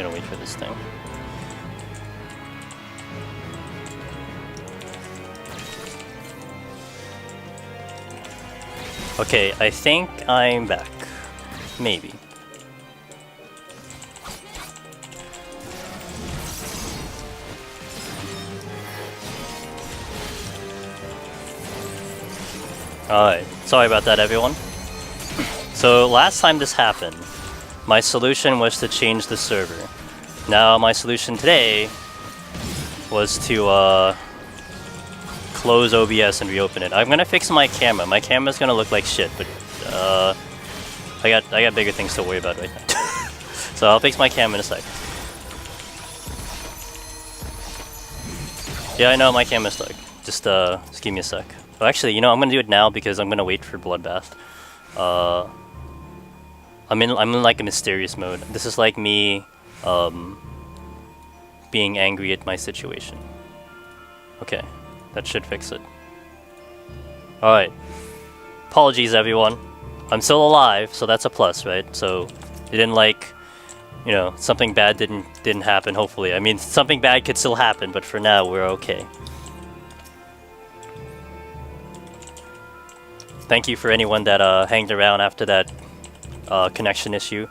gonna wait for this thing. Okay, I think I'm back. Maybe. Alright, sorry about that everyone. So last time this happened, my solution was to change the server. Now my solution today was to close OBS and reopen it. I'm gonna fix my camera. My camera's gonna look like shit, but I got bigger things to worry about right now. So I'll fix my camera in a sec. Yeah, I know my camera's stuck. Just give me a sec. Well, actually, you know, I'm gonna do it now because I'm gonna wait for Bloodbath. I'm in like a mysterious mode. This is like me being angry at my situation. Okay, that should fix it. Alright. Apologies everyone. I'm still alive, so that's a plus, right? So it didn't like, you know, something bad didn't happen, hopefully. I mean, something bad could still happen, but for now we're okay. Thank you for anyone that hanged around after that connection issue.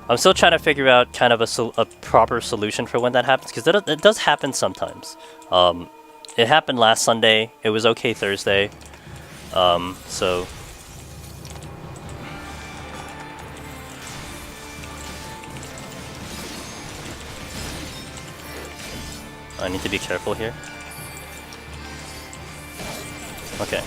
I'm still trying to figure out kind of a proper solution for when that happens, because it does happen sometimes. It happened last Sunday. It was okay Thursday. So I need to be careful here. Okay.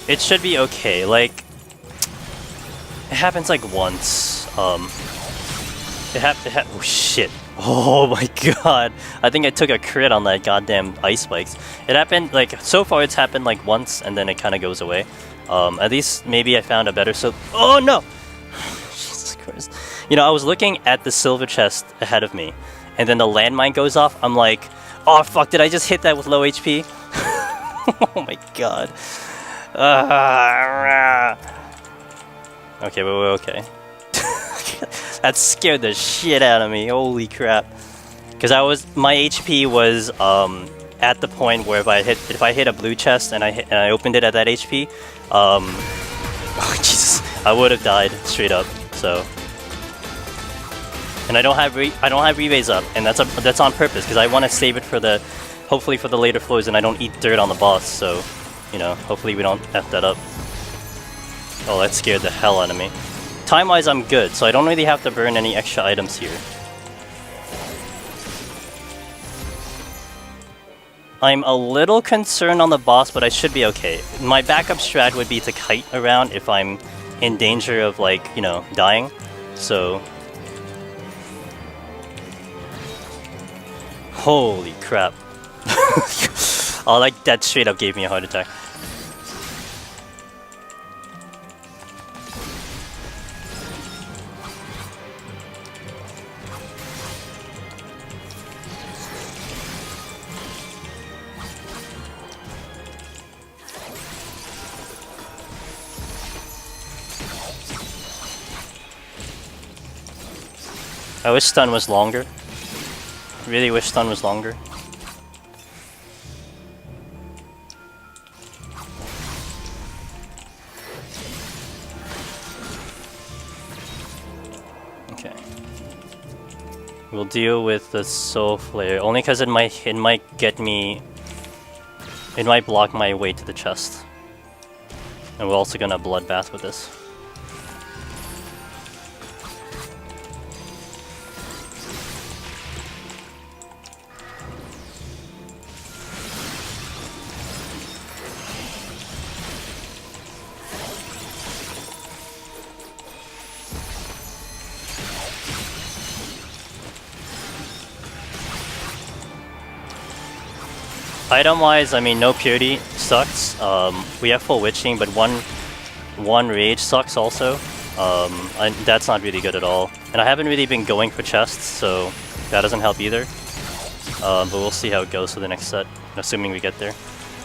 It should be okay, like, it happens like once, oh shit, oh my god, I think I took a crit on that goddamn ice spikes. It happened, like, so far it's happened like once and then it kinda goes away. At least maybe I found a better oh no! Jesus Christ. You know, I was looking at the silver chest ahead of me, and then the landmine goes off, I'm like, oh fuck, did I just hit that with low HP? Oh my god. Okay, but we're okay. That scared the shit out of me. Holy crap! Because my HP was at the point where if I hit a blue chest and I opened it at that HP, oh Jesus, I would have died straight up. So, and I don't have re-raise up, and that's on purpose because I want to save it for hopefully for the later floors, and I don't eat dirt on the boss. So. You know, hopefully we don't F that up. Oh, that scared the hell out of me. Time-wise, I'm good, so I don't really have to burn any extra items here. I'm a little concerned on the boss, but I should be okay. My backup strat would be to kite around if I'm in danger of, like, you know, dying. So... Holy crap. Oh, like that straight up gave me a heart attack. I wish stun was longer. Really wish stun was longer. We'll deal with the Soul Flare, only because it might get me... It might block my way to the chest. And we're also gonna Bloodbath with this. Item-wise, I mean, no Purity sucks. We have full Witching, but one 1 rage sucks also. That's not really good at all. And I haven't really been going for chests, so that doesn't help either. But we'll see how it goes for the next set, assuming we get there.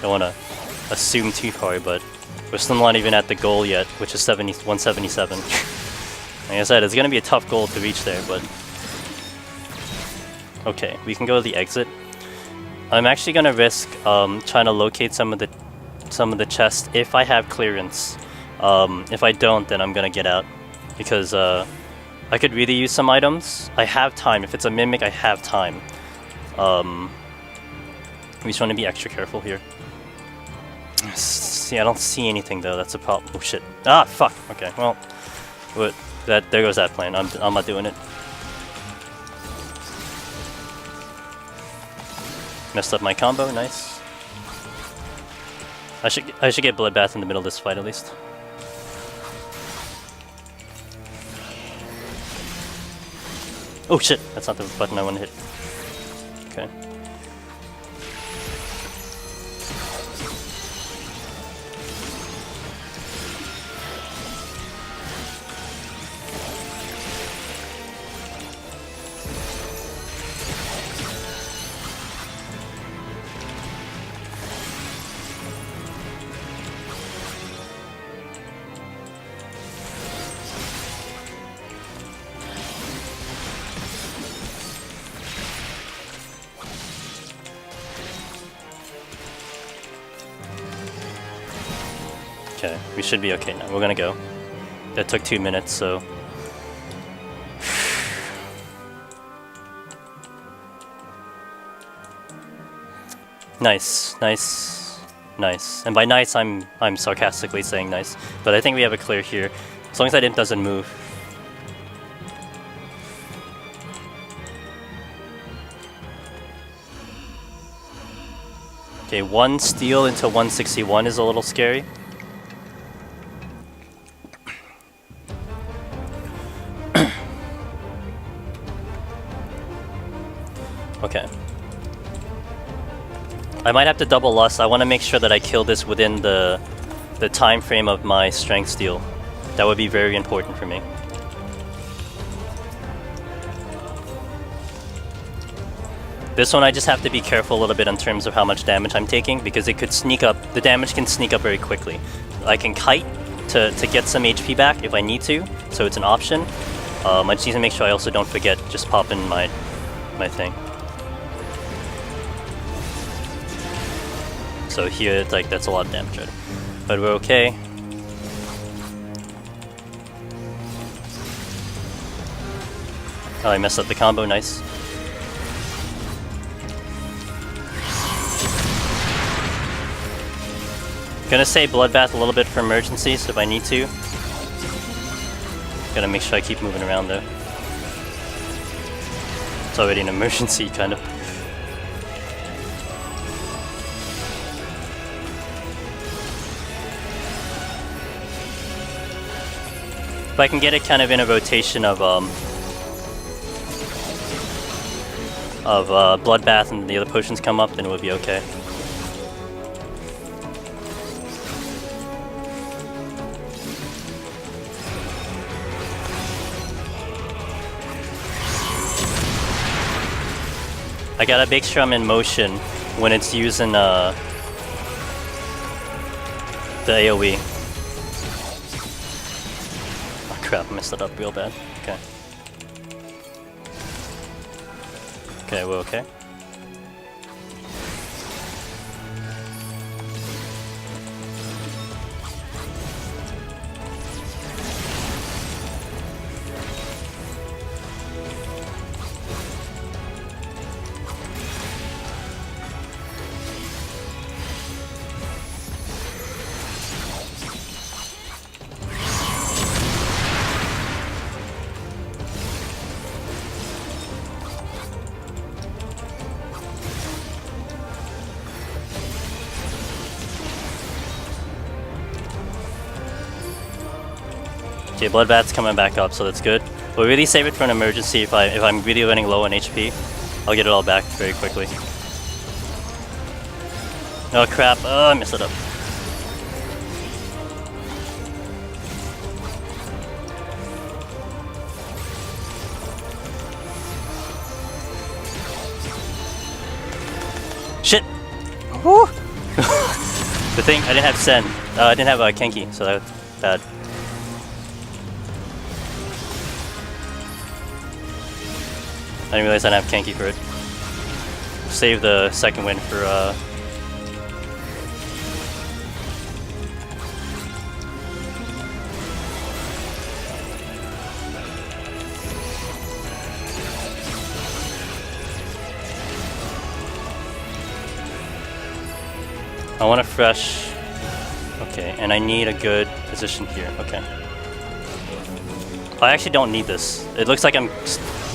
Don't want to assume too far, but we're still not even at the goal yet, which is 177. Like I said, it's going to be a tough goal to reach there, but... Okay, we can go to the exit. I'm actually going to risk trying to locate some of the chests if I have clearance. If I don't, then I'm going to get out. Because I could really use some items. I have time. If it's a mimic, I have time. We just want to be extra careful here. See, I don't see anything though. That's a problem. Oh shit! Ah, fuck. Okay, well, there goes that plan. I'm not doing it. Messed up my combo. Nice. I should get Bloodbath in the middle of this fight at least. Oh shit! That's not the button I want to hit. Okay. Okay, we should be okay now. We're gonna go. That took 2 minutes, so... Nice, nice, nice. And by nice, I'm sarcastically saying nice. But I think we have a clear here. As long as that imp doesn't move. Okay, 1 steal into 161 is a little scary. Okay. I might have to double lust. I want to make sure that I kill this within the time frame of my strength steal. That would be very important for me. This one I just have to be careful a little bit in terms of how much damage I'm taking, because it could sneak up. The damage can sneak up very quickly. I can kite to get some HP back if I need to, so it's an option. I just need to make sure I also don't forget just pop in my thing. So here, like, that's a lot of damage, right? But we're okay. Oh, I messed up the combo, nice. Gonna say Bloodbath a little bit for emergencies if I need to. Gotta make sure I keep moving around though. It's already an emergency, kind of. If I can get it kind of in a rotation of Bloodbath and the other potions come up, then it would be okay. I gotta make sure I'm in motion when it's using the AoE. Oh crap, I messed it up real bad. Okay. Okay, we're okay. Okay, Bloodbath's coming back up, so that's good. We'll really save it for an emergency if I'm really running low on HP. I'll get it all back very quickly. Oh crap, oh I messed it up. Woo! The thing, I didn't have Sen. I didn't have Kenki, so that was bad. I didn't realize I didn't have Kenki for it. Save the second win for I want a fresh. Okay, and I need a good position here. Okay. I actually don't need this. It looks like I'm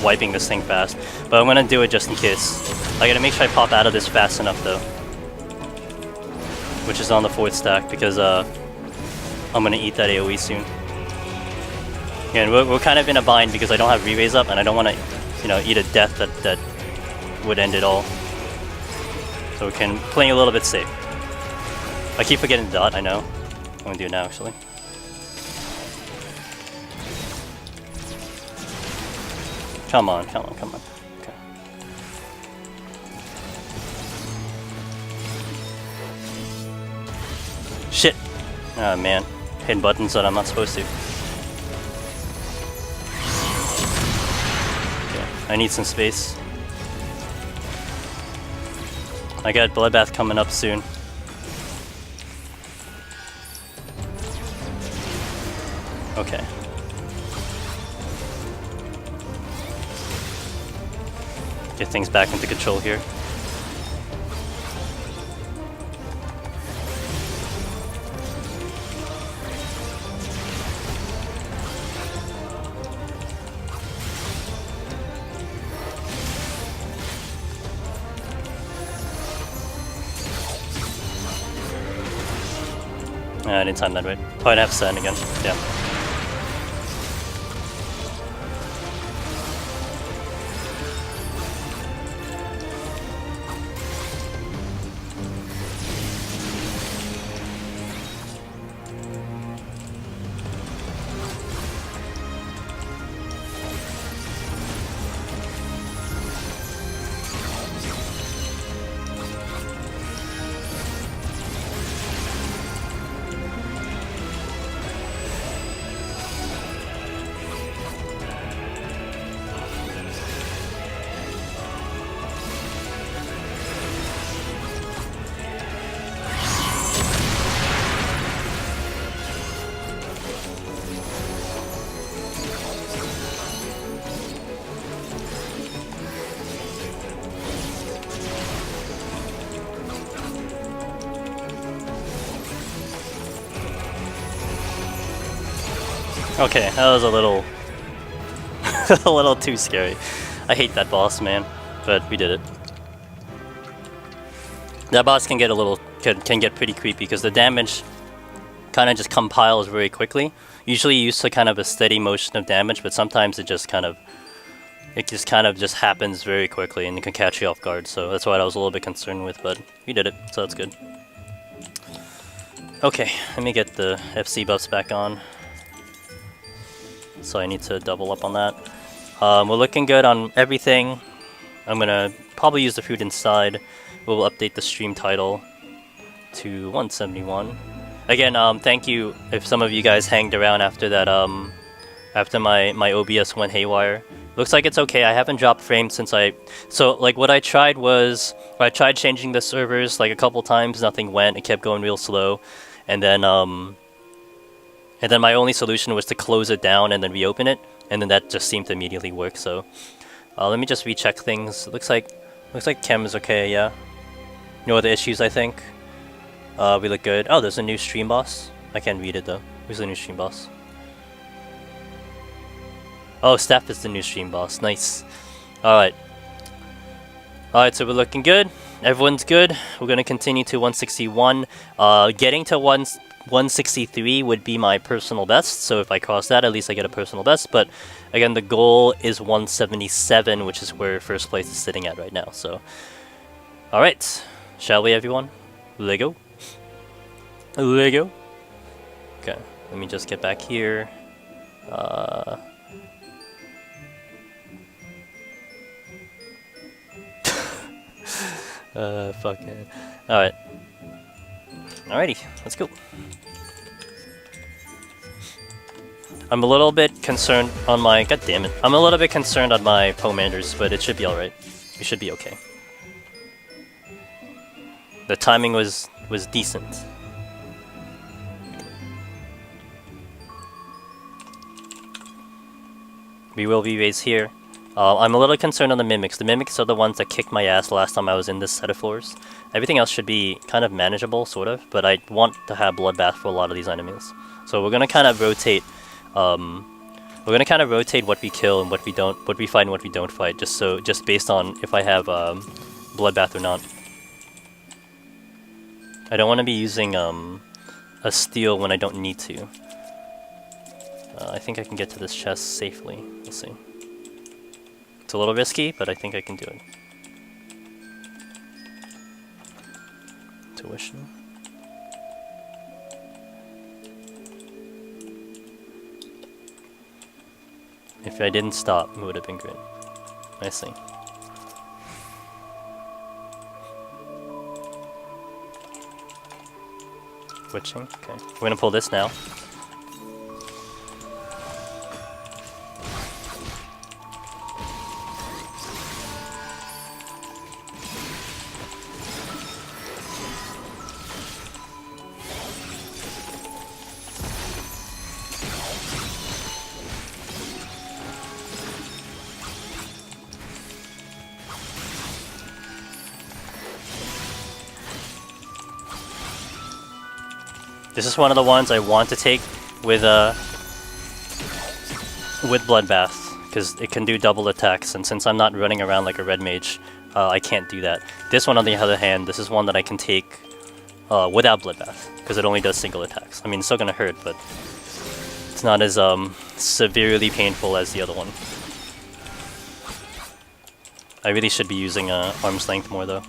wiping this thing fast, but I'm gonna do it just in case. I gotta make sure I pop out of this fast enough though, which is on the 4th stack because I'm gonna eat that AoE soon. And we're kind of in a bind because I don't have re-raise up, and I don't want to, you know, eat a death that would end it all. So we can play a little bit safe. I keep forgetting the dot, I know. I'm gonna do it now, actually. Come on, come on, come on. Okay. Shit! Oh man. Hitting buttons that I'm not supposed to. Okay, I need some space. I got Bloodbath coming up soon. Okay. Get things back into control here. I didn't time that right. Oh, I'd have Sen again. Yeah. Okay, that was a little a little too scary. I hate that boss, man, but we did it. That boss can get a little can get pretty creepy because the damage kind of just compiles very quickly. Usually used to kind of a steady motion of damage, but sometimes it just kind of happens very quickly and it can catch you off guard. So that's what I was a little bit concerned with, but we did it, so that's good. Okay, let me get the FC buffs back on. So I need to double up on that. We're looking good on everything. I'm gonna probably use the food inside. We'll update the stream title to 171. Again, thank you if some of you guys hanged around after that. After my OBS went haywire. Looks like it's okay. I haven't dropped frames since so like what I tried was I tried changing the servers like a couple times. Nothing went. It kept going real slow, and then my only solution was to close it down and then reopen it, and then that just seemed to immediately work. So let me just recheck things. Looks like chem is okay. Yeah, no other issues. I think we look good. Oh, there's a new stream boss. I can't read it though. Who's the new stream boss? Oh, Steph is the new stream boss. Nice. Alright. Alright, so we're looking good. Everyone's good. We're gonna continue to 161. Getting to 163 would be my personal best, so if I cross that, at least I get a personal best. But again, the goal is 177, which is where first place is sitting at right now. So, alright. Shall we, everyone? Lego? Lego? Okay, let me just get back here. Fuck it. Alright. Alrighty, let's go. I'm a little bit concerned on my... God damn it. I'm a little bit concerned on my Pomanders, but it should be alright. We should be okay. The timing was decent. We will be raised here. I'm a little concerned on the Mimics. The Mimics are the ones that kicked my ass last time I was in this set of floors. Everything else should be kind of manageable, sort of, but I want to have Bloodbath for a lot of these enemies. So we're gonna kind of rotate. What we kill and what we don't, what we fight and what we don't fight, just based on if I have Bloodbath or not. I don't want to be using a steal when I don't need to. I think I can get to this chest safely. We'll see. It's a little risky, but I think I can do it. Tuition. If I didn't stop, it would have been great. I see. Switching. Okay. We're gonna pull this now. This is one of the ones I want to take with Bloodbath, because it can do double attacks, and since I'm not running around like a red mage, I can't do that. This one, on the other hand, this is one that I can take without Bloodbath, because it only does single attacks. I mean, it's still gonna hurt, but it's not as severely painful as the other one. I really should be using Arm's Length more, though.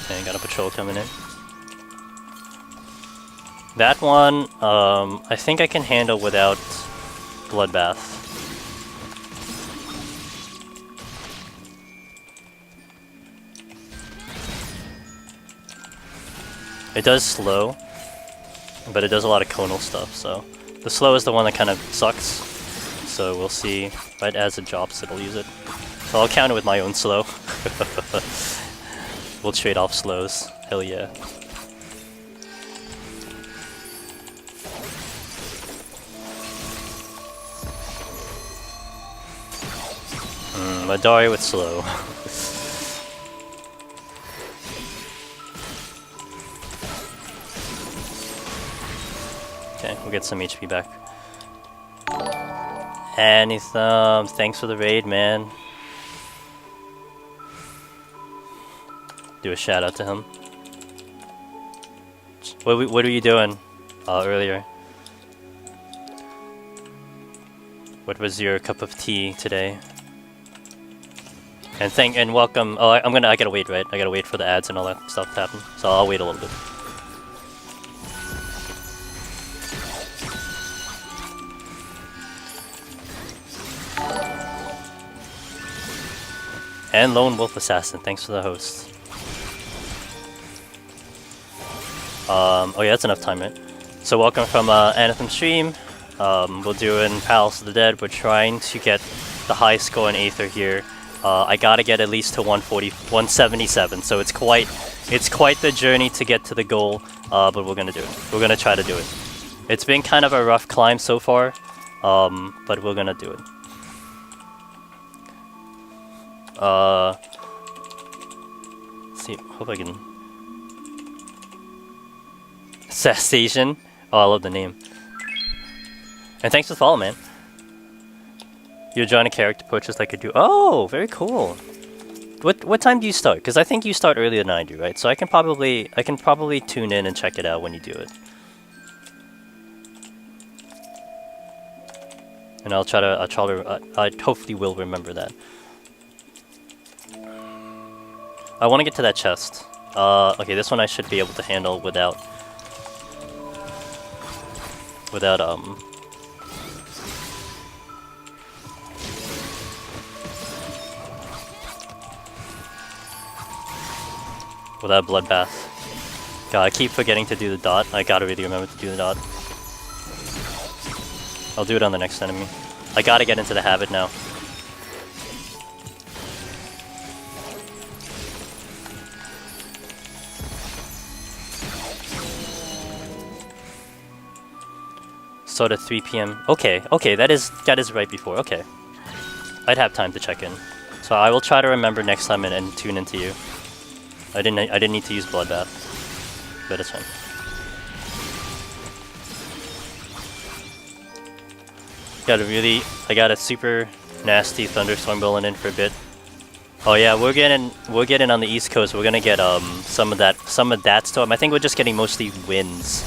Okay, got a patrol coming in. That one, I think I can handle without Bloodbath. It does slow, but it does a lot of conal stuff, so... The slow is the one that kind of sucks, so we'll see. Right as it drops, it'll use it. So I'll counter with my own slow. We'll trade off slows. Hell yeah. Madari with slow. Okay, we'll get some HP back. Anything, thanks for the raid, man. Do a shout out to him. What were you doing earlier? What was your cup of tea today? And welcome. Oh, I gotta wait, right? I gotta wait for the ads and all that stuff to happen. So I'll wait a little bit. And Lone Wolf Assassin, thanks for the host. Oh yeah, that's enough time, right? So welcome from Anthem stream. We're doing Palace of the Dead. We're trying to get the high score in Aether here. I gotta get at least to 177, so it's quite the journey to get to the goal, but we're gonna do it. We're gonna try to do it. It's been kind of a rough climb so far, but we're gonna do it. Let's see, hope I can... Station. Oh, I love the name. And thanks for the follow, man. You're joining a character purchase like I do. Oh, very cool. What time do you start? Because I think you start earlier than I do, right? So I can probably tune in and check it out when you do it. And I hopefully will remember that. I want to get to that chest. Okay, this one I should be able to handle without without bloodbath. God, I keep forgetting to do the dot. I gotta really remember to do the dot. I'll do it on the next enemy. I gotta get into the habit now. Start at 3 PM. Okay, okay, that is right before. Okay, I'd have time to check in, so I will try to remember next time and tune into you. I didn't need to use bloodbath, but it's fine. I got a super nasty thunderstorm rolling in for a bit. Oh yeah, we're getting on the East Coast. We're gonna get some of that storm. I think we're just getting mostly winds,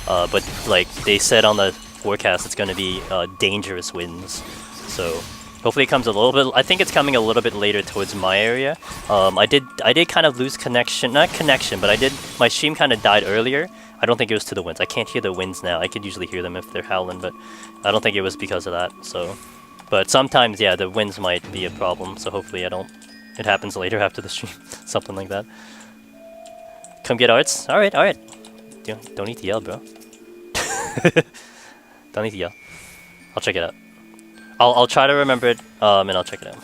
but like they said on the forecast, it's gonna be dangerous winds. So hopefully it comes a little bit. I think it's coming a little bit later towards my area. I did kind of lose connection, not connection, but my stream kind of died earlier. I don't think it was to the winds. I can't hear the winds now. I could usually hear them if they're howling, but I don't think it was because of that. So, but sometimes, yeah, the winds might be a problem. So hopefully it happens later after the stream, something like that. Come get arts. All right, all right. Don't need to yell, bro. Don't need to yell. I'll check it out. I'll try to remember it, and I'll check it out.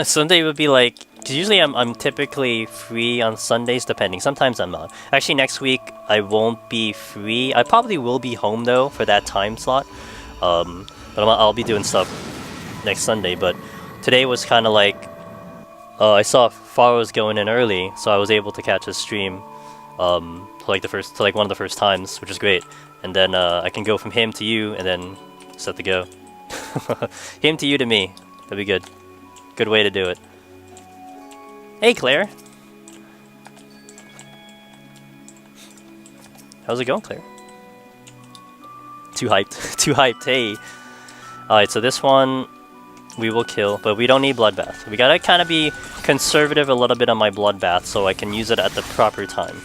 Sunday would be like, cause usually I'm typically free on Sundays, depending. Sometimes I'm not. Actually, next week I won't be free. I probably will be home though for that time slot. But I'll be doing stuff next Sunday. But today was kind of like, I saw Faro was going in early, so I was able to catch his stream, to like one of the first times, which is great. And then I can go from him to you, and then set to go. Him to you to me. That'd be good. Good way to do it. Hey, Claire. How's it going, Claire? Too hyped. Too hyped. Hey. Alright, so this one we will kill, but we don't need bloodbath. We gotta kind of be conservative a little bit on my bloodbath so I can use it at the proper time.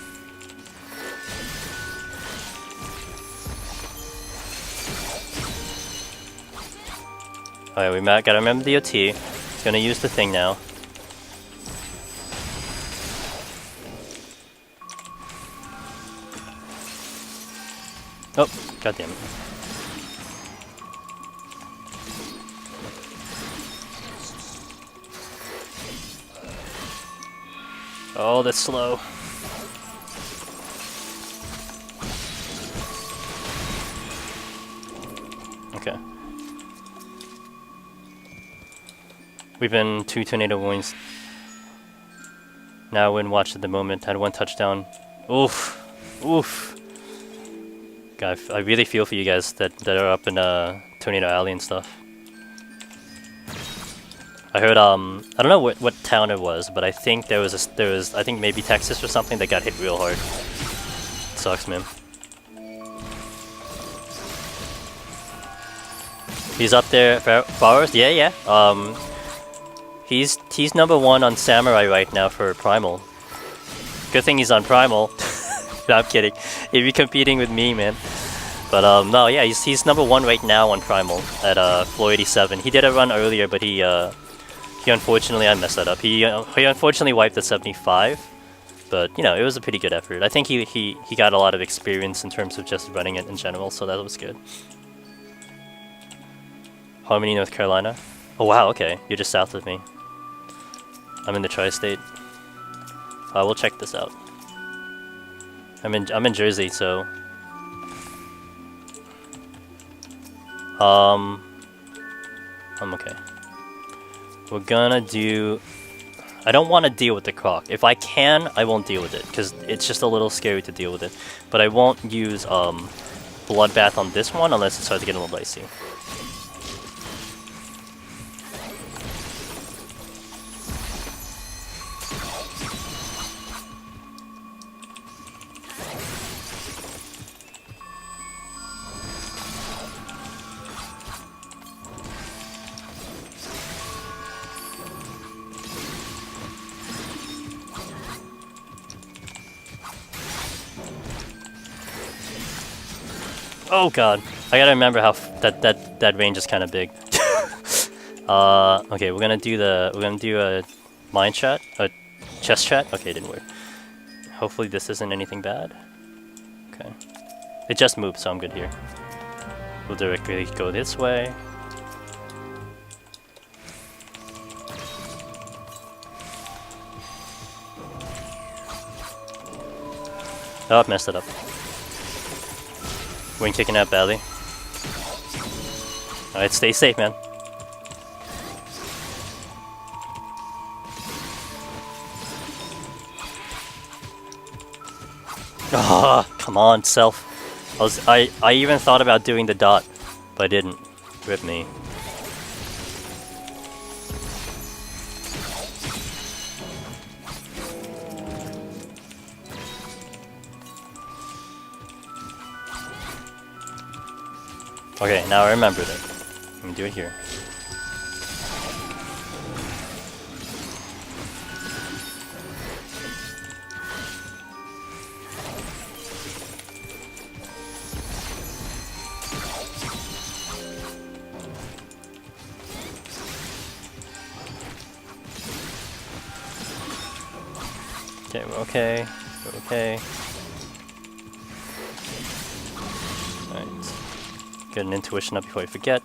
Alright, we gotta remember the OT. It's gonna use the thing now. Oh, goddammit. Oh, that's slow. Okay. We've been 2 tornado warnings. Now we're in watch at the moment. Had 1 touchdown. Oof. Oof. God, I really feel for you guys that are up in Tornado Alley and stuff. I heard I don't know what town it was, but I think there was I think maybe Texas or something that got hit real hard. Sucks, man. He's up there for hours? Yeah, yeah. He's #1 on Samurai right now for Primal. Good thing he's on Primal. No, I'm kidding. He'd be competing with me, man. But no, yeah, he's #1 right now on Primal at floor 87. He did a run earlier, but he unfortunately, I messed that up. He unfortunately wiped the 75, but you know, it was a pretty good effort. I think he got a lot of experience in terms of just running it in general, so that was good. Harmony, North Carolina. Oh wow, okay, you're just south of me. I'm in the tri-state. We'll check this out. I'm in Jersey, so I'm okay. We're gonna do... I don't want to deal with the croc. If I can, I won't deal with it, because it's just a little scary to deal with it. But I won't use Bloodbath on this one unless it starts to get a little dicey. Oh god, I gotta remember how that range is kind of big. Okay, we're gonna do a mind chat, a chest chat. Okay, it didn't work. Hopefully this isn't anything bad. Okay, it just moved, so I'm good here. We'll directly go this way. Oh, I messed it up. Wing kicking out badly. Alright, stay safe, man. Ah, oh, come on, self. I even thought about doing the dot, but I didn't. Rip me. Okay, now I remembered it. Let me do it here. Okay, we're okay. We're okay. Alright. Get an intuition up before I forget.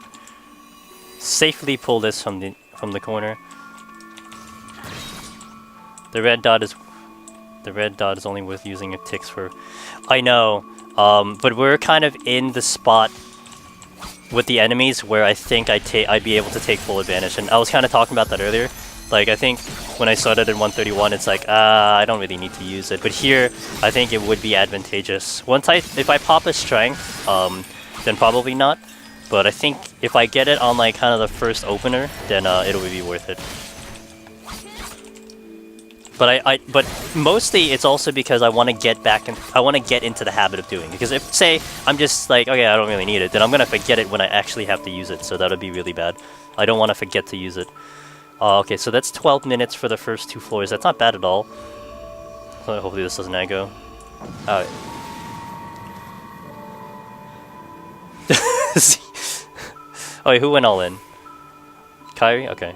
Safely pull this from the corner. The red dot is only worth using a ticks for. I know, but we're kind of in the spot with the enemies where I think I'd be able to take full advantage, and I was kind of talking about that earlier. Like, I think when I started in 131, it's like, I don't really need to use it. But here, I think it would be advantageous. If I pop a strength, then probably not. But I think if I get it on like kind of the first opener, then it'll be worth it. But mostly it's also because I want to get back and I want to get into the habit of doing it. Because if say I'm just like, okay, I don't really need it, then I'm gonna forget it when I actually have to use it. So that would be really bad. I don't want to forget to use it. Okay, so that's 12 minutes for the first 2 floors. That's not bad at all. Hopefully this doesn't aggro. Alright. Oh wait, who went all in? Kyrie? Okay.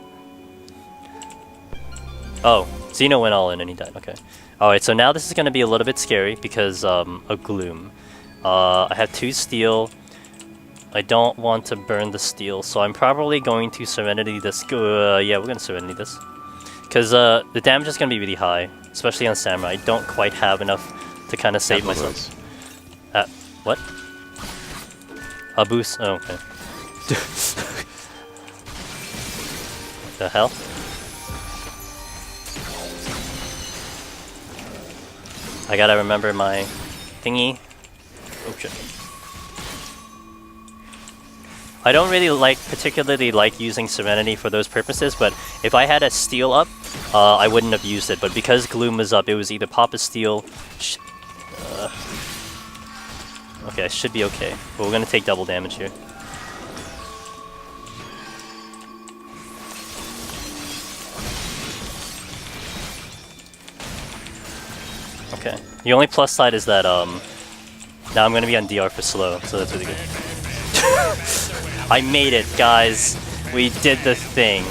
Oh, Zeno went all in and he died. Okay. Alright, so now this is going to be a little bit scary because of Gloom. I have 2 steel. I don't want to burn the steel, so I'm probably going to Serenity this. Yeah, we're going to Serenity this. Because the damage is going to be really high, especially on Samurai. I don't quite have enough to kind of save myself. What? A boost? Oh, okay. The hell? I gotta remember my thingy. Oh shit. I don't really particularly like using Serenity for those purposes, but if I had a steel up, I wouldn't have used it. But because Gloom was up, it was either pop a steel. Okay, I should be okay. But we're gonna take double damage here. Okay. The only plus side is that now I'm gonna be on DR for slow, so that's really good. I made it, guys. We did the thing.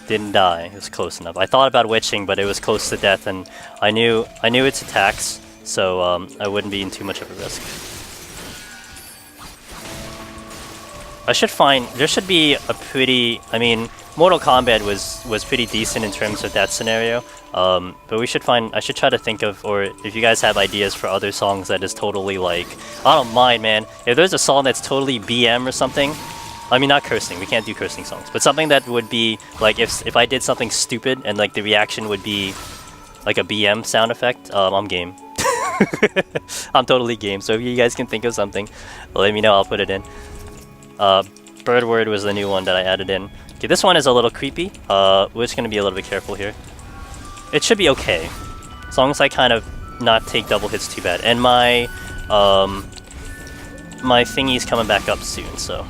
Didn't die. It was close enough. I thought about witching, but it was close to death, and I knew its attacks, so I wouldn't be in too much of a risk. There should be a pretty. I mean, Mortal Kombat was pretty decent in terms of that scenario. But I should try to think of, or if you guys have ideas for other songs that is totally like, I don't mind, man. If there's a song that's totally BM or something, I mean, not cursing, we can't do cursing songs, but something that would be, like, if I did something stupid and, like, the reaction would be, like, a BM sound effect, I'm game. I'm totally game, so if you guys can think of something, let me know, I'll put it in. Bird Word was the new one that I added in. Okay, this one is a little creepy. We're just gonna be a little bit careful here. It should be okay, as long as I kind of not take double hits too bad. And my my thingy's coming back up soon, so.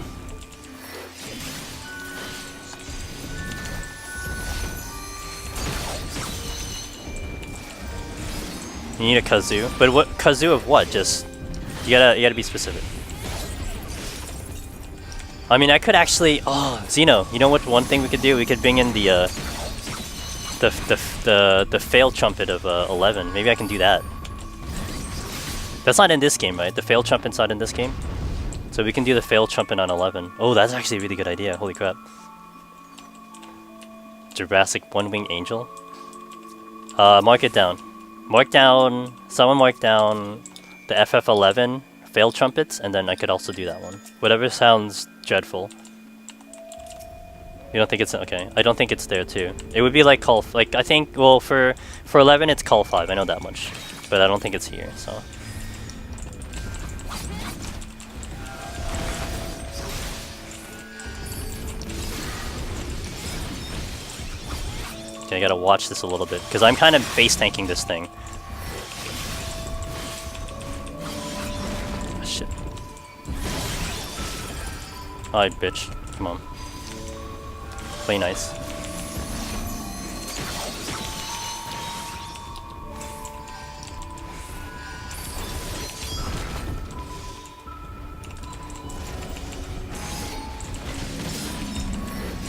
You need a kazoo, but what kazoo of what? Just you gotta be specific. I mean, I could actually. Oh, Xeno. You know what? One thing we could do. We could bring in the fail trumpet of 11. Maybe I can do that. That's not in this game, right? The fail trumpet's not in this game. So we can do the fail trumpet on 11. Oh, that's actually a really good idea. Holy crap. Jurassic one-winged angel. Mark it down. Mark down. Someone mark down the FF11 fail trumpets, and then I could also do that one. Whatever sounds dreadful. You don't think it's okay? I don't think it's there too. It would be like call, like I think. Well, for 11 it's call 5. I know that much, but I don't think it's here. So. Okay, I gotta watch this a little bit because I'm kind of base tanking this thing. Oh, shit. Alright, bitch. Come on. Play nice.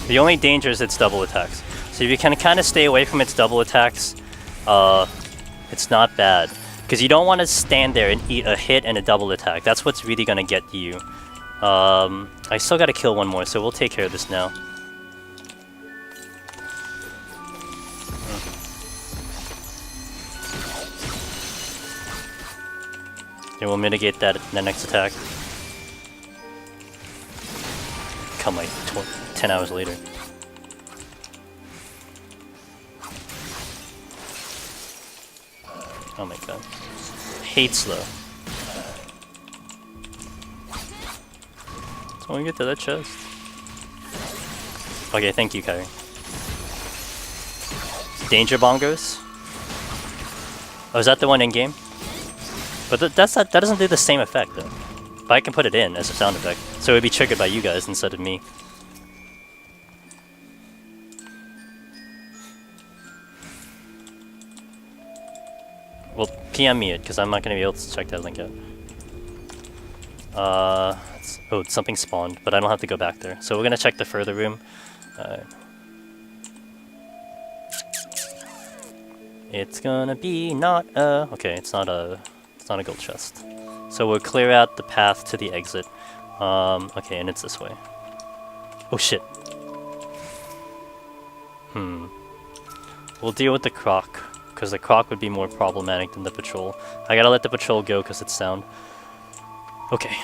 The only danger is its double attacks. So if you can kind of stay away from its double attacks, it's not bad. Because you don't want to stand there and eat a hit and a double attack. That's what's really going to get you. I still got to kill one more, so we'll take care of this now. Then we'll mitigate that in the next attack. Come like 10 hours later. Oh my god. Hate slow. So we get to that chest. Okay, thank you, Kyrie. Danger bongos? Oh, is that the one in game? But that doesn't do the same effect though. But I can put it in as a sound effect. So it would be triggered by you guys instead of me. Well, PM me it, because I'm not going to be able to check that link out. Oh, something spawned, but I don't have to go back there. So we're going to check the further room. It's gonna be not a... Okay, it's not a gold chest. So we'll clear out the path to the exit. Okay, and it's this way. Oh shit. We'll deal with the croc, because the croc would be more problematic than the patrol. I gotta let the patrol go because it's sound. Okay.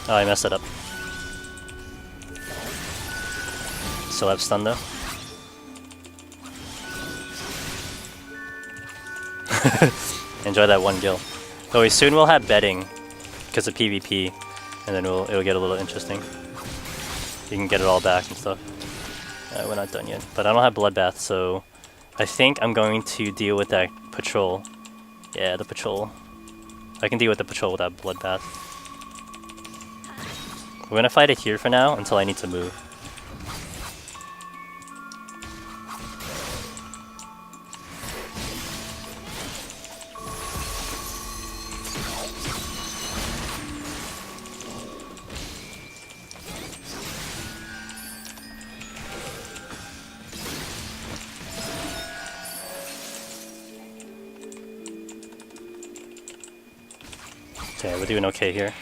Oh, I messed it up. Still have stun though. Enjoy that one kill. So soon we'll have betting because of PvP, and then it'll get a little interesting. You can get it all back and stuff. We're not done yet, but I don't have bloodbath, so I think I'm going to deal with that patrol. Yeah, the patrol. I can deal with the patrol without bloodbath. We're gonna fight it here for now until I need to move. Okay, we're doing okay here.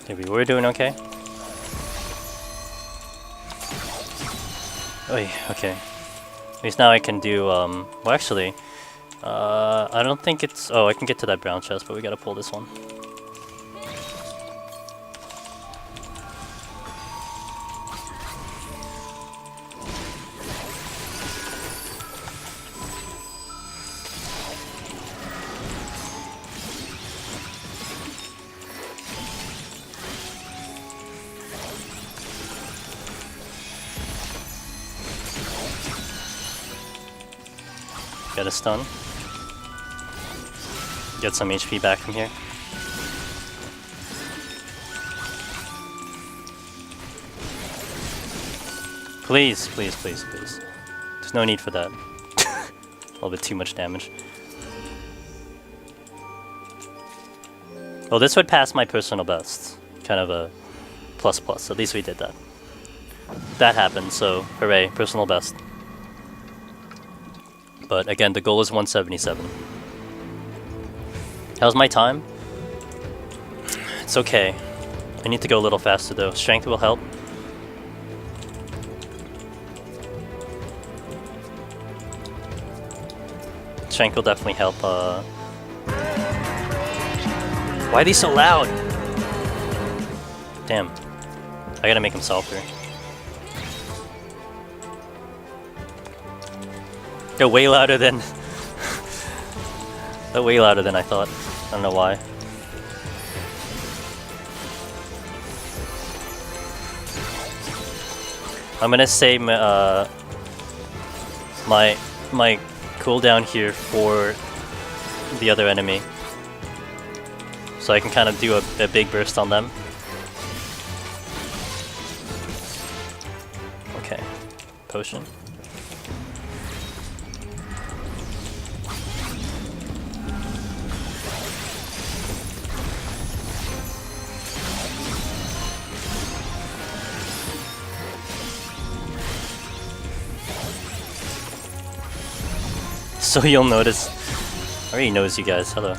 Maybe we're doing okay. Oy, okay. At least now I can do, well actually, I don't think it's, oh, I can get to that brown chest, but we gotta pull this one. Get a stun. Get some HP back from here. Please, please, please, please. There's no need for that. A little bit too much damage. Well, this would pass my personal best. Kind of a plus plus. At least we did that. That happened, so hooray, personal best. But again, the goal is 177. How's my time? It's okay. I need to go a little faster though. Strength will help. Strength will definitely help. Why are these so loud? Damn. I gotta make them softer. They're way louder than... They're way louder than I thought. I don't know why. I'm gonna save my cooldown here for the other enemy. So I can kind of do a big burst on them. Okay. Potion. So you'll notice. I already knows you guys. Hello.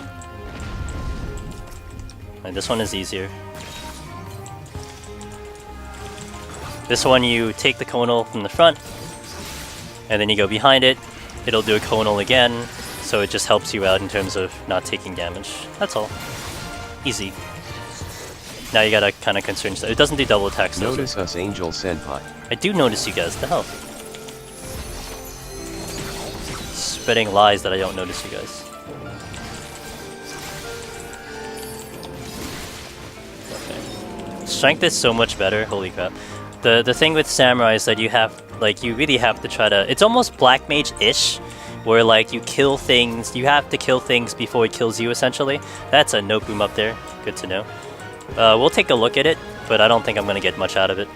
Right, this one is easier. This one you take the conal from the front, and then you go behind it. It'll do a conal again, so it just helps you out in terms of not taking damage. That's all. Easy. Now you gotta kind of concern yourself. It doesn't do double attacks. Notice us, Angel Senpai. I do notice you guys. The hell? Spreading lies that I don't notice you guys. Okay. Strength is so much better. Holy crap. The thing with samurai is that you have, like, you really have to try to... It's almost black mage-ish, where, like, you kill things... You have to kill things before it kills you, essentially. That's a note boom up there. Good to know. We'll take a look at it, but I don't think I'm gonna get much out of it.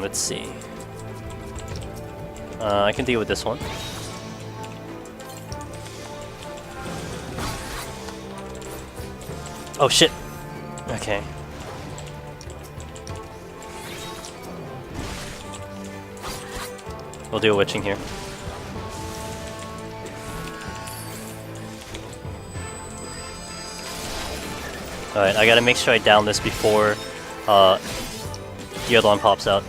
Let's see. I can deal with this one. Oh shit! Okay. We'll do a witching here. Alright, I gotta make sure I down this before the other one pops out.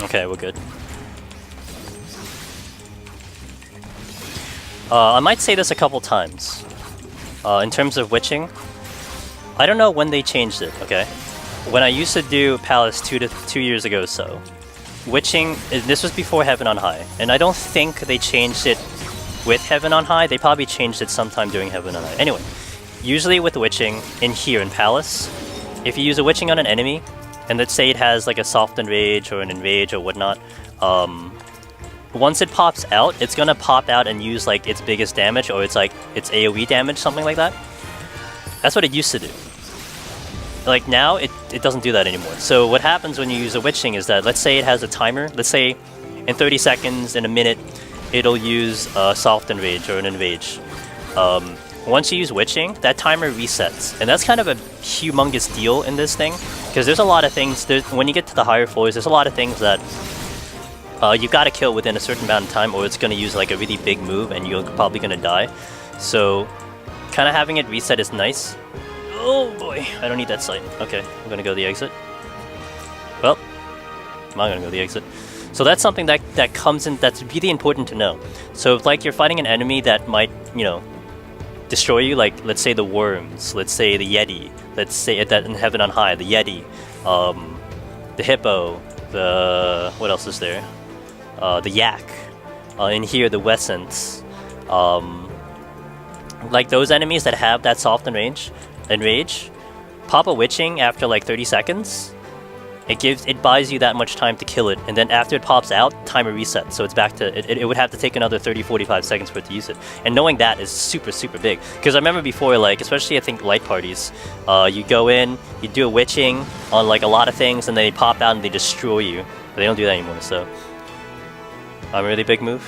Okay, we're good. I might say this a couple times. In terms of witching, I don't know when they changed it, okay? When I used to do Palace 2 years ago or so, witching, this was before Heaven on High, and I don't think they changed it with Heaven on High. They probably changed it sometime during Heaven on High. Anyway, usually with witching, in here in Palace, if you use a witching on an enemy, and let's say it has like a soft enrage or an enrage or whatnot, once it pops out, it's gonna pop out and use like its biggest damage, or it's like its AoE damage, something like that. That's what it used to do. Like now, it doesn't do that anymore. So what happens when you use a witching is that, let's say it has a timer, let's say in 30 seconds, in a minute, it'll use a soft enrage or an enrage. Once you use witching, that timer resets, and that's kind of a humongous deal in this thing, because there's a lot of things, when you get to the higher floors, there's a lot of things that you've got to kill within a certain amount of time, or it's going to use like a really big move and you're probably going to die. So kind of having it reset is nice. Oh boy, I don't need that sight. Okay, I'm going to go the exit. Well, I'm not going to go the exit. So that's something that comes in, that's really important to know. So if like you're fighting an enemy that might, you know, destroy you, like let's say the worms, let's say the Yeti, let's say that in Heaven on High, the Yeti, the Hippo, the what else is there? The Yak, in here the Wessence, like those enemies that have that soft enrage, pop a witching after like 30 seconds. It buys you that much time to kill it, and then after it pops out, timer resets, so it's back to it would have to take another 30-45 seconds for it to use it. And knowing that is super big, because I remember before, like especially I think light parties, you go in, you do a witching on like a lot of things, and they pop out and they destroy you. But they don't do that anymore, so a really big move.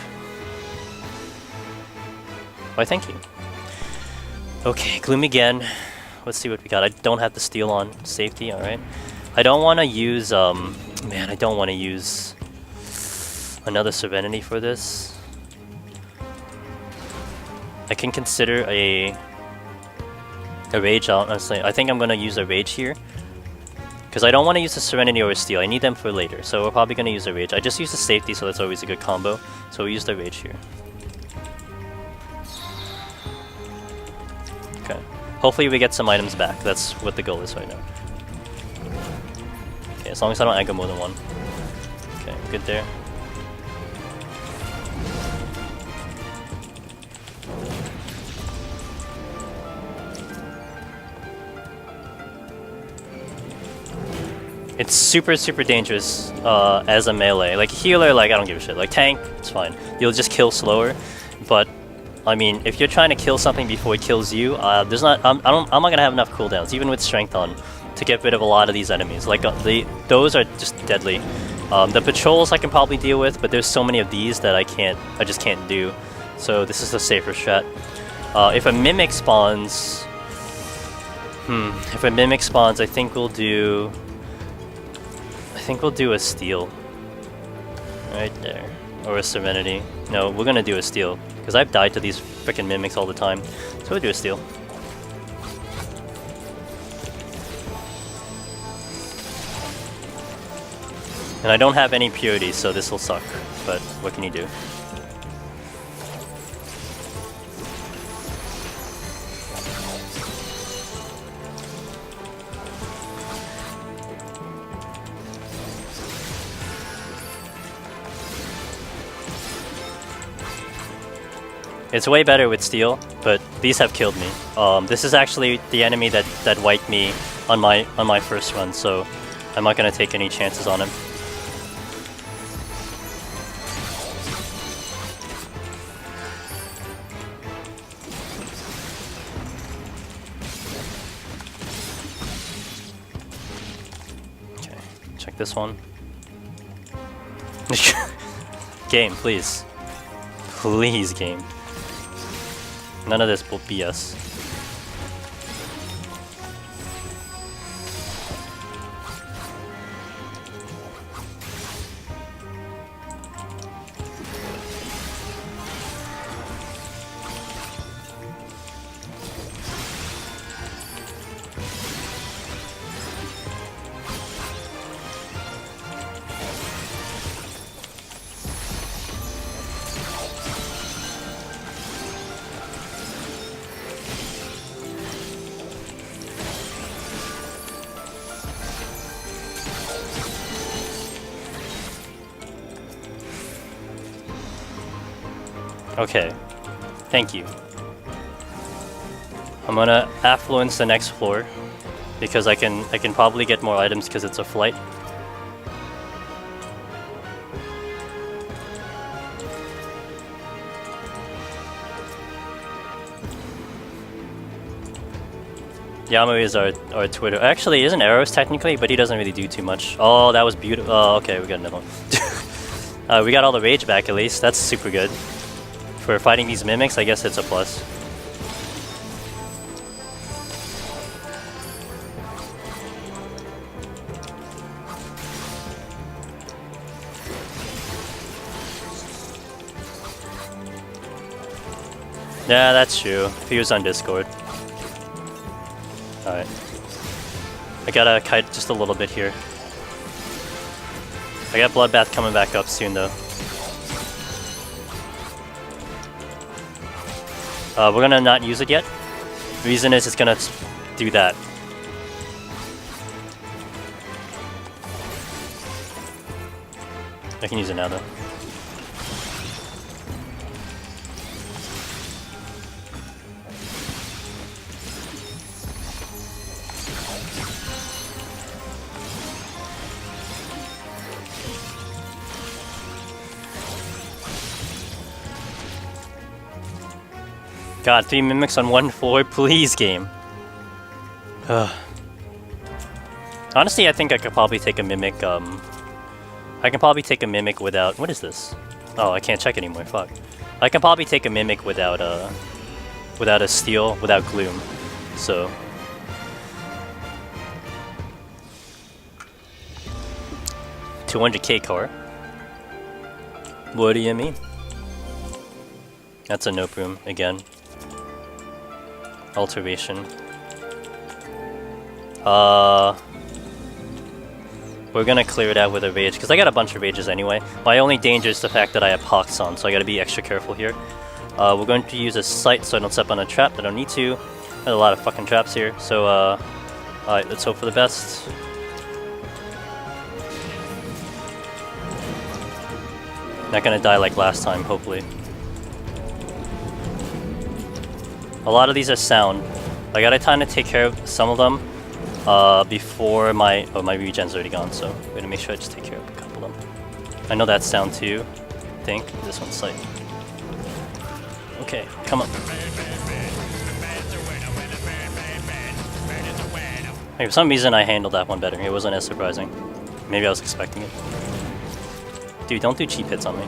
Why, thank you. Okay, Gloom again. Let's see what we got. I don't have the steal on safety. All right. I don't want to use, man, I don't want to use another Serenity for this. I can consider a Rage, honestly. I think I'm going to use a Rage here. Because I don't want to use a Serenity or a Steal. I need them for later. So we're probably going to use a Rage. I just used the Safety, so that's always a good combo. So we use the Rage here. Okay. Hopefully we get some items back. That's what the goal is right now. Okay, as long as I don't aggro more than one. Okay, good there. It's super dangerous as a melee. Like healer, like I don't give a shit. Like tank, it's fine. You'll just kill slower. But I mean, if you're trying to kill something before it kills you, I'm not gonna have enough cooldowns, even with strength on, to get rid of a lot of these enemies. Like those are just deadly. The patrols I can probably deal with, but there's so many of these that I just can't do. So this is a safer strat. If a mimic spawns, I think we'll do a steal. Right there. Or a Serenity. No, we're gonna do a steal. Because I've died to these frickin' mimics all the time. So we'll do a steal. And I don't have any purity, so this will suck. But what can you do? It's way better with steel, but these have killed me. This is actually the enemy that wiped me on my first run, so I'm not gonna take any chances on him. Okay, check this one. Game, please. Please, game. None of this will BS. Okay, thank you. I'm gonna affluence the next floor because I can probably get more items because it's a flight. Yamui is our Twitter. Actually, isn't Arrows technically, but he doesn't really do too much. Oh, that was beautiful. Oh, okay, we got another one. We got all the rage back at least. That's super good. For fighting these mimics, I guess it's a plus. Yeah, that's true. If he was on Discord. Alright. I gotta kite just a little bit here. I got Bloodbath coming back up soon though. We're gonna not use it yet. Reason is it's gonna do that. I can use it now though. God, 3 mimics on 1 floor, please, game. Honestly, I think I could probably take a mimic. I can probably take a mimic without. What is this? Oh, I can't check anymore. Fuck. I can probably take a mimic without a steal, without gloom. So. $200k car. What do you mean? That's a nope room again. Alteration. We're gonna clear it out with a rage, because I got a bunch of rages anyway. My only danger is the fact that I have Pox on, so I gotta be extra careful here. We're going to use a sight so I don't step on a trap. I don't need to. There's a lot of fucking traps here, so alright, let's hope for the best. Not gonna die like last time, hopefully. A lot of these are sound. I gotta kind of take care of some of them before my regen's already gone, so I'm gonna make sure I just take care of a couple of them. I know that's sound too, I think. This one's sight. Okay, come on. Hey, for some reason I handled that one better. It wasn't as surprising. Maybe I was expecting it. Dude, don't do cheap hits on me.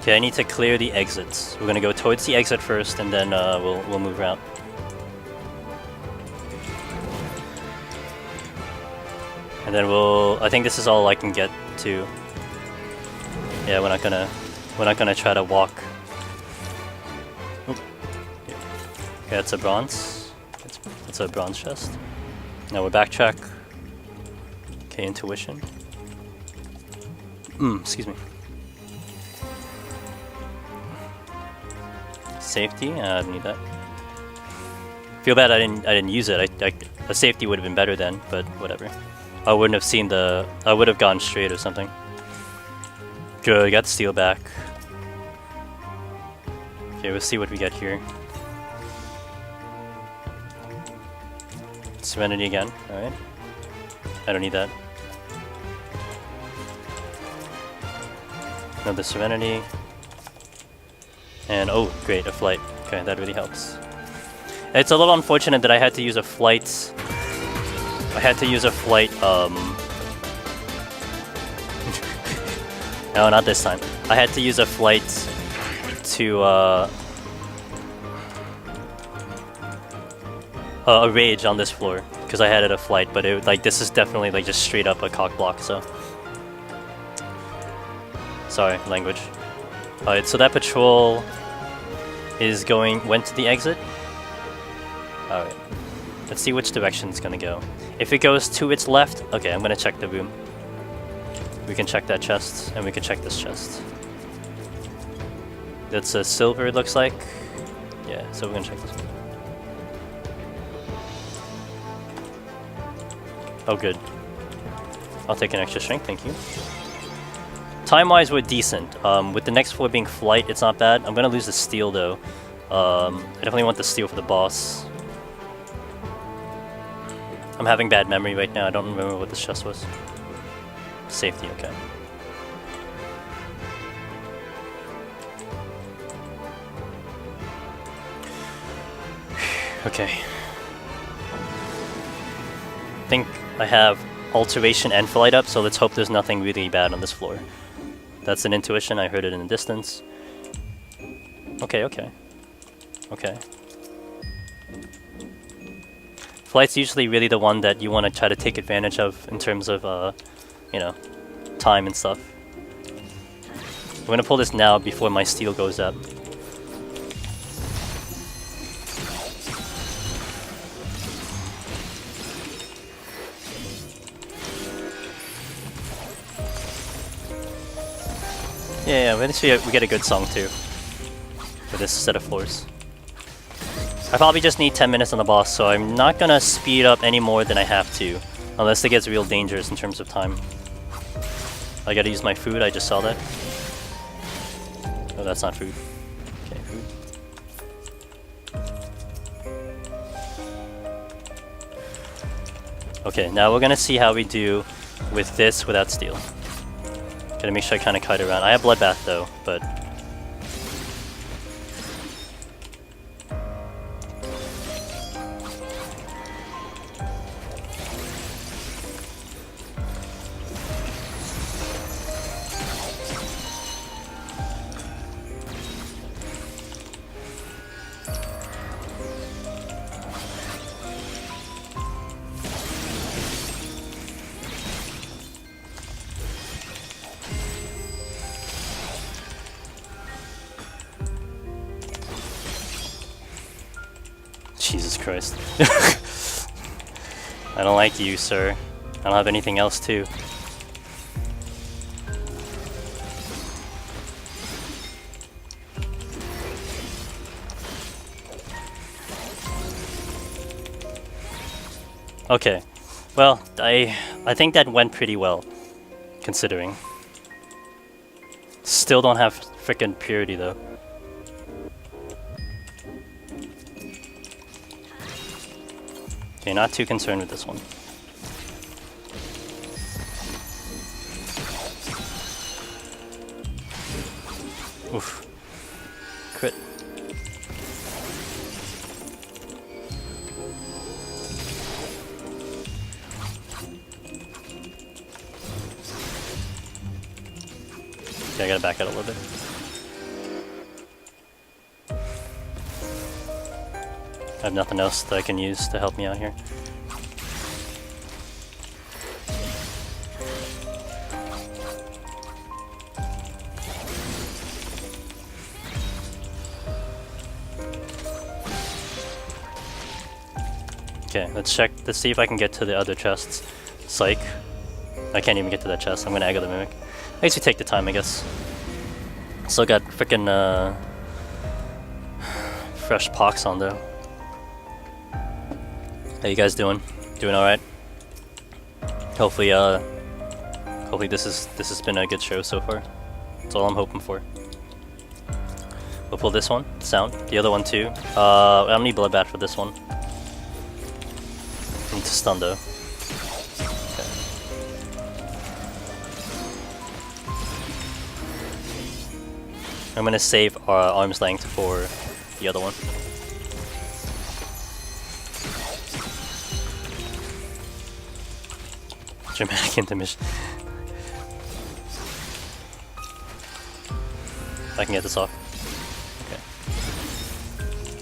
Okay, I need to clear the exits. We're gonna go towards the exit first, and then we'll move around. And then I think this is all I can get to. Yeah, we're not gonna try to walk. Oop. Yeah. Okay, that's a bronze. That's a bronze chest. Now we'll backtrack. Okay, intuition. Excuse me. Safety? I don't need that. Feel bad I didn't use it. A safety would have been better then, but whatever. I wouldn't have seen the. I would have gone straight or something. Good, got the steal back. Okay, we'll see what we get here. Serenity again. All right. I don't need that. Another Serenity. And oh, great, a flight. Okay, that really helps. It's a little unfortunate that I had to use a flight. I had to use a flight, no, not this time. I had to use a flight to, a rage on this floor. Because I had it a flight, but this is definitely, like, just straight up a cock block, so. Sorry, language. Alright, so that patrol went to the exit. Alright. Let's see which direction it's gonna go. If it goes to its left, okay, I'm gonna check the room. We can check that chest, and we can check this chest. That's a silver, it looks like. Yeah, so we're gonna check this one. Oh, good. I'll take an extra strength, thank you. Time-wise, we're decent. With the next floor being flight, it's not bad. I'm gonna lose the steal though. I definitely want the steal for the boss. I'm having bad memory right now. I don't remember what this chest was. Safety, okay. Okay. I think I have alteration and flight up, so let's hope there's nothing really bad on this floor. That's an intuition, I heard it in the distance. Okay, okay. Okay. Flight's usually really the one that you want to try to take advantage of in terms of, you know, time and stuff. I'm gonna pull this now before my steal goes up. Yeah, eventually we get a good song too. For this set of floors. I probably just need 10 minutes on the boss, so I'm not gonna speed up any more than I have to. Unless it gets real dangerous in terms of time. I gotta use my food, I just saw that. Oh, that's not food. Okay, food. Okay, now we're gonna see how we do with this without steel. Gotta make sure I kinda kite around. I have bloodbath though, but... Jesus Christ. I don't like you, sir. I don't have anything else too. Okay. Well, I think that went pretty well, considering. Still don't have frickin' purity though. Okay, not too concerned with this one. Oof. Crit. Okay, I gotta back out a little bit. I have nothing else that I can use to help me out here. Okay, let's check. Let's see if I can get to the other chests. Psych. I can't even get to that chest. I'm gonna egg the mimic. At least we take the time, I guess. Still got frickin' fresh pox on though. How you guys doing? Doing all right? Hopefully, hopefully this has been a good show so far. That's all I'm hoping for. We'll pull this one, sound. The other one too. I don't need bloodbath for this one. I need to stun though. Okay. I'm gonna save arm's length for the other one. Dramatic intermission. I can get this off. Okay.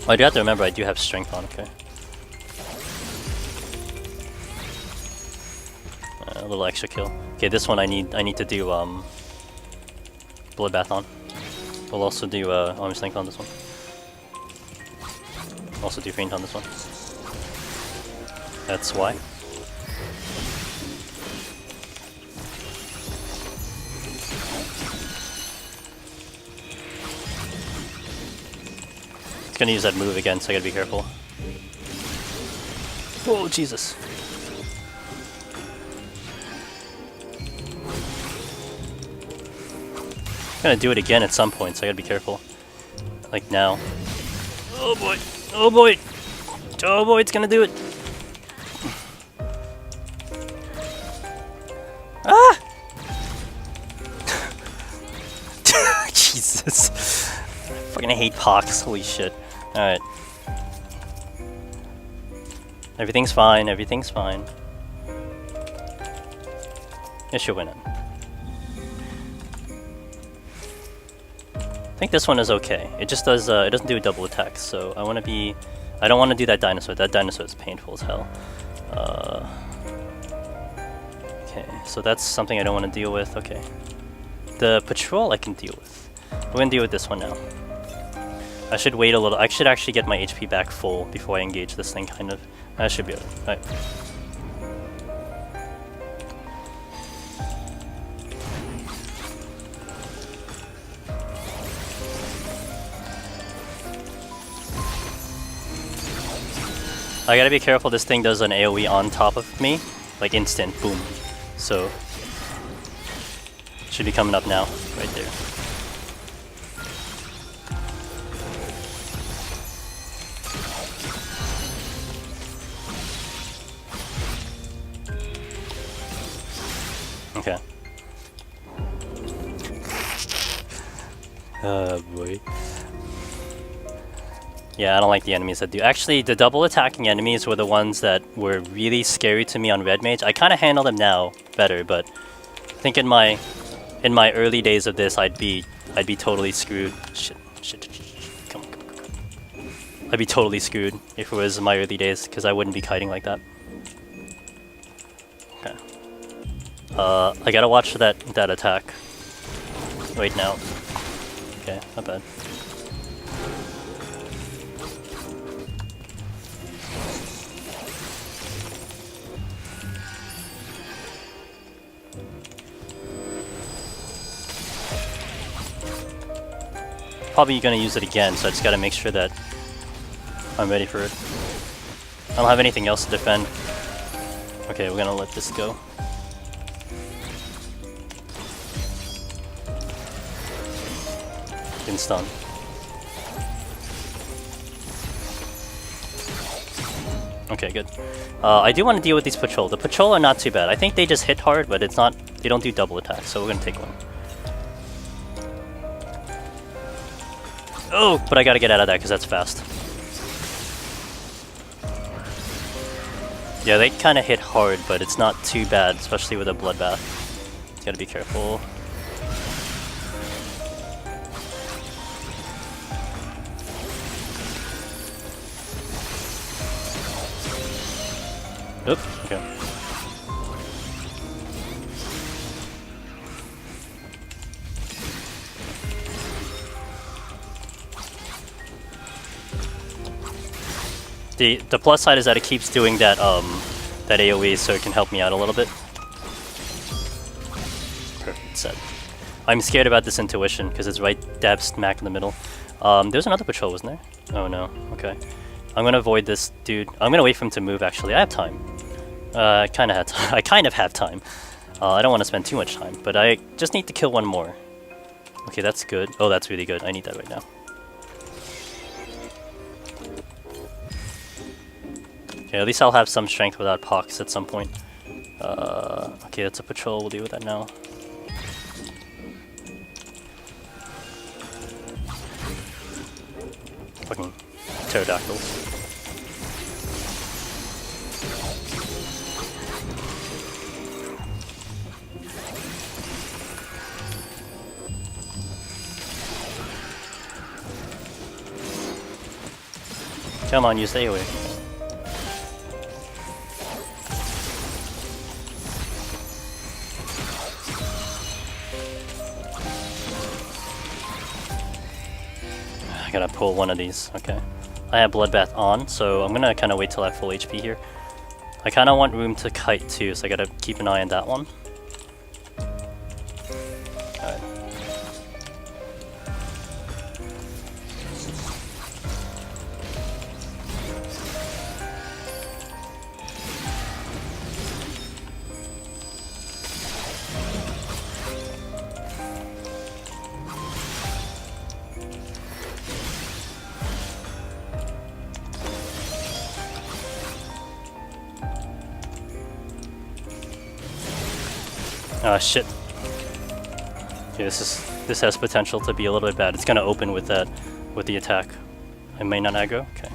Oh, I do have to remember I do have strength on, okay. A little extra kill. Okay, this one I need to do bloodbath on. We'll also do arm's length on this one. Also do faint on this one. That's why. It's gonna use that move again, so I gotta be careful. Whoa, Jesus. I'm gonna do it again at some point, so I gotta be careful. Like now. Oh boy! Oh boy! Oh boy, it's gonna do it! Ah! Jesus. I fucking hate pox, holy shit. Alright. Everything's fine, everything's fine. Yes, you're winning. I think this one is okay. It just does, it doesn't do a double attack, so I want to be... I don't want to do that dinosaur. That dinosaur is painful as hell. Okay, so that's something I don't want to deal with. Okay. The patrol I can deal with. I'm going to deal with this one now. I should wait a little. I should actually get my HP back full before I engage this thing, kind of. I should be able to. Alright. I gotta be careful, this thing does an AoE on top of me. Like instant, boom. So, should be coming up now, right there. Okay. Oh boy. Yeah, I don't like the enemies that do. Actually, the double attacking enemies were the ones that were really scary to me on Red Mage. I kind of handle them now better, but I think in my early days of this, I'd be totally screwed. Shit. Come on. I'd be totally screwed if it was my early days, because I wouldn't be kiting like that. Okay. I gotta watch that attack. Right now. Okay, not bad. Probably gonna use it again, so I just gotta make sure that I'm ready for it. I don't have anything else to defend. Okay, we're gonna let this go. Getting stunned. Okay, good. I do want to deal with these patrol. The patrol are not too bad. I think they just hit hard, but it's not. They don't do double attacks, so we're gonna take one. Oh, but I gotta get out of that because that's fast. Yeah, they kind of hit hard, but it's not too bad, especially with a bloodbath. You gotta be careful. Oop, okay. The plus side is that it keeps doing that that AoE, so it can help me out a little bit. Perfect set. I'm scared about this intuition because it's right dab smack in the middle. There's another patrol, wasn't there? Oh no. Okay. I'm gonna avoid this dude. I'm gonna wait for him to move. Actually, I have time. I kind of have time. I don't want to spend too much time, but I just need to kill one more. Okay, that's good. Oh, that's really good. I need that right now. Okay, at least I'll have some strength without pox at some point. Okay, that's a patrol. We'll deal with that now. Fucking pterodactyls. Come on, use the AoE. I gotta pull one of these. Okay. I have Bloodbath on, so I'm gonna kind of wait till I have full HP here. I kind of want room to kite too, so I gotta keep an eye on that one. Alright. Ah, shit. Okay, this has potential to be a little bit bad. It's gonna open with that, with the attack. I may not aggro. Okay.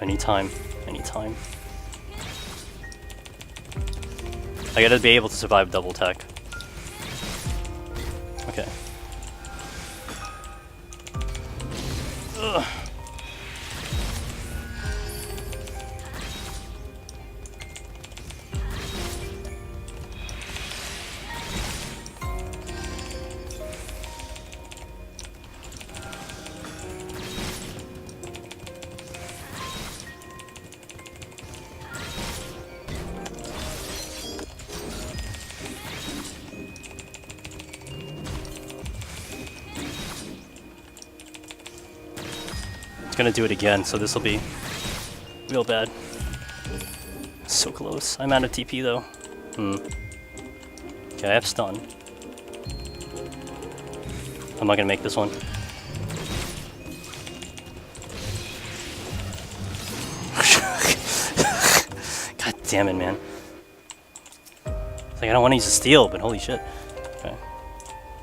I need time. I need time. I gotta be able to survive double attack. Okay. Ugh. Gonna do it again, so this will be real bad. So close. I'm out of TP though. Okay, I have stun. I'm not gonna make this one. God damn it, man. It's like I don't want to use a steal, but holy shit. Okay.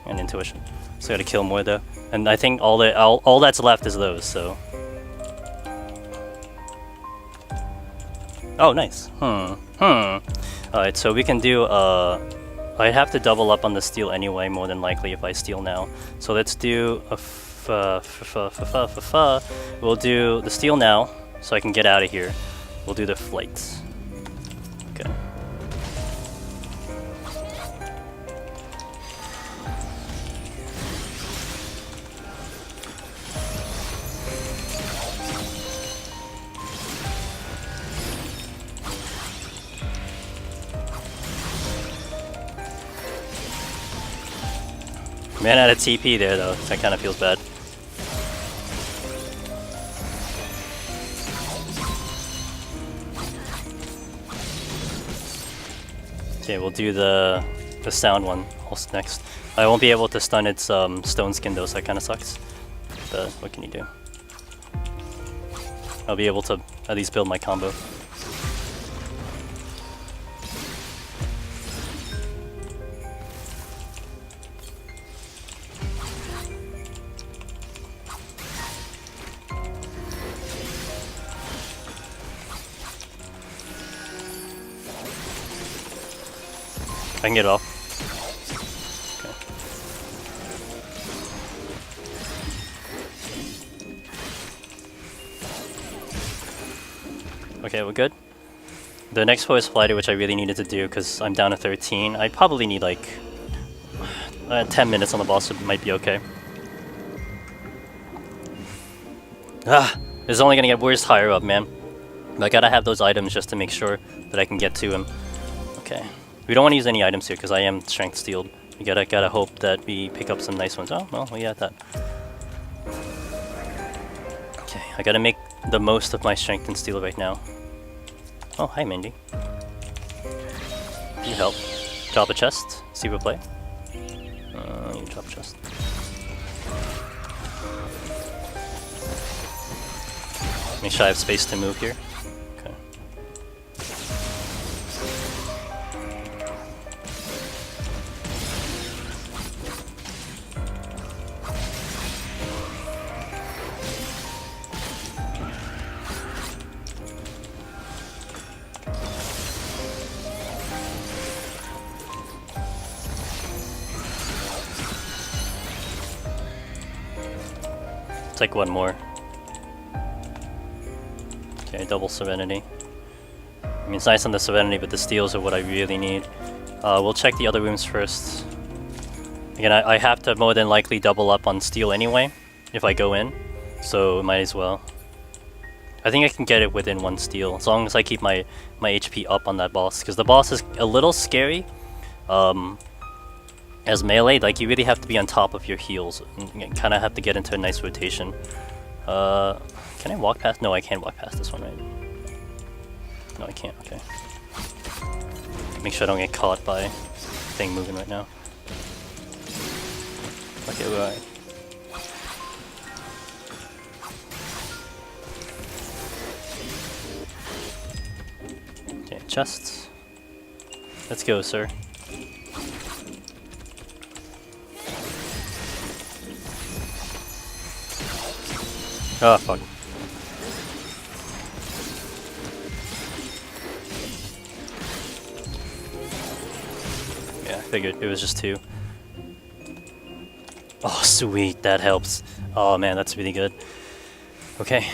And intuition. So I gotta kill more though. And I think all that's left is those, so. Oh, nice. Alright, so we can do, I'd have to double up on the steal anyway, more than likely, if I steal now. So let's do a we'll do the steal now, so I can get out of here. We'll do the flight. Okay. Ran out of TP there though, that kind of feels bad. Okay, we'll do the sound one also next. I won't be able to stun its stone skin though, so that kind of sucks. But what can you do? I'll be able to at least build my combo. I can get it off. Okay, we're good. The next Forest Flighter, which I really needed to do because I'm down to 13, I'd probably need like 10 minutes on the boss, so it might be okay. This is only gonna get worse higher up, man. I gotta have those items just to make sure that I can get to him. Okay. We don't want to use any items here because I am strength steeled. We gotta hope that we pick up some nice ones. Oh, well, we got that. Okay, I gotta make the most of my strength and steel right now. Oh, hi, Mindy. You help. Drop a chest. See what play. You drop a chest. Make sure I have space to move here. Okay. Take one more. Okay, double Serenity. I mean, it's nice on the Serenity, but the steals are what I really need. We'll check the other rooms first. Again, I have to more than likely double up on steel anyway, if I go in, so might as well. I think I can get it within one steal, as long as I keep my HP up on that boss, because the boss is a little scary. As melee, like you really have to be on top of your heals, and kind of have to get into a nice rotation. Can I walk past? No, I can't walk past this one, right? No, I can't, okay. Make sure I don't get caught by thing moving right now. Okay, we're alright. Okay, chests. Let's go, sir. Oh, fuck. Yeah, I figured it was just two. Oh, sweet, that helps. Oh man, that's really good. Okay.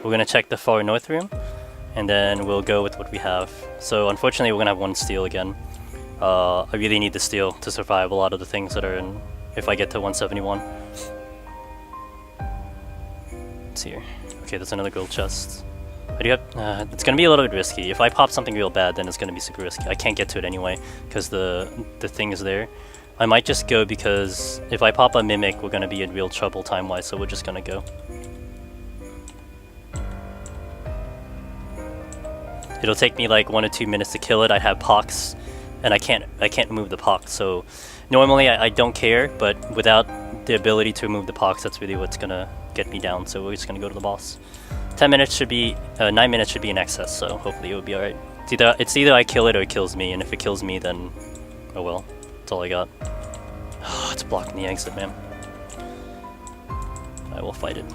We're gonna check the far north room, and then we'll go with what we have. So, unfortunately, we're gonna have one steal again. I really need the steal to survive a lot of the things that are in, if I get to 171. Here. Okay, that's another gold chest. I do have, it's gonna be a little bit risky. If I pop something real bad, then it's gonna be super risky. I can't get to it anyway, because the thing is there. I might just go because if I pop a Mimic, we're gonna be in real trouble time-wise, so we're just gonna go. It'll take me like 1 or 2 minutes to kill it. I have pox, and I can't remove the pox. So normally I don't care, but without the ability to remove the pox, that's really what's gonna get me down. So we're just gonna go to the boss. 10 minutes should be 9 minutes should be in excess. So hopefully it'll be alright. It's either I kill it or it kills me, and if it kills me, then oh well. That's all I got. Oh, it's blocking the exit, man. I will fight it.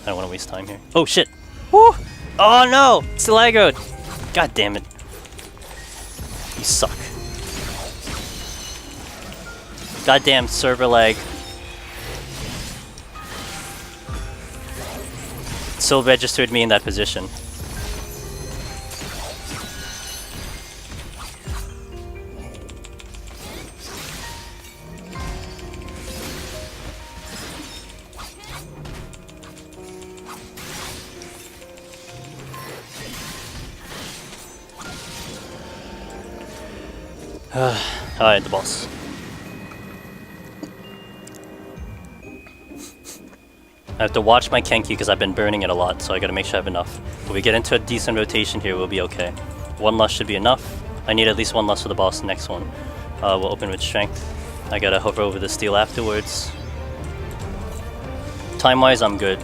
I don't want to waste time here. Oh shit! Woo! Oh no! Still aggroed! God damn it. You suck. Goddamn server lag. It still registered me in that position. Alright, the boss. I have to watch my Kenki because I've been burning it a lot, so I gotta make sure I have enough. If we get into a decent rotation here, we'll be okay. 1 lust should be enough. I need at least 1 lust for the boss, the next one. We'll open with strength. I gotta hover over the steel afterwards. Time-wise, I'm good.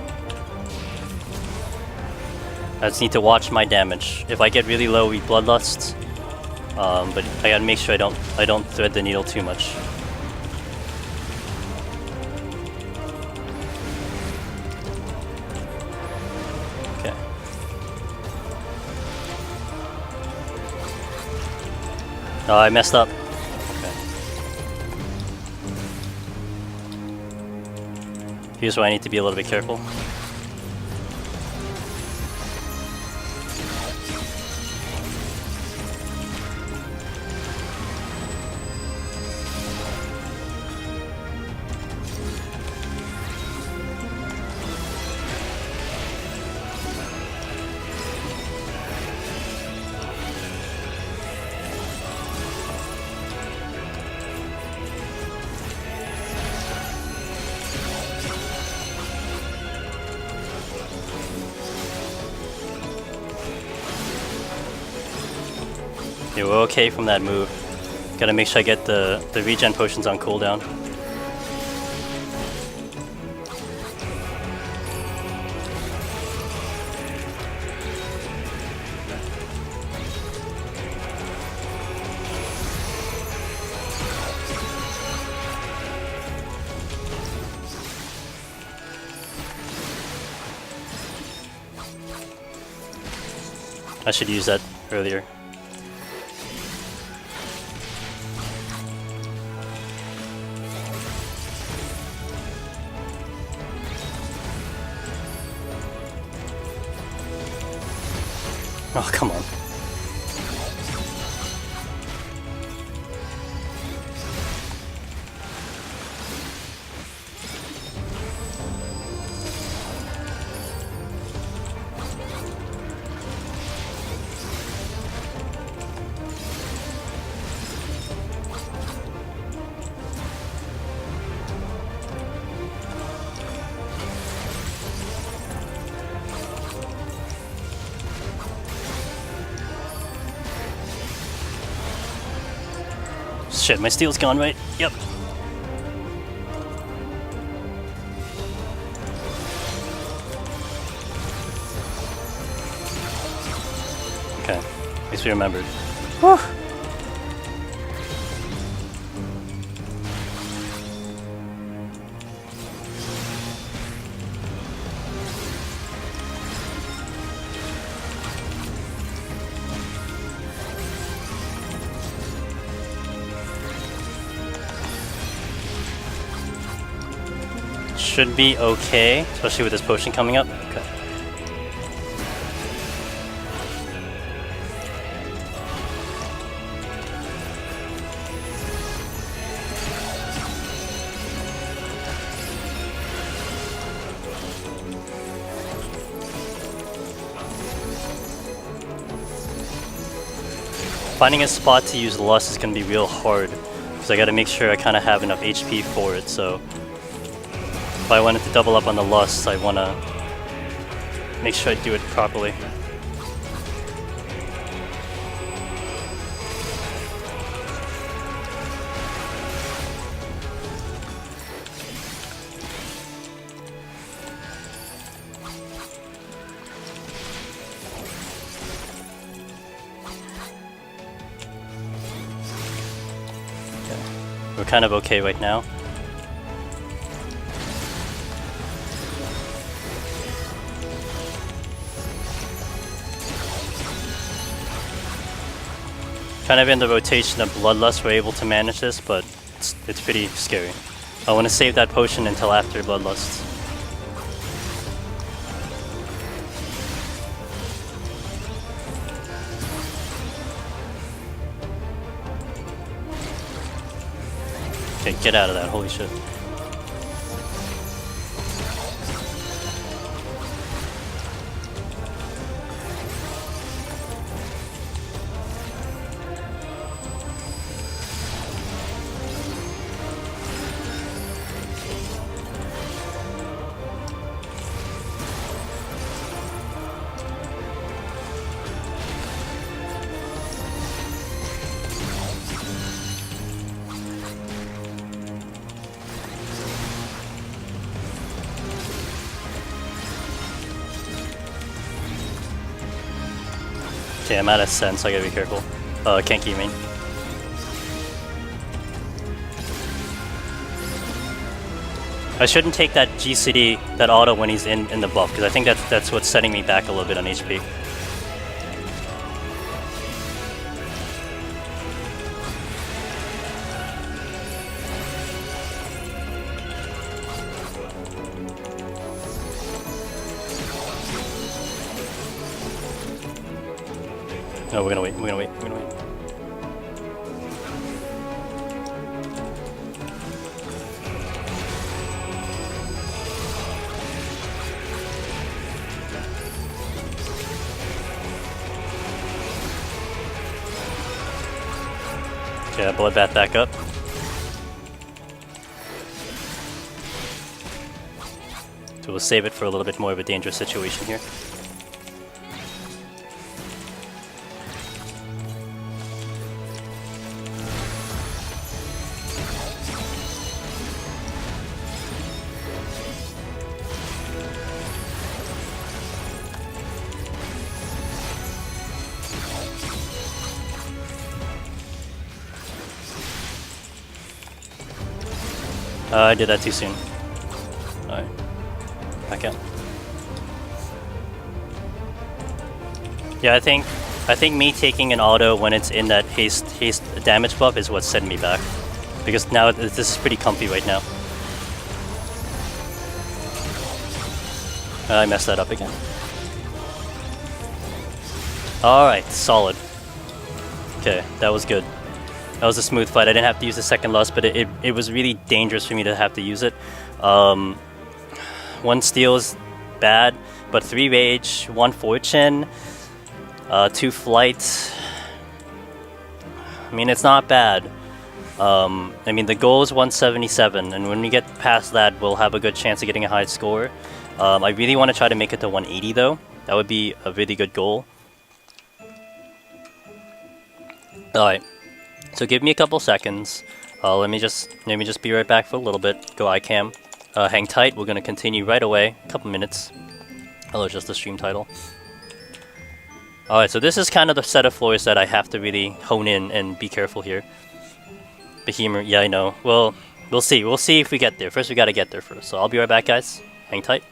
I just need to watch my damage. If I get really low, we bloodlust. But I gotta make sure I don't thread the needle too much. Okay. Oh, I messed up. Okay. Here's where I need to be a little bit careful. Yeah, we're okay from that move. Gotta make sure I get the regen potions on cooldown. I should use that earlier. Oh, come on. Shit, my steel's gone, right? Yep. Okay, at least we remembered. Whew. Should be okay, especially with this potion coming up. Okay. Finding a spot to use Lust is going to be real hard, because I got to make sure I kind of have enough HP for it, so if I wanted to double up on the Lust, I want to make sure I do it properly. We're kind of okay right now. Kind of in the rotation of Bloodlust, we're able to manage this, but it's pretty scary. I want to save that potion until after Bloodlust. Okay, get out of that, holy shit. Okay, I'm out of sense, so I gotta be careful. I can't keep me. I shouldn't take that GCD, that auto when he's in the buff, because I think that's what's setting me back a little bit on HP. No, we're gonna wait, we're gonna wait, we're gonna wait. Okay, Bloodbath back up. So we'll save it for a little bit more of a dangerous situation here. I did that too soon. Alright. Back out. Yeah, I think me taking an auto when it's in that haste damage buff is what's setting me back. Because now this is pretty comfy right now. I messed that up again. Alright, solid. Okay, that was good. That was a smooth fight. I didn't have to use the second lust, but it was really dangerous for me to have to use it. 1 steal is bad, but 3 rage, 1 fortune, 2 flight. I mean, it's not bad. I mean, the goal is 177, and when we get past that, we'll have a good chance of getting a high score. I really want to try to make it to 180, though. That would be a really good goal. Alright. So give me a couple seconds. Let me just be right back for a little bit. Go ICAM. Hang tight. We're gonna continue right away. A couple minutes. Hello, just the stream title. Alright, so this is kind of the set of floors that I have to really hone in and be careful here. Behemoth, yeah, I know. Well, we'll see. We'll see if we get there. First, we gotta get there first. So I'll be right back, guys. Hang tight.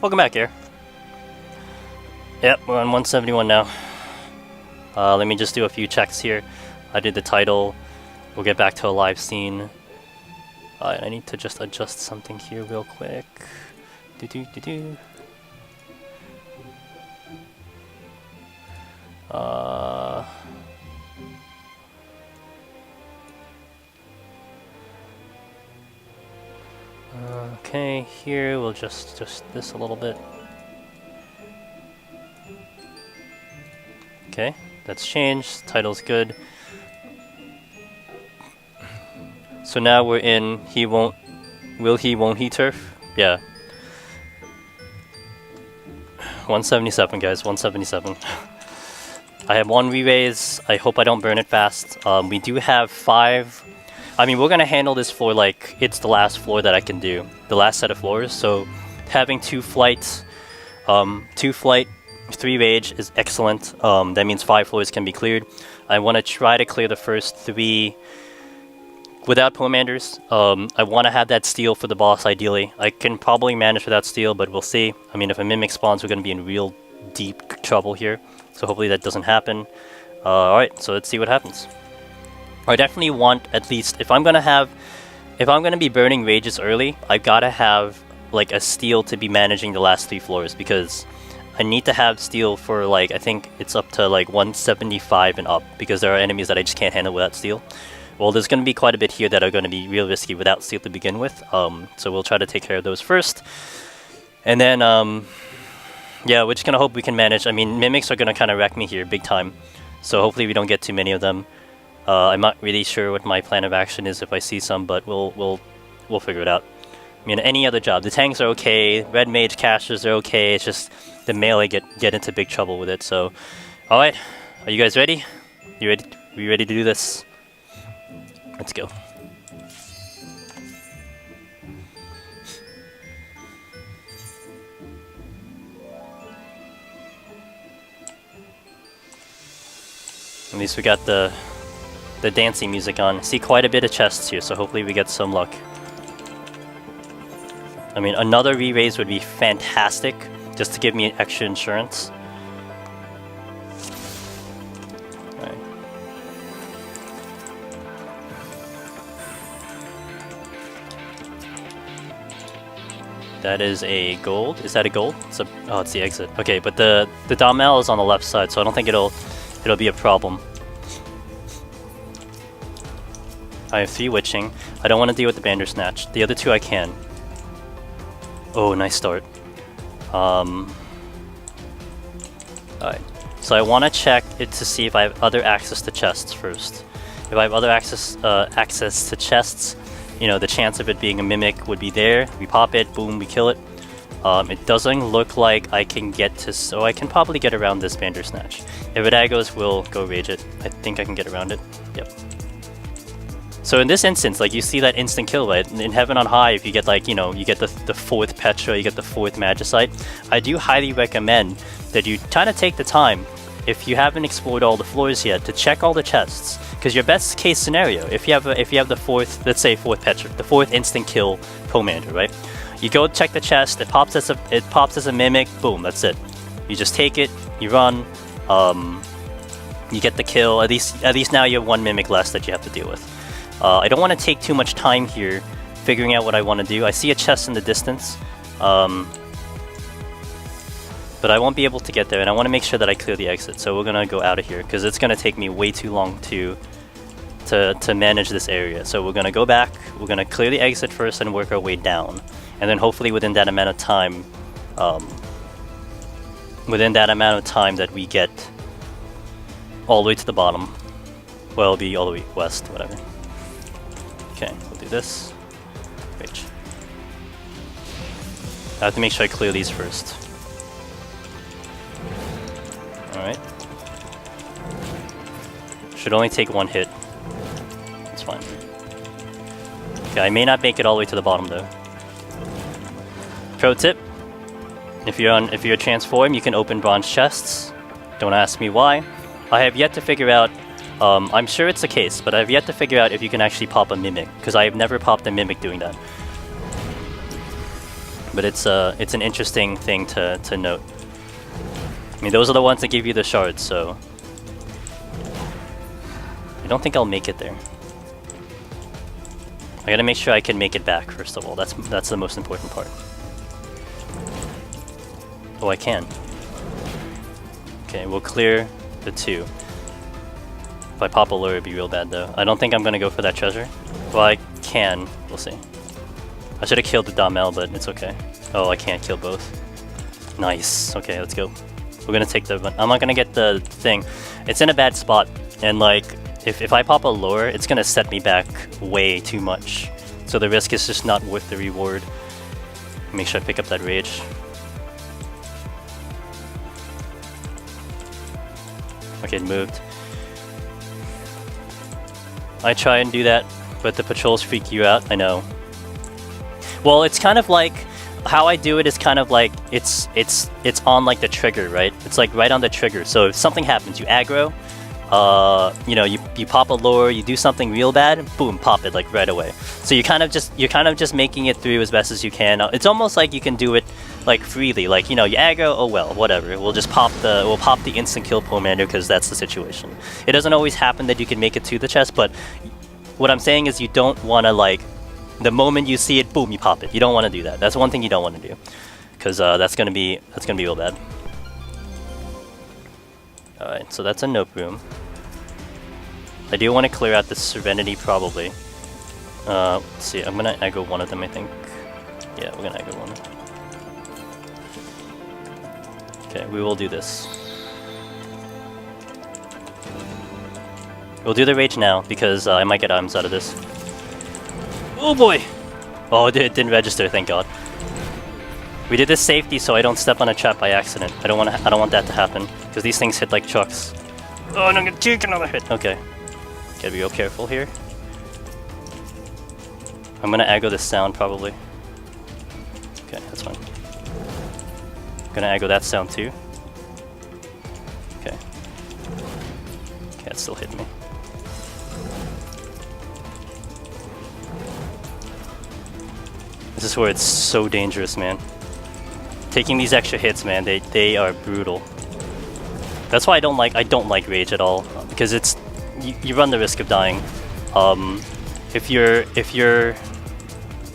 Welcome back, Air. Yep, we're on 171 now. Let me just do a few checks here. I did the title. We'll get back to a live scene. I need to just adjust something here real quick. Okay, here we'll just this a little bit. Okay, that's changed. Title's good. So now we're in will he, won't he turf? Yeah. 177, guys, 177. I have 1 re-raise. I hope I don't burn it fast. We do have 5. I mean, we're gonna handle this floor like it's the last floor that I can do. The last set of floors. So having 2 flights, 3 rage is excellent. That means 5 floors can be cleared. I want to try to clear the first 3 without Pomanders. I want to have that steal for the boss ideally. I can probably manage without steal, but we'll see. I mean, if a Mimic spawns, we're going to be in real deep trouble here. So hopefully that doesn't happen. Alright, so let's see what happens. I definitely want at least, if I'm going to be burning rages early, I've got to have like a steal to be managing the last 3 floors, because I need to have steal for like, I think it's up to like 175 and up, because there are enemies that I just can't handle without steal. Well, there's going to be quite a bit here that are going to be real risky without steal to begin with, so we'll try to take care of those first. And then, yeah, we're just going to hope we can manage. I mean, Mimics are going to kind of wreck me here big time, so hopefully we don't get too many of them. I'm not really sure what my plan of action is if I see some, but we'll figure it out. I mean, any other job, the tanks are okay, red mage casters are okay, it's just the melee get into big trouble with it. So, alright, are you guys ready? Are you ready to do this? Let's go. At least we got the dancing music on. See quite a bit of chests here, so hopefully we get some luck. I mean, another re-raise would be fantastic, just to give me extra insurance. Alright. That is a gold. Is that a gold? Oh, it's the exit. Okay, but the Damel is on the left side, so I don't think it'll be a problem. I have 3 witching. I don't want to deal with the Bandersnatch. The other 2 I can. Oh, nice start. Alright. So I want to check it to see if I have other access to chests first. If I have other access to chests, you know, the chance of it being a Mimic would be there. We pop it, boom, we kill it. It doesn't look like I can get to, so I can probably get around this Bandersnatch. If it goes, we'll go rage it. I think I can get around it. Yep. So in this instance, like, you see that instant kill, right? In Heaven on High, if you get, like, you know, you get the 4th Petra, you get the 4th Magicite, I do highly recommend that you kind of take the time, if you haven't explored all the floors yet, to check all the chests. Because your best case scenario, if you have the 4th, let's say 4th Petra, the 4th instant kill Pomander, right? You go check the chest, it pops as a Mimic, boom, that's it. You just take it, you run, you get the kill. At least now you have 1 Mimic less that you have to deal with. I don't want to take too much time here figuring out what I want to do. I see a chest in the distance, but I won't be able to get there, and I want to make sure that I clear the exit. So we're gonna go out of here because it's gonna take me way too long to manage this area. So we're gonna go back. We're gonna clear the exit first and work our way down, and then hopefully within that amount of time, that we get all the way to the bottom. Well, it'll be all the way west, whatever. Okay, we'll do this. Rage. I have to make sure I clear these first. Alright. Should only take 1 hit. That's fine. Okay, I may not make it all the way to the bottom though. Pro tip: if you're transform, you can open bronze chests. Don't ask me why. I have yet to figure out. I'm sure it's the case, but I've yet to figure out if you can actually pop a Mimic, because I have never popped a Mimic doing that. But it's an interesting thing to note. I mean, those are the ones that give you the shards, so I don't think I'll make it there. I gotta make sure I can make it back first of all. That's the most important part. Oh, I can. Okay, we'll clear the 2. If I pop a lure, it'd be real bad though. I don't think I'm gonna go for that treasure. Well, I can. We'll see. I should have killed the Damel, but it's okay. Oh, I can't kill both. Nice. Okay, let's go. We're gonna take the... I'm not gonna get the thing. It's in a bad spot, and like, if I pop a lure, it's gonna set me back way too much. So the risk is just not worth the reward. Make sure I pick up that rage. Okay, it moved. I try and do that, but the patrols freak you out. I know. Well, it's kind of like how I do it is kind of like it's on like the trigger, right? It's like right on the trigger. So if something happens, you aggro, you know, you pop a lure, you do something real bad, boom, pop it like right away. So you're kind of just making it through as best as you can. It's almost like you can do it like freely, like, you know, you aggro, oh well, whatever. We'll pop the instant kill Pomander because that's the situation. It doesn't always happen that you can make it to the chest, but what I'm saying is you don't want to like the moment you see it, boom, you pop it. You don't want to do that. That's one thing you don't want to do, because that's gonna be real bad. All right, so that's a nope room. I do want to clear out the Serenity probably. Let's see. I'm gonna aggro one of them, I think. Yeah, we're gonna aggro one. Okay, we will do this. We'll do the rage now because I might get items out of this. Oh boy! Oh, it didn't register, thank God. We did this safety so I don't step on a trap by accident. I don't want that to happen because these things hit like trucks. Oh, and I'm gonna take another hit. Okay, gotta be real careful here. I'm gonna aggro this sound probably. Okay, that's fine. Gonna aggro that sound too. Okay. Okay, it still hit me. This is where it's so dangerous, man. Taking these extra hits, man, they are brutal. That's why I don't like rage at all, because it's you run the risk of dying. If you're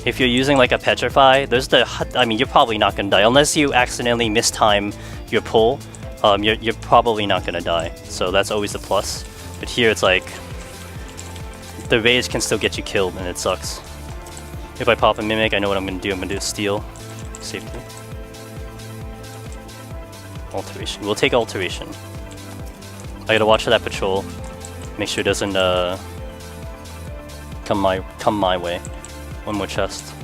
using like a petrify, I mean, you're probably not gonna die unless you accidentally mistime your pull. You're probably not gonna die, so that's always a plus. But here it's like the rage can still get you killed, and it sucks. If I pop a mimic, I know what I'm gonna do. I'm gonna do a steal, safety, alteration. We'll take alteration. I gotta watch for that patrol. Make sure it doesn't come my way. One more chest.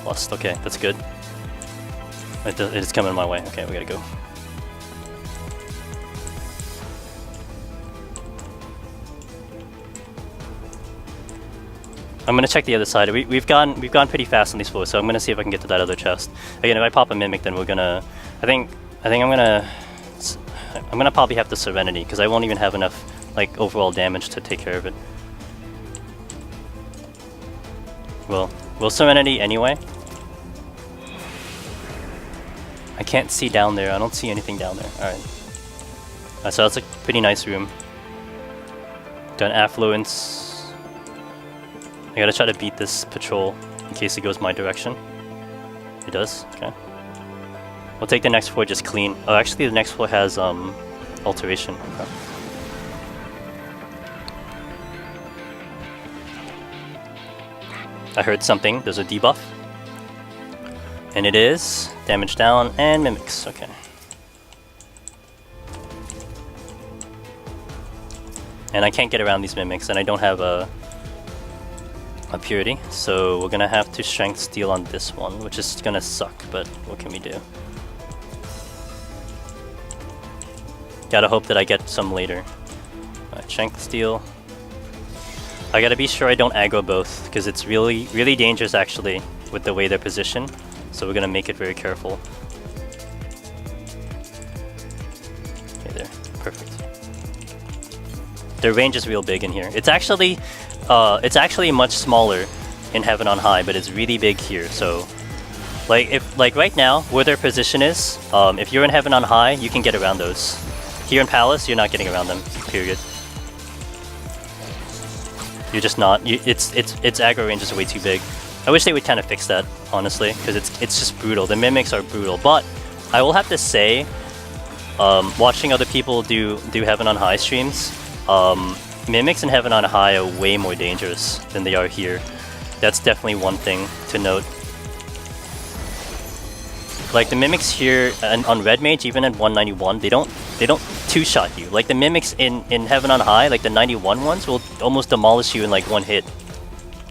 Lust. Okay, that's good. It is coming my way. Okay, we gotta go. I'm gonna check the other side. We've gone pretty fast on these floors, so I'm gonna see if I can get to that other chest. Again, if I pop a mimic, then we're gonna. I think I'm gonna probably have the Serenity because I won't even have enough like overall damage to take care of it. We'll Serenity anyway. I can't see down there. I don't see anything down there. All right. So that's a pretty nice room. Done affluence. I gotta try to beat this patrol in case it goes my direction. It does, okay. We'll take the next floor just clean. Oh, actually the next floor has alteration. Okay. I heard something, there's a debuff. And it is damage down and mimics, okay. And I can't get around these mimics, and I don't have a purity, so we're gonna have to strength steal on this one, which is gonna suck, but what can we do? Gotta hope that I get some later. Alright, strength steal. I gotta be sure I don't aggro both, because it's really dangerous actually with the way they're positioned, so we're gonna make it very careful. Okay, there, perfect. Their range is real big in here. It's actually much smaller in Heaven on High, but it's really big here, so Like right now, where their position is, if you're in Heaven on High, you can get around those. Here in Palace, you're not getting around them. Period. You're just not. Its aggro range is way too big. I wish they would kind of fix that, honestly, because it's just brutal. The mimics are brutal, but I will have to say, watching other people do Heaven on High streams, mimics in Heaven on High are way more dangerous than they are here. That's definitely one thing to note. Like the mimics here on Red Mage, even at 191, they don't two-shot you. Like the mimics in Heaven on High, like the 91 ones, will almost demolish you in like one hit.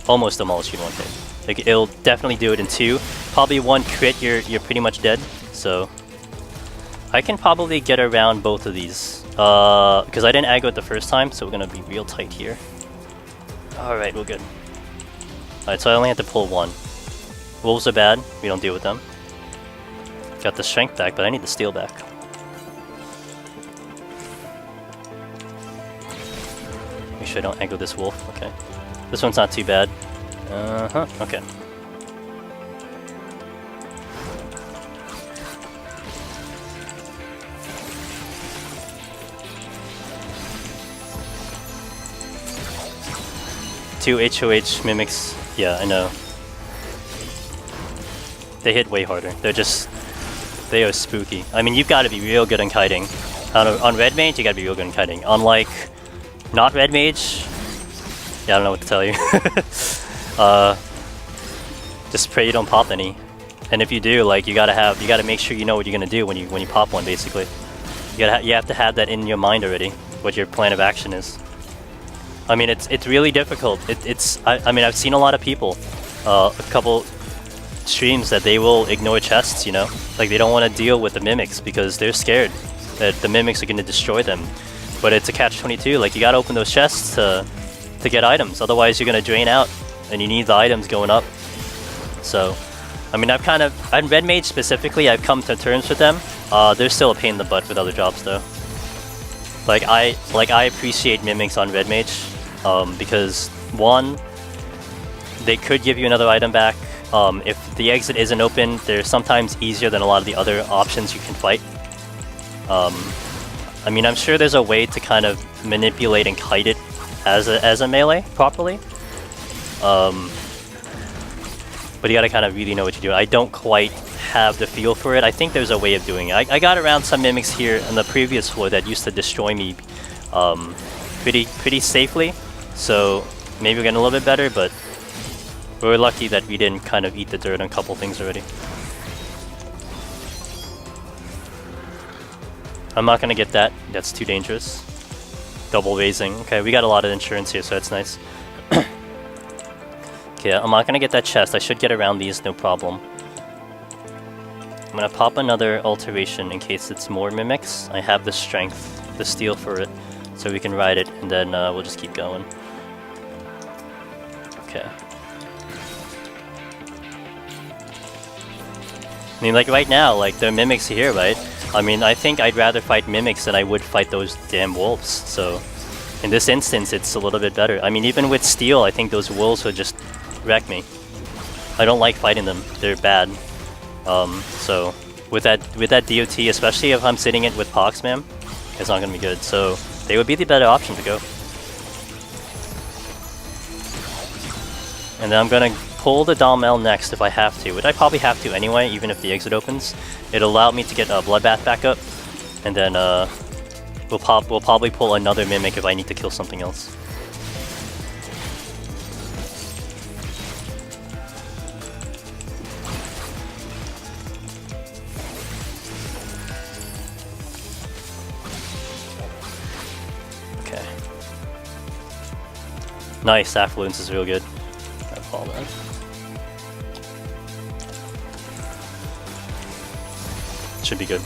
Almost demolish you in one hit. Like it'll definitely do it in two. Probably one crit, you're pretty much dead. So I can probably get around both of these. Because I didn't aggro it the first time, so we're gonna be real tight here. Alright, we're good. Alright, so I only have to pull one. Wolves are bad, we don't deal with them. Got the strength back, but I need the steel back. Make sure I don't aggro this wolf, okay. This one's not too bad. Okay. Two HOH mimics, yeah, I know. They hit way harder. They are spooky. I mean, you've got to be real good in kiting. On Red Mage, you got to be real good in kiting. On like, not Red Mage, yeah, I don't know what to tell you. Just pray you don't pop any. And if you do, like, you gotta make sure you know what you're gonna do when you pop one. Basically, you have to have that in your mind already. What your plan of action is. I mean, it's really difficult. I mean, I've seen a lot of people, a couple streams that they will ignore chests, you know? Like they don't want to deal with the mimics because they're scared that the mimics are going to destroy them. But it's a catch-22, like you gotta open those chests to get items, otherwise you're going to drain out and you need the items going up. So, I mean, on Red Mage specifically, I've come to terms with them. They're still a pain in the butt with other jobs though. Like I appreciate mimics on Red Mage, because one, they could give you another item back. If the exit isn't open, they're sometimes easier than a lot of the other options you can fight. I mean, I'm sure there's a way to kind of manipulate and kite it as a melee properly. But you gotta kind of really know what you're doing. I don't quite have the feel for it. I think there's a way of doing it. I got around some mimics here on the previous floor that used to destroy me pretty safely. So maybe we're getting a little bit better, but we're lucky that we didn't kind of eat the dirt on a couple things already. I'm not gonna get that. That's too dangerous. Double raising. Okay, we got a lot of insurance here, so that's nice. Okay, I'm not gonna get that chest. I should get around these, no problem. I'm gonna pop another alteration in case it's more mimics. I have the strength, the steel for it, so we can ride it, and then we'll just keep going. Okay. I mean, like right now, like the mimics here, right? I mean, I think I'd rather fight mimics than I would fight those damn wolves. So, in this instance, it's a little bit better. I mean, even with steel, I think those wolves would just wreck me. I don't like fighting them; they're bad. So with that DOT, especially if I'm sitting it with Pox, man, it's not gonna be good. So they would be the better option to go. And then I'm gonna pull the Dalmel next if I have to, which I probably have to anyway, even if the exit opens. It'll allow me to get a Bloodbath back up, and then we'll probably pull another Mimic if I need to kill something else. Okay. Nice, Affluence is real good. I'll fall then. Should be good.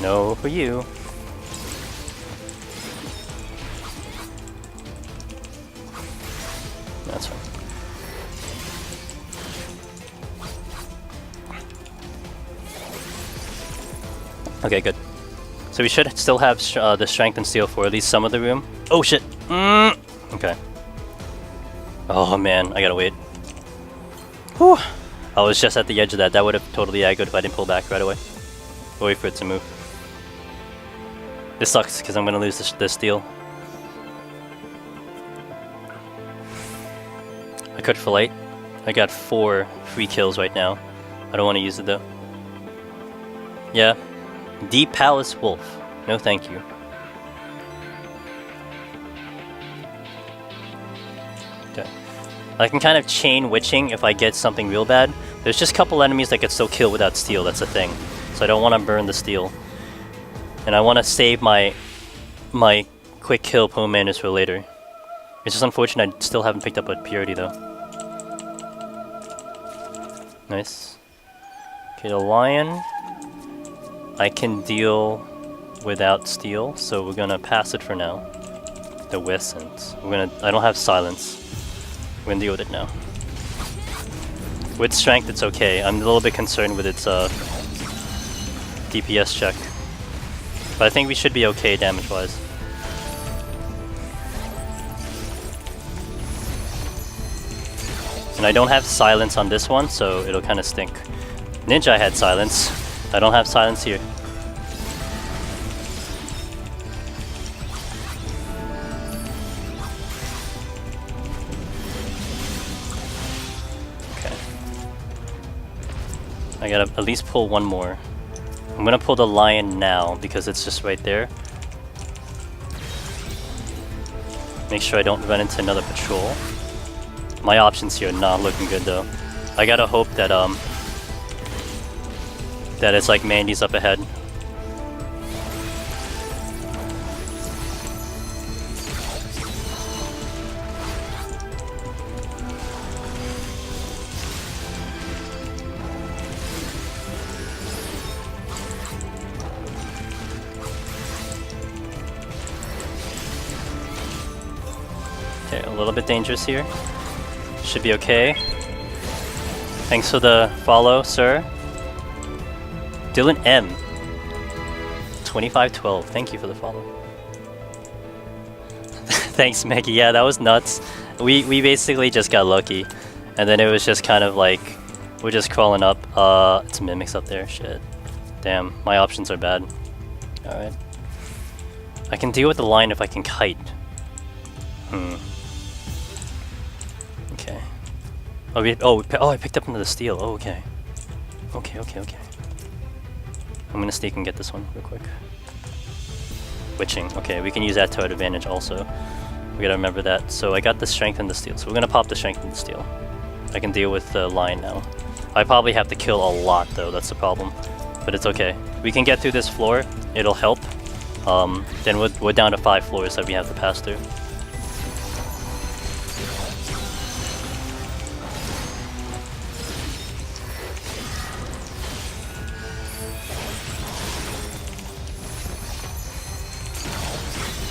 No for you. That's fine. Okay, good. So we should still have the strength and steel for at least some of the room. Oh shit! Okay. Oh man, I gotta wait. Whew. I was just at the edge of that. That would have totally aggroed if I didn't pull back right away. Wait for it to move. This sucks because I'm gonna lose this steel. I could fillet. I got 4 free kills right now. I don't want to use it though. Yeah. Deep Palace Wolf. No thank you. Okay. I can kind of chain witching if I get something real bad. There's just a couple enemies that could still kill without steel, that's the thing. So I don't want to burn the steel. And I want to save my quick kill Poemanners for later. It's just unfortunate I still haven't picked up a purity though. Nice. Okay, the lion I can deal without steel, so we're gonna pass it for now. The Wisent. I don't have silence. We're gonna deal with it now. With strength it's okay. I'm a little bit concerned with its DPS check. But I think we should be okay damage wise. And I don't have silence on this one, so it'll kind of stink. Ninja had silence. I don't have silence here. Okay. I gotta at least pull one more. I'm gonna pull the lion now because it's just right there. Make sure I don't run into another patrol. My options here are not looking good though. I gotta hope that that it's like Mandy's up ahead. Okay, a little bit dangerous here. Should be okay. Thanks for the follow, sir. Dylan M. 2512. Thank you for the follow. Thanks, Maygii. Yeah, that was nuts. We basically just got lucky, and then it was just kind of like we're just crawling up. It's mimics up there. Shit. Damn, my options are bad. All right. I can deal with the line if I can kite. Okay. I picked up another steel. Oh, okay. Okay. I'm gonna sneak and get this one real quick. Witching. Okay, we can use that to our advantage also. We gotta remember that. So I got the strength and the steel. So we're gonna pop the strength and the steel. I can deal with the lion now. I probably have to kill a lot though, that's the problem. But it's okay. We can get through this floor. It'll help. Then we're down to 5 floors that we have to pass through.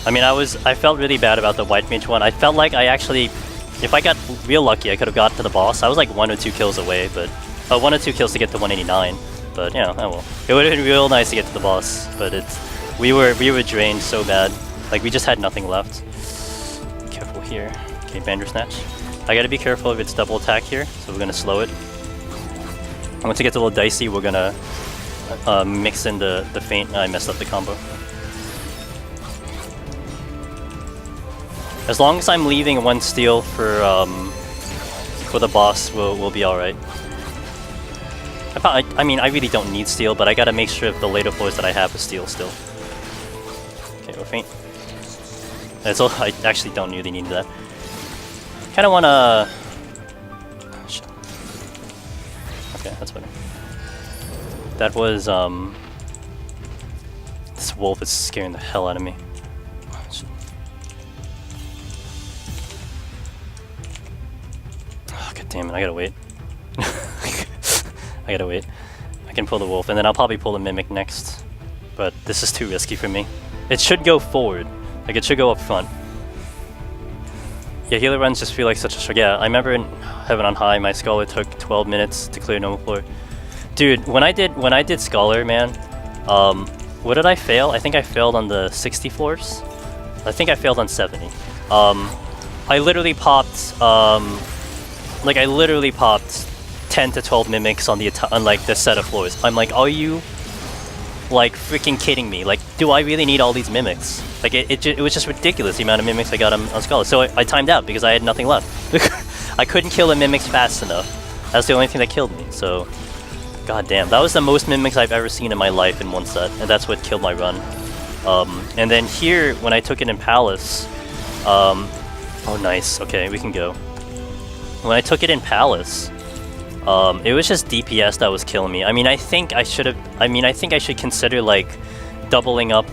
I mean, I felt really bad about the white mage one. I felt like I actually, if I got real lucky, I could have got to the boss. I was like 1 or 2 kills away, but 1 or 2 kills to get to 189. But you know, oh well. It would have been real nice to get to the boss, but we were drained so bad. Like we just had nothing left. Careful here. Okay, Bandersnatch. I gotta be careful if it's double attack here, so we're gonna slow it. Once it gets a little dicey, we're gonna mix in the feint. I messed up the combo. As long as I'm leaving 1 steel for the boss, we'll be all right. I mean, I really don't need steel, but I gotta make sure the later floors that I have is steel still. Okay, we're faint. That's all. I actually don't really need that. Kind of wanna. Shit. Okay, that's better. That was This wolf is scaring the hell out of me. Damn it, I gotta wait. I gotta wait. I can pull the wolf, and then I'll probably pull the mimic next. But this is too risky for me. It should go forward. Like, it should go up front. Yeah, healer runs just feel like such a struggle. Yeah, I remember in Heaven on High, my Scholar took 12 minutes to clear normal floor. Dude, when I did Scholar, man, What did I fail? I think I failed on the 60 floors. I think I failed on 70. I literally popped, like I literally popped 10 to 12 mimics on like the set of floors. I'm like, are you like freaking kidding me? Like, do I really need all these mimics? Like it was just ridiculous the amount of mimics I got on Scholar. So I timed out because I had nothing left. I couldn't kill the mimics fast enough. That's the only thing that killed me. So, god damn, that was the most mimics I've ever seen in my life in one set, and that's what killed my run. And then here, when I took it in Palace, oh nice, okay, we can go. When I took it in Palace, it was just DPS that was killing me. I mean, I think I should consider like doubling up,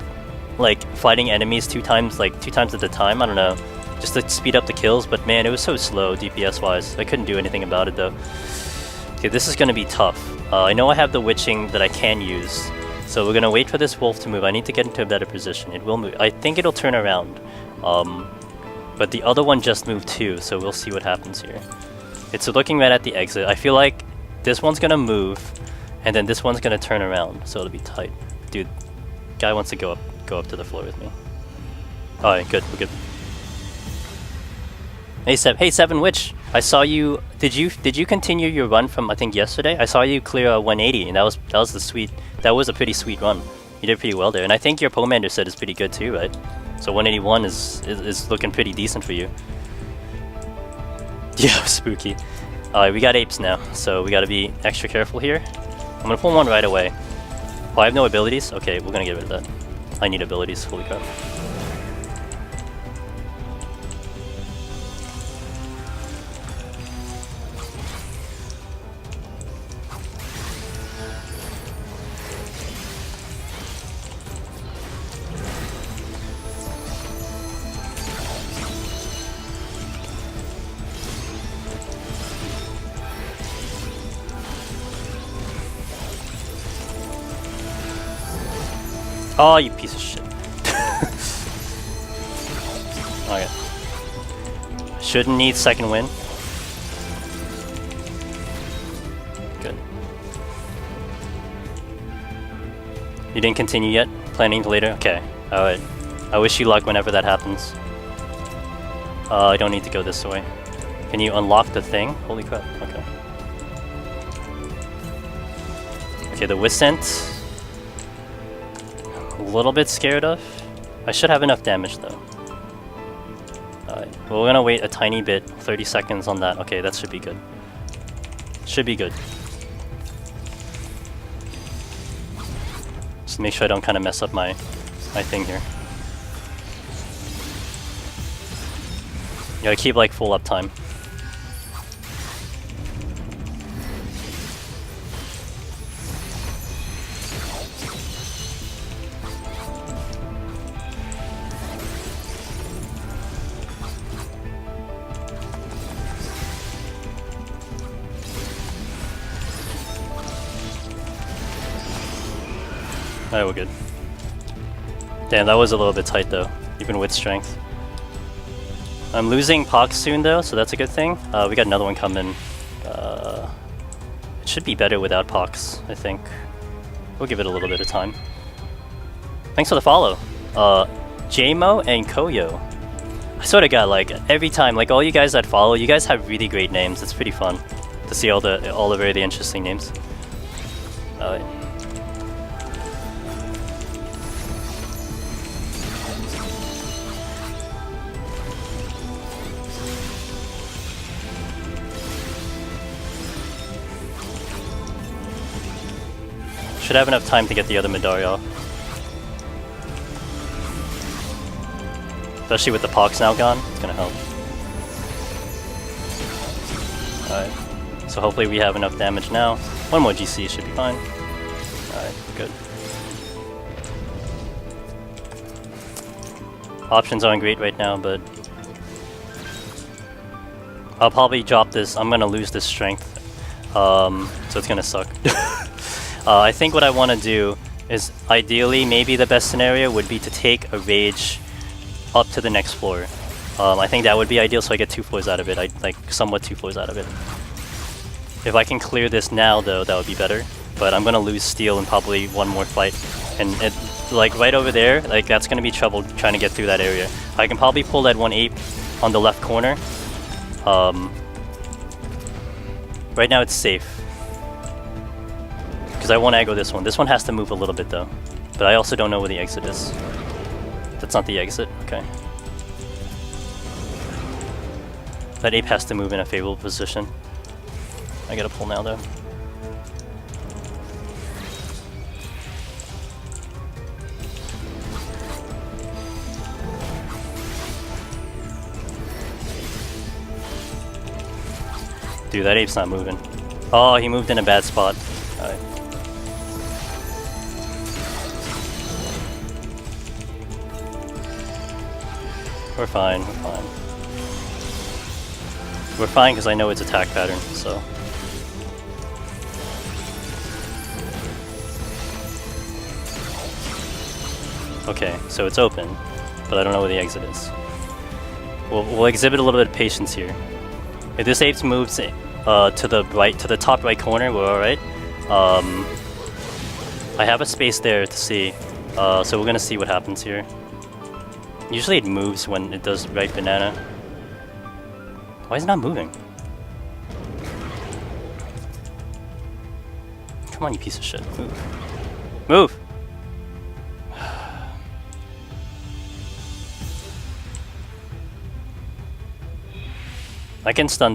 like fighting enemies two times at a time. I don't know, just to speed up the kills. But man, it was so slow DPS wise. I couldn't do anything about it though. Okay, this is gonna be tough. I know I have the witching that I can use, so we're gonna wait for this wolf to move. I need to get into a better position. It will move. I think it'll turn around. But the other one just moved too, so we'll see what happens here. It's looking right at the exit. I feel like this one's gonna move, and then this one's gonna turn around, so it'll be tight. Dude, guy wants to go up to the floor with me. Alright, good, we're good. Hey Seven Witch, I saw you. Did you continue your run from I think yesterday? I saw you clear 180, and that was a pretty sweet run. You did pretty well there, and I think your Pomander set is pretty good too, right? So 181 is looking pretty decent for you. Yeah, spooky. Alright, we got apes now, so we gotta be extra careful here. I'm gonna pull one right away. Oh, I have no abilities? Okay, we're gonna get rid of that. I need abilities, holy crap. Oh, you piece of shit. Okay. Shouldn't need second win. Good. You didn't continue yet? Planning to later? Okay. Alright. I wish you luck whenever that happens. I don't need to go this way. Can you unlock the thing? Holy crap. Okay. Okay, the Wiscent. A little bit scared of. I should have enough damage though. Alright, well, we're gonna wait a tiny bit, 30 seconds on that. Okay, that should be good. Should be good. Just make sure I don't kind of mess up my thing here. You gotta keep like full uptime. Alright, we're good. Damn, that was a little bit tight though, even with strength. I'm losing Pox soon though, so that's a good thing. We got another one coming. It should be better without Pox, I think. We'll give it a little bit of time. Thanks for the follow. JMO and Koyo. I sort of got like every time, like all you guys that follow, you guys have really great names. It's pretty fun to see all the really interesting names. Should have enough time to get the other Midari off. Especially with the Pox now gone, it's gonna help. Alright, so hopefully we have enough damage now. One more GC should be fine. Alright, good. Options aren't great right now, but I'll probably drop this. I'm gonna lose this strength, so it's gonna suck. I think what I want to do is, ideally, maybe the best scenario would be to take a rage up to the next floor. I think that would be ideal, so I get 2 floors out of it. Somewhat 2 floors out of it. If I can clear this now, though, that would be better. But I'm gonna lose steel in probably one more fight. And it, like right over there, like that's gonna be trouble trying to get through that area. I can probably pull that one ape on the left corner. Right now it's safe. Because I want to aggro this one. This one has to move a little bit though. But I also don't know where the exit is. That's not the exit? Okay. That ape has to move in a favorable position. I gotta pull now though. Dude, that ape's not moving. Oh, he moved in a bad spot. Alright. We're fine, we're fine. We're fine because I know its attack pattern, so. Okay, so it's open, but I don't know where the exit is. We'll exhibit a little bit of patience here. If this ape moves to the right, to the top right corner, we're alright. I have a space there to see, so we're gonna see what happens here. Usually it moves when it does right banana. Why is it not moving? Come on, you piece of shit. Move. Move! I can stun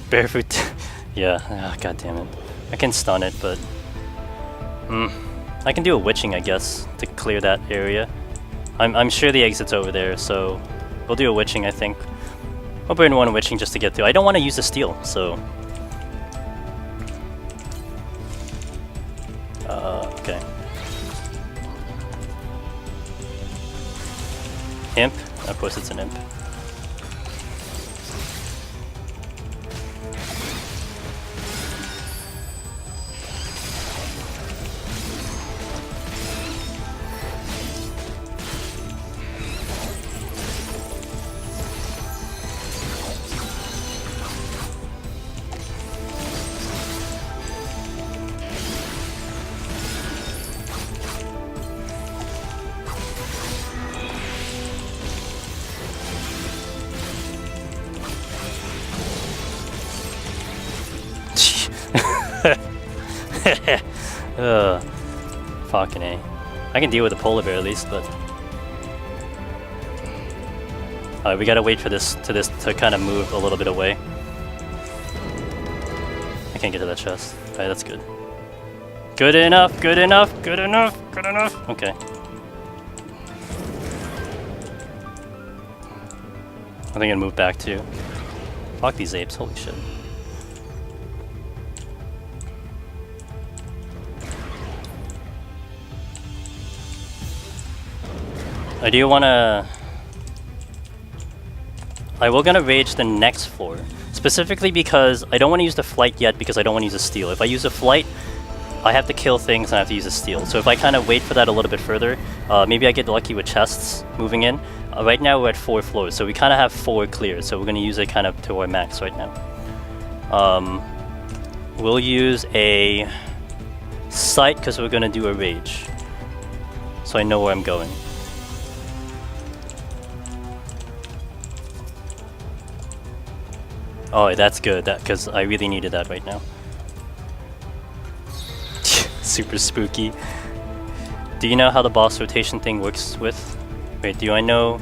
Barefoot. Yeah, oh, god damn it. I can stun it, but I can do a witching, I guess, to clear that area. I'm sure the exit's over there, so we'll do a witching, I think. We'll burn one witching just to get through. I don't want to use the steel, so okay. Imp? Of course it's an imp. Fucking A. I can deal with the polar bear at least, but we gotta wait for this to kind of move a little bit away. I can't get to that chest. Alright, that's good. Good enough, good enough, good enough, good enough. Okay. I think I'll move back too. Fuck these apes, holy shit. I do wanna... I will gonna rage the next floor. Specifically because I don't want to use the flight yet because I don't want to use a steal. If I use a flight, I have to kill things and I have to use a steal. So if I kind of wait for that a little bit further, maybe I get lucky with chests moving in. Right now we're at 4 floors, so we kind of have 4 cleared. So we're gonna use it kind of to our max right now. We'll use a sight because we're gonna do a rage. So I know where I'm going. Oh, that's good, because I really needed that right now. Super spooky. Do you know how the boss rotation thing works with? Wait, do you know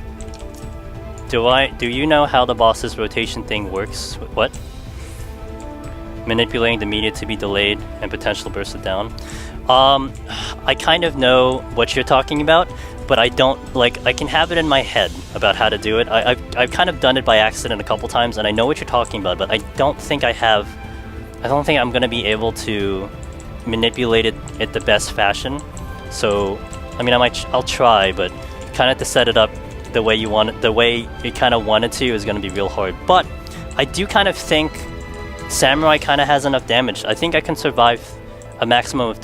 how the boss's rotation thing works? What? Manipulating the media to be delayed and potential bursted down. I kind of know what you're talking about, but I don't, like, I can have it in my head about how to do it. I've kind of done it by accident a couple times, and I know what you're talking about, but I don't think I'm gonna be able to manipulate it the best fashion. So, I mean, I'll try, but kind of to set it up the way you want it, the way you kind of wanted to is gonna be real hard. But I do kind of think Samurai kind of has enough damage. I think I can survive a maximum of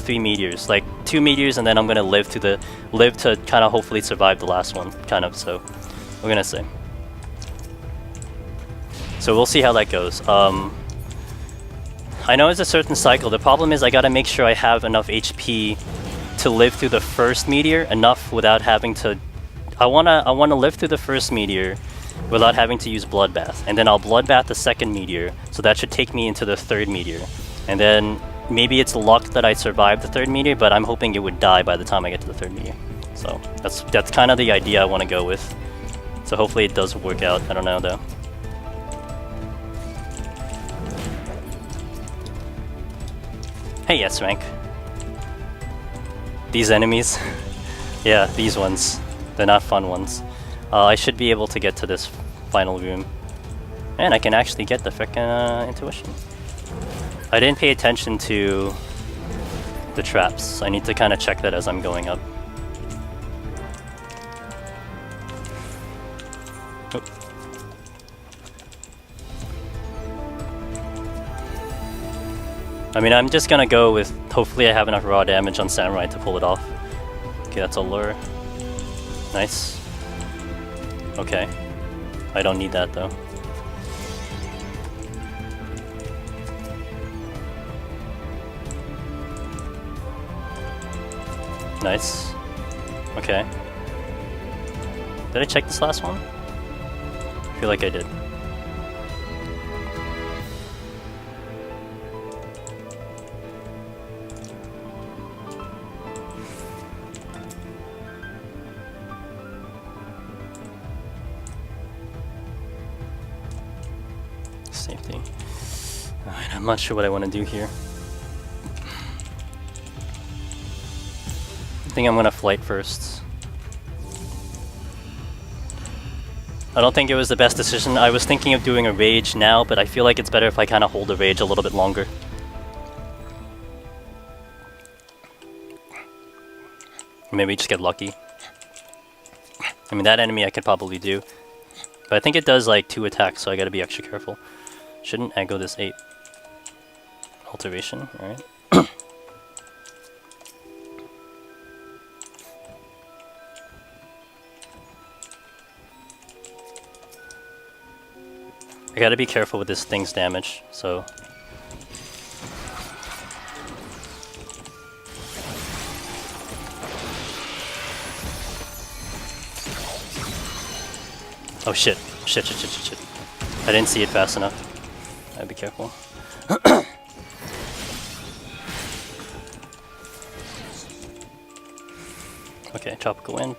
3 meteors, like 2 meteors, and then I'm gonna live to kind of hopefully survive the last one, kind of. So we're gonna see. So we'll see how that goes. I know it's a certain cycle. The problem is I gotta make sure I have enough HP to live through the first meteor, enough without having to... I wanna live through the first meteor without having to use Bloodbath. And then I'll Bloodbath the second meteor, so that should take me into the third meteor. And then maybe it's luck that I survive the third meteor, but I'm hoping it would die by the time I get to the third meteor. So that's kind of the idea I want to go with. So hopefully it does work out. I don't know though. Hey, yes, rank. These enemies. Yeah, these ones. They're not fun ones. I should be able to get to this final room. And I can actually get the frickin' intuition. I didn't pay attention to the traps. I need to kind of check that as I'm going up. Oop. I mean, I'm just gonna go with, hopefully I have enough raw damage on Samurai to pull it off. Okay, that's a lure. Nice. Okay. I don't need that though. Nice. Okay. Did I check this last one? I feel like I did. Safety. Alright, I'm not sure what I want to do here. I think I'm gonna flight first. I don't think it was the best decision. I was thinking of doing a rage now, but I feel like it's better if I kind of hold the rage a little bit longer. Maybe just get lucky. I mean, that enemy I could probably do. But I think it does like 2 attacks, so I gotta be extra careful. Shouldn't echo this 8. Alteration, alright. I gotta be careful with this thing's damage, so... Oh shit. Shit. I didn't see it fast enough. I'd be careful. Okay, tropical wind.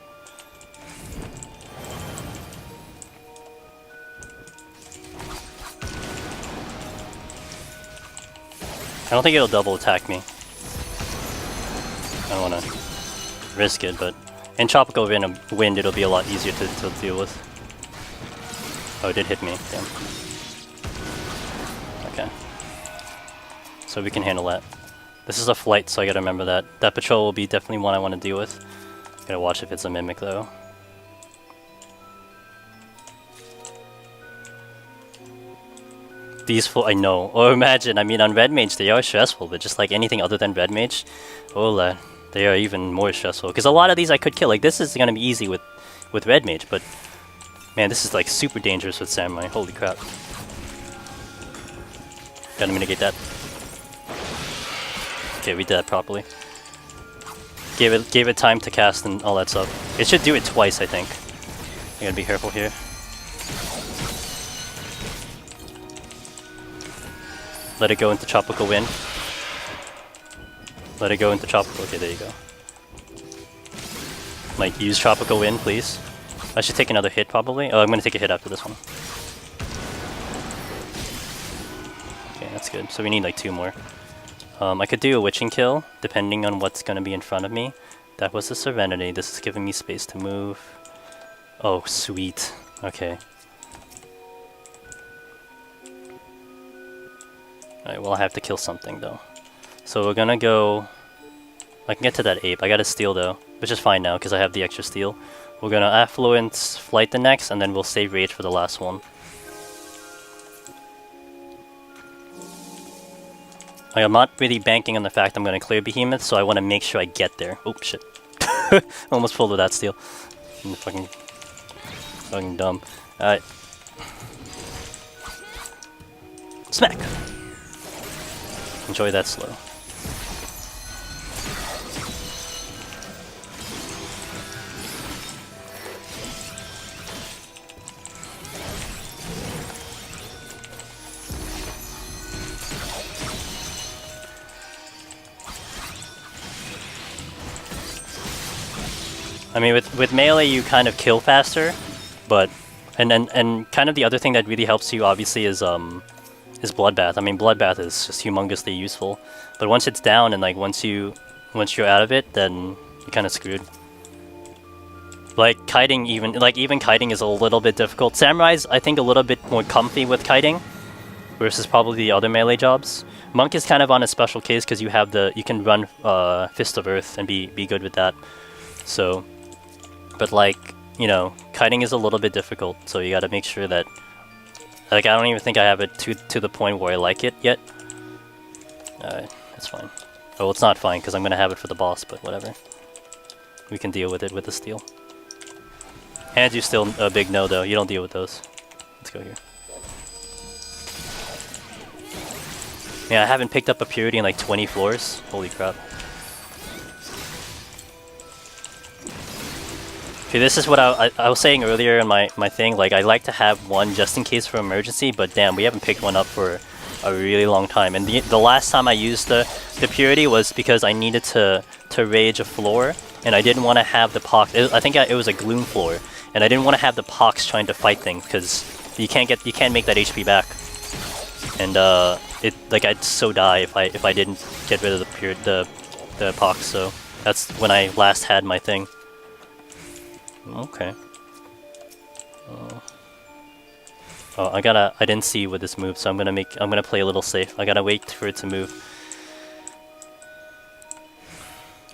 I don't think it'll double attack me. I don't want to risk it, but in tropical wind it'll be a lot easier to deal with. Oh, it did hit me. Damn. Okay. So we can handle that. This is a flight, so I gotta remember that. That patrol will be definitely one I want to deal with. Gotta watch if it's a mimic though. These full, I know. Or imagine, I mean, on Red Mage they are stressful, but just like anything other than Red Mage, oh, they are even more stressful. Because a lot of these I could kill. Like this is gonna be easy with Red Mage, but man, this is like super dangerous with Samurai. Holy crap! Gotta mitigate that. Okay, we did that properly. Gave it time to cast and all that stuff. It should do it twice, I think. I gotta be careful here. Let it go into tropical wind. Let it go into tropical. Okay, there you go. Like, use tropical wind, please. I should take another hit, probably. Oh, I'm gonna take a hit after this one. Okay, that's good. So we need like 2 more. I could do a witching kill, depending on what's gonna be in front of me. That was the Serenity. This is giving me space to move. Oh, sweet. Okay. Alright, well I have to kill something though. So we're gonna go... I can get to that ape. I got a steal though, which is fine now because I have the extra steal. We're gonna Affluence flight the next, and then we'll save rage for the last one. Like, I'm not really banking on the fact I'm gonna clear Behemoth, so I want to make sure I get there. Oh shit. Almost pulled with that steal. I'm fucking dumb. Alright. Smack! Enjoy that slow. I mean, with melee you kind of kill faster, but and kind of the other thing that really helps you obviously is bloodbath. I mean, bloodbath is just humongously useful, but once it's down and like once you're out of it, then you're kind of screwed. Like kiting, even kiting is a little bit difficult. Samurai's I think a little bit more comfy with kiting versus probably the other melee jobs. Monk is kind of on a special case because you can run Fist of Earth and be good with that. So, but like, you know, kiting is a little bit difficult, so you gotta make sure that, like, I don't even think I have it to the point where I like it yet. That's fine. Well, it's not fine because I'm gonna have it for the boss, but whatever. We can deal with it with the steel. Hands you still a big no though. You don't deal with those. Let's go here. Yeah, I haven't picked up a purity in like 20 floors. Holy crap. Okay, this is what I was saying earlier in my thing, like I like to have one just in case for emergency, but damn, we haven't picked one up for a really long time. And the last time I used the purity was because I needed to rage a floor, and I didn't want to have the pox. I think it was a gloom floor, and I didn't want to have the pox trying to fight things because you can't make that HP back. And I'd so die if I didn't get rid of the pox. So that's when I last had my thing. Okay. Oh, I didn't see with this move, so I'm gonna play a little safe. I gotta wait for it to move.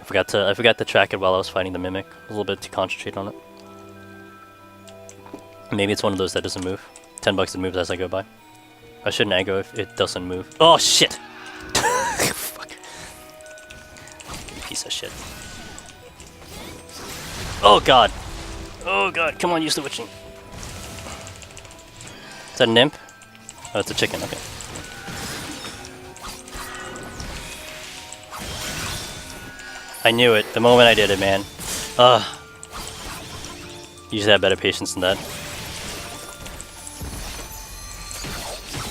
I forgot to track it while I was fighting the mimic. A little bit to concentrate on it. Maybe it's one of those that doesn't move. $10 it moves as I go by. I shouldn't aggro if it doesn't move. Oh shit! Fuck. Piece of shit. Oh god! Oh god, come on, use the witching. Is that an imp? Oh, it's a chicken, okay. I knew it the moment I did it, man. Usually have better patience than that.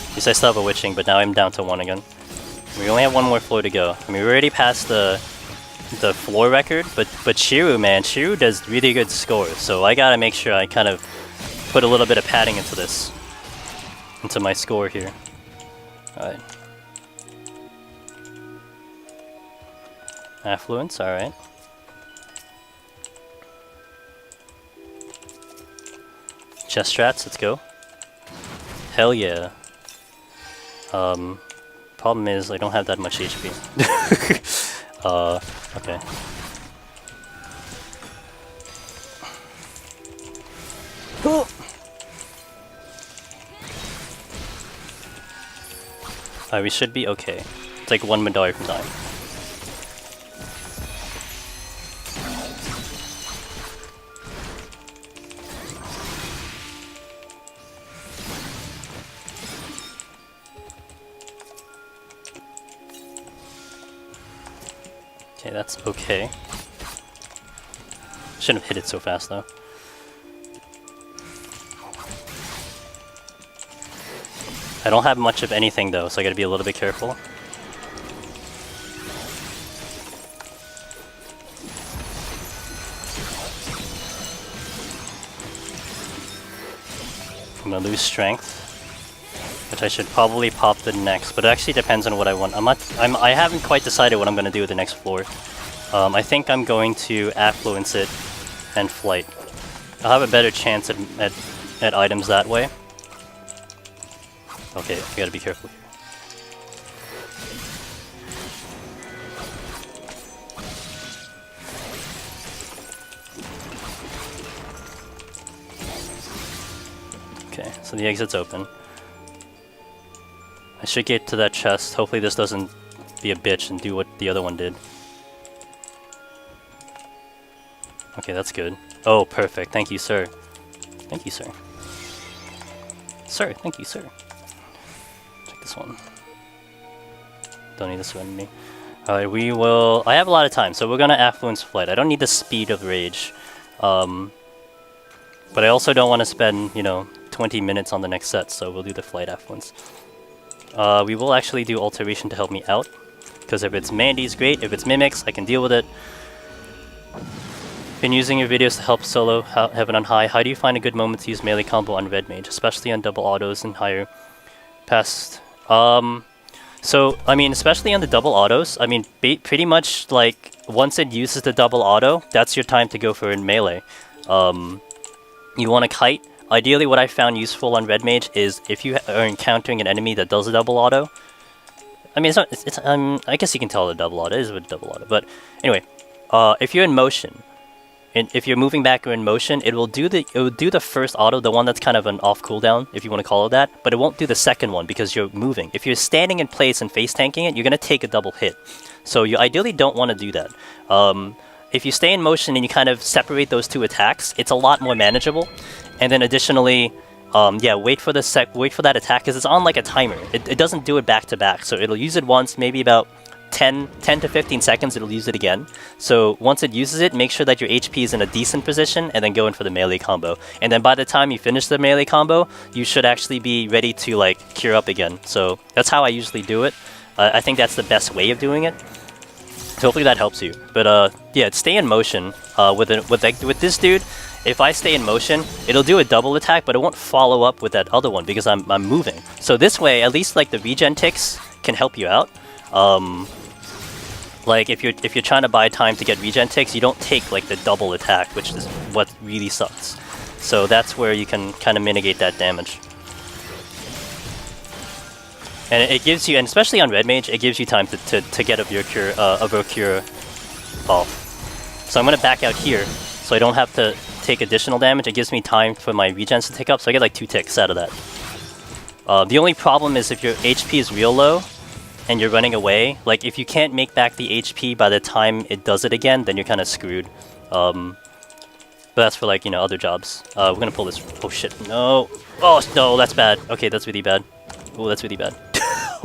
At least I still have a witching, but now I'm down to 1 again. We only have 1 more floor to go. I mean, we're already past the floor record, but Shiru, man, Shiru does really good scores, so I gotta make sure I kind of put a little bit of padding into my score here. Alright. Affluence, alright. Chest strats, let's go. Hell yeah. Problem is I don't have that much HP. Okay. Oh. We should be okay. It's like 1 medallion from dying. Okay, that's okay. Shouldn't have hit it so fast though. I don't have much of anything though, so I gotta be a little bit careful. I'm gonna lose strength, which I should probably pop the next, but it actually depends on what I want. I haven't quite decided what I'm gonna do with the next floor. I think I'm going to affluence it and flight. I'll have a better chance at items that way. Okay, we gotta be careful here. Okay, so the exit's open. I should get to that chest. Hopefully this doesn't be a bitch and do what the other one did. Okay, that's good. Oh, perfect. Thank you, sir. Thank you, sir. Sir, thank you, sir. Check this one. Don't need to surrender me. Alright, we will... I have a lot of time, so we're gonna Affluence Flight. I don't need the speed of Rage. But I also don't want to spend, you know, 20 minutes on the next set, so we'll do the Flight Affluence. We will actually do Alteration to help me out. Because if it's Mandy's, great. If it's Mimics, I can deal with it. Been using your videos to help solo Heaven on High. How do you find a good moment to use melee combo on Red Mage, especially on double autos and higher past? So, I mean, especially on the double autos, I mean, pretty much, like, once it uses the double auto, that's your time to go for in melee. You want to kite. Ideally, what I found useful on Red Mage is if you are encountering an enemy that does a double auto. I mean, I guess you can tell the double auto is a double auto. But anyway, if you're in motion, and if you're moving back or in motion, it will do the first auto, the one that's kind of an off cooldown, if you want to call it that. But it won't do the second one because you're moving. If you're standing in place and face tanking it, you're gonna take a double hit. So you ideally don't want to do that. If you stay in motion and you kind of separate those two attacks, it's a lot more manageable. And then additionally, yeah, wait for that attack because it's on like a timer. It doesn't do it back to back, so it'll use it once, maybe about 10 to 15 seconds. It'll use it again. So once it uses it, make sure that your HP is in a decent position, and then go in for the melee combo. And then by the time you finish the melee combo, you should actually be ready to like cure up again. So that's how I usually do it. I think that's the best way of doing it. So hopefully that helps you. But yeah, stay in motion. With this dude, if I stay in motion, it'll do a double attack, but it won't follow up with that other one because I'm moving. So this way, at least like the regen ticks can help you out. Like if you're trying to buy time to get regen ticks, you don't take like the double attack, which is what really sucks. So that's where you can kind of mitigate that damage. And it gives you, and especially on Red Mage, it gives you time to get a cure off. So I'm gonna back out here, so I don't have to take additional damage. It gives me time for my regens to tick up, so I get like 2 ticks out of that. The only problem is if your HP is real low and you're running away, like if you can't make back the HP by the time it does it again, then you're kind of screwed. But that's for like, you know, other jobs. We're gonna pull this. Oh shit, no. Oh no, that's bad. Okay, that's really bad. Oh, that's really bad.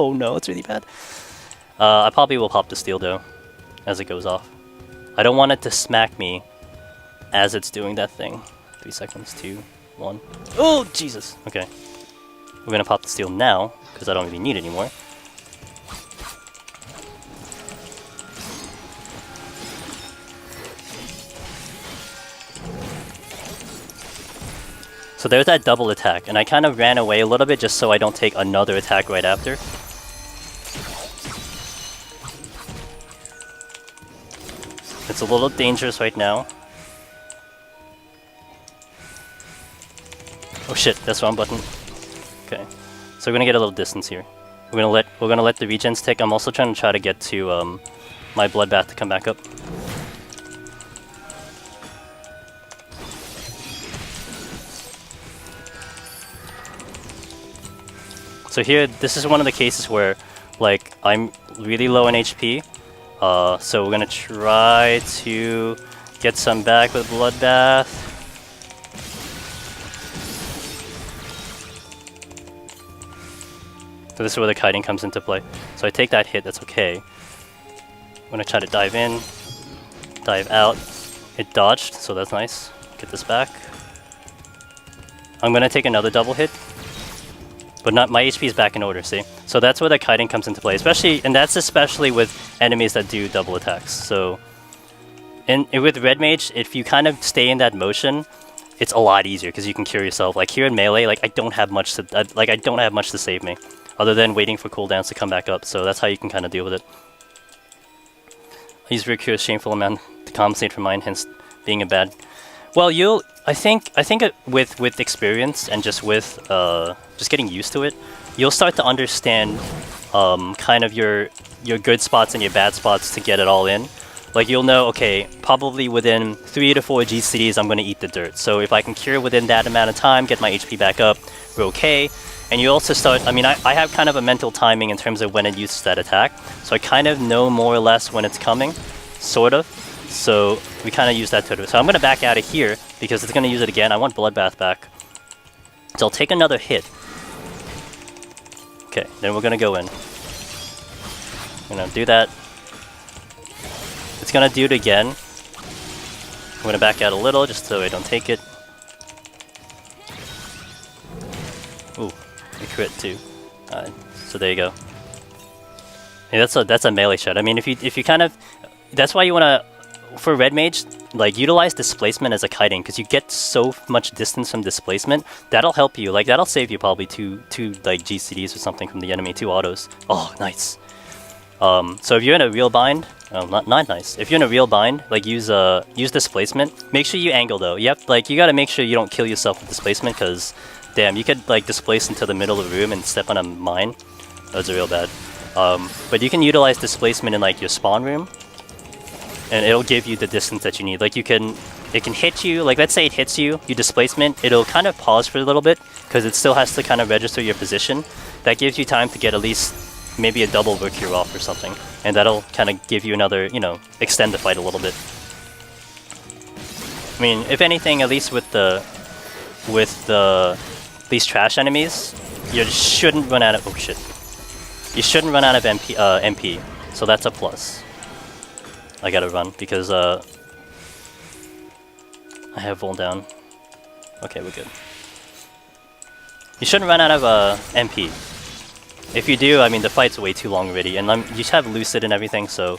Oh no, it's really bad. I probably will pop the steel though, as it goes off. I don't want it to smack me as it's doing that thing. 3 seconds, 2, 1. Oh, Jesus! Okay. We're gonna pop the steel now, because I don't really need it anymore. So there's that double attack, and I kind of ran away a little bit just so I don't take another attack right after. It's a little dangerous right now. Oh shit, that's the wrong button. Okay, so we're gonna get a little distance here. We're gonna let the regens tick. I'm also trying to get to my bloodbath to come back up. So here, this is one of the cases where, like, I'm really low in HP. So we're gonna try to get some back with bloodbath. So this is where the kiting comes into play. So I take that hit, that's okay. I'm gonna try to dive in, dive out. It dodged, so that's nice. Get this back. I'm gonna take another double hit. But not, my HP is back in order, see? So that's where the kiting comes into play, and that's especially with enemies that do double attacks. So, with Red Mage, if you kind of stay in that motion, it's a lot easier because you can cure yourself. Like here in melee, like I don't have much to save me, other than waiting for cooldowns to come back up. So that's how you can kind of deal with it. I use Recure a shameful amount to compensate for mine, hence being a bad. Well, I think with experience and just with just getting used to it, you'll start to understand kind of your good spots and your bad spots to get it all in. Like you'll know, okay, probably within 3 to 4 GCDs I'm going to eat the dirt. So if I can cure within that amount of time, get my HP back up, we're okay. And you also start, I mean, I have kind of a mental timing in terms of when it uses that attack. So I kind of know more or less when it's coming, sort of. So we kind of use that to. So I'm going to back out of here because it's going to use it again. I want bloodbath back. So I'll take another hit. Okay, then we're going to go in. do that. It's gonna do it again. I'm gonna back out a little just so I don't take it. Ooh, a crit too. So there you go. Yeah, that's a melee shot. I mean, if you kind of, that's why you wanna, for red mage, like utilize displacement as a kiting because you get so much distance from displacement. That'll help you. Like that'll save you probably two like GCDs or something from the enemy, 2 autos. Oh, nice. So if you're in a real bind, not nice. If you're in a real bind, like use displacement. Make sure you angle though. You gotta make sure you don't kill yourself with displacement because, damn, you could like displace into the middle of the room and step on a mine. Those are real bad. But you can utilize displacement in like your spawn room, and it'll give you the distance that you need. Like it can hit you. Like let's say it hits you, you displacement. It'll kind of pause for a little bit because it still has to kind of register your position. That gives you time to get at least maybe a double Mercury off or something, and that'll kind of give you another, extend the fight a little bit. I mean, if anything, at least with these trash enemies, you shouldn't run out of You shouldn't run out of MP, so that's a plus. I gotta run because I have Vol down. Okay, we're good. You shouldn't run out of MP. If you do, I mean, the fight's way too long already, and you have Lucid and everything, so...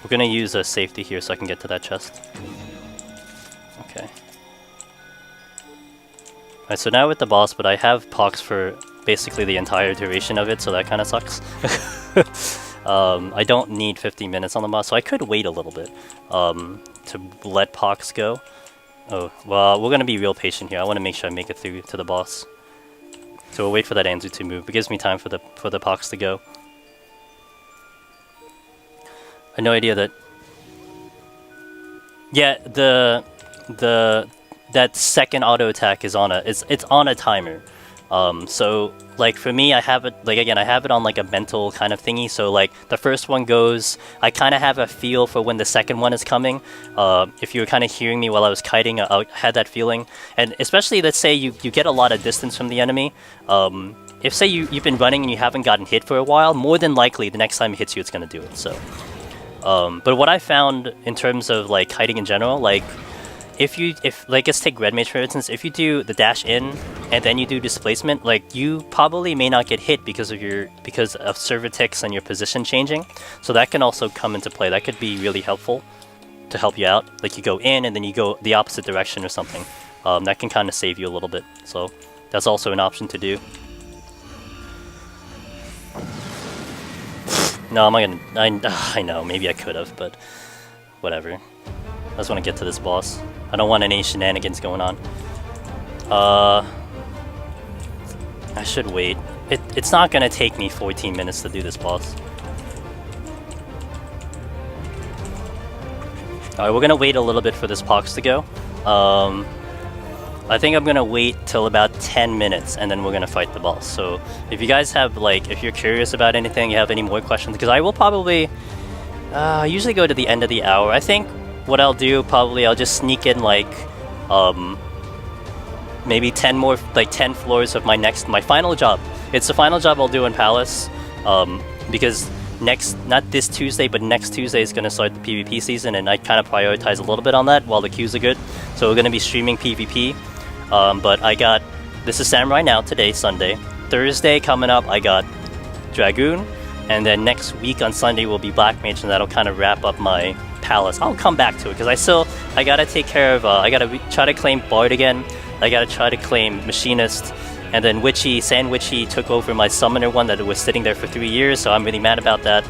We're gonna use a safety here so I can get to that chest. Okay. Alright, so now with the boss, but I have Pox for basically the entire duration of it, so that kind of sucks. I don't need 50 minutes on the boss, so I could wait a little bit to let Pox go. Oh, well, we're gonna be real patient here. I want to make sure I make it through to the boss. So we'll wait for that Anzu to move. It gives me time for the Pox to go. I had no idea that... Yeah, that second auto attack is on it's on a timer. So like for me, I have it on like a mental kind of thingy. So like the first one goes, I kind of have a feel for when the second one is coming. If you were kind of hearing me while I was kiting, I had that feeling. And especially, let's say you get a lot of distance from the enemy. If say you've been running and you haven't gotten hit for a while, more than likely the next time it hits you, it's gonna do it. So, but what I found in terms of like kiting in general, like. If like let's take Red Mage for instance, if you do the dash in and then you do displacement, like you probably may not get hit because of server ticks and your position changing. So that can also come into play. That could be really helpful to help you out. Like you go in and then you go the opposite direction or something. That can kind of save you a little bit. So that's also an option to do. No, I know, maybe I could have, but whatever. I just want to get to this boss. I don't want any shenanigans going on. I should wait. It's not gonna take me 14 minutes to do this boss. Alright, we're gonna wait a little bit for this Pox to go. I think I'm gonna wait till about 10 minutes and then we're gonna fight the boss. So if you guys have if you're curious about anything, you have any more questions, because I will probably usually go to the end of the hour. I think what I'll do, probably I'll just sneak in maybe 10 more, 10 floors of my final job. It's the final job I'll do in Palace, because not this Tuesday, but next Tuesday is going to start the PvP season, and I kind of prioritize a little bit on that while the queues are good. So we're going to be streaming PvP, but this is Samurai now, today, Sunday. Thursday coming up, I got Dragoon, and then next week on Sunday will be Black Mage, and that'll kind of wrap up my Palace. I'll come back to it because I gotta take care of I gotta try to claim Bard again. I gotta try to claim Machinist, and then Sand Witchy took over my Summoner one that was sitting there for 3 years, so I'm really mad about that.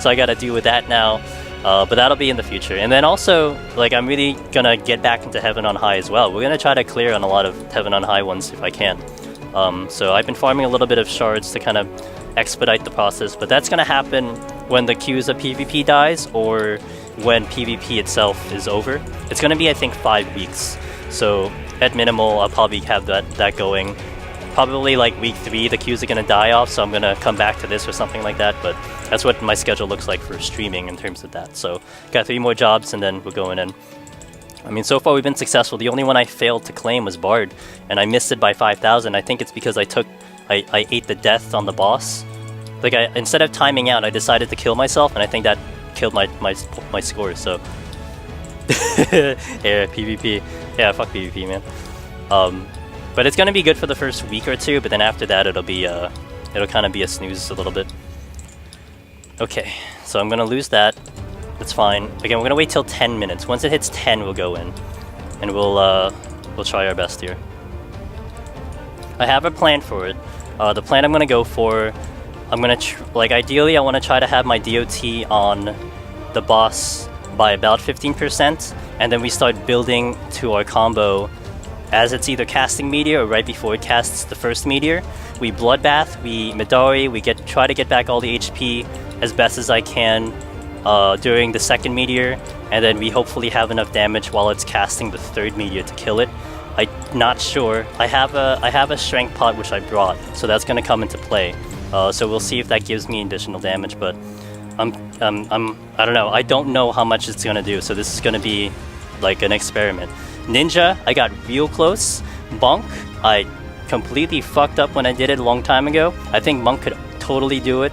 So I gotta deal with that now, but that'll be in the future. And then also, I'm really gonna get back into Heaven on High as well. We're gonna try to clear on a lot of Heaven on High ones if I can. So I've been farming a little bit of shards to kind of expedite the process, but that's gonna happen when the queues of PvP dies or when PvP itself is over. It's gonna be, I think, 5 weeks. So at minimal, I'll probably have that going. Probably week 3, the queues are gonna die off, so I'm gonna come back to this or something like that. But that's what my schedule looks like for streaming in terms of that. So got 3 more jobs and then we're going in. I mean, so far we've been successful. The only one I failed to claim was Bard, and I missed it by 5,000. I think it's because I took I ate the death on the boss. Like instead of timing out, I decided to kill myself, and I think that killed my score. So yeah, PvP. Yeah, fuck PvP, man. But it's gonna be good for the first week or two, but then after that it'll kind of be a snooze a little bit. Okay, so I'm gonna lose that. That's fine. Again, we're gonna wait till 10 minutes. Once it hits 10, we'll go in, and we'll try our best here. I have a plan for it. The plan I'm gonna go for, I'm gonna ideally I want to try to have my DOT on the boss by about 15%, and then we start building to our combo as it's either casting Meteor or right before it casts the first Meteor. We Bloodbath, we Midori, we try to get back all the HP as best as I can during the second Meteor, and then we hopefully have enough damage while it's casting the third Meteor to kill it. I'm not sure. I have a strength pot which I brought, so that's gonna come into play. So we'll see if that gives me additional damage, but I don't know. I don't know how much it's gonna do, so this is gonna be like an experiment. Ninja, I got real close. Monk, I completely fucked up when I did it a long time ago. I think Monk could totally do it.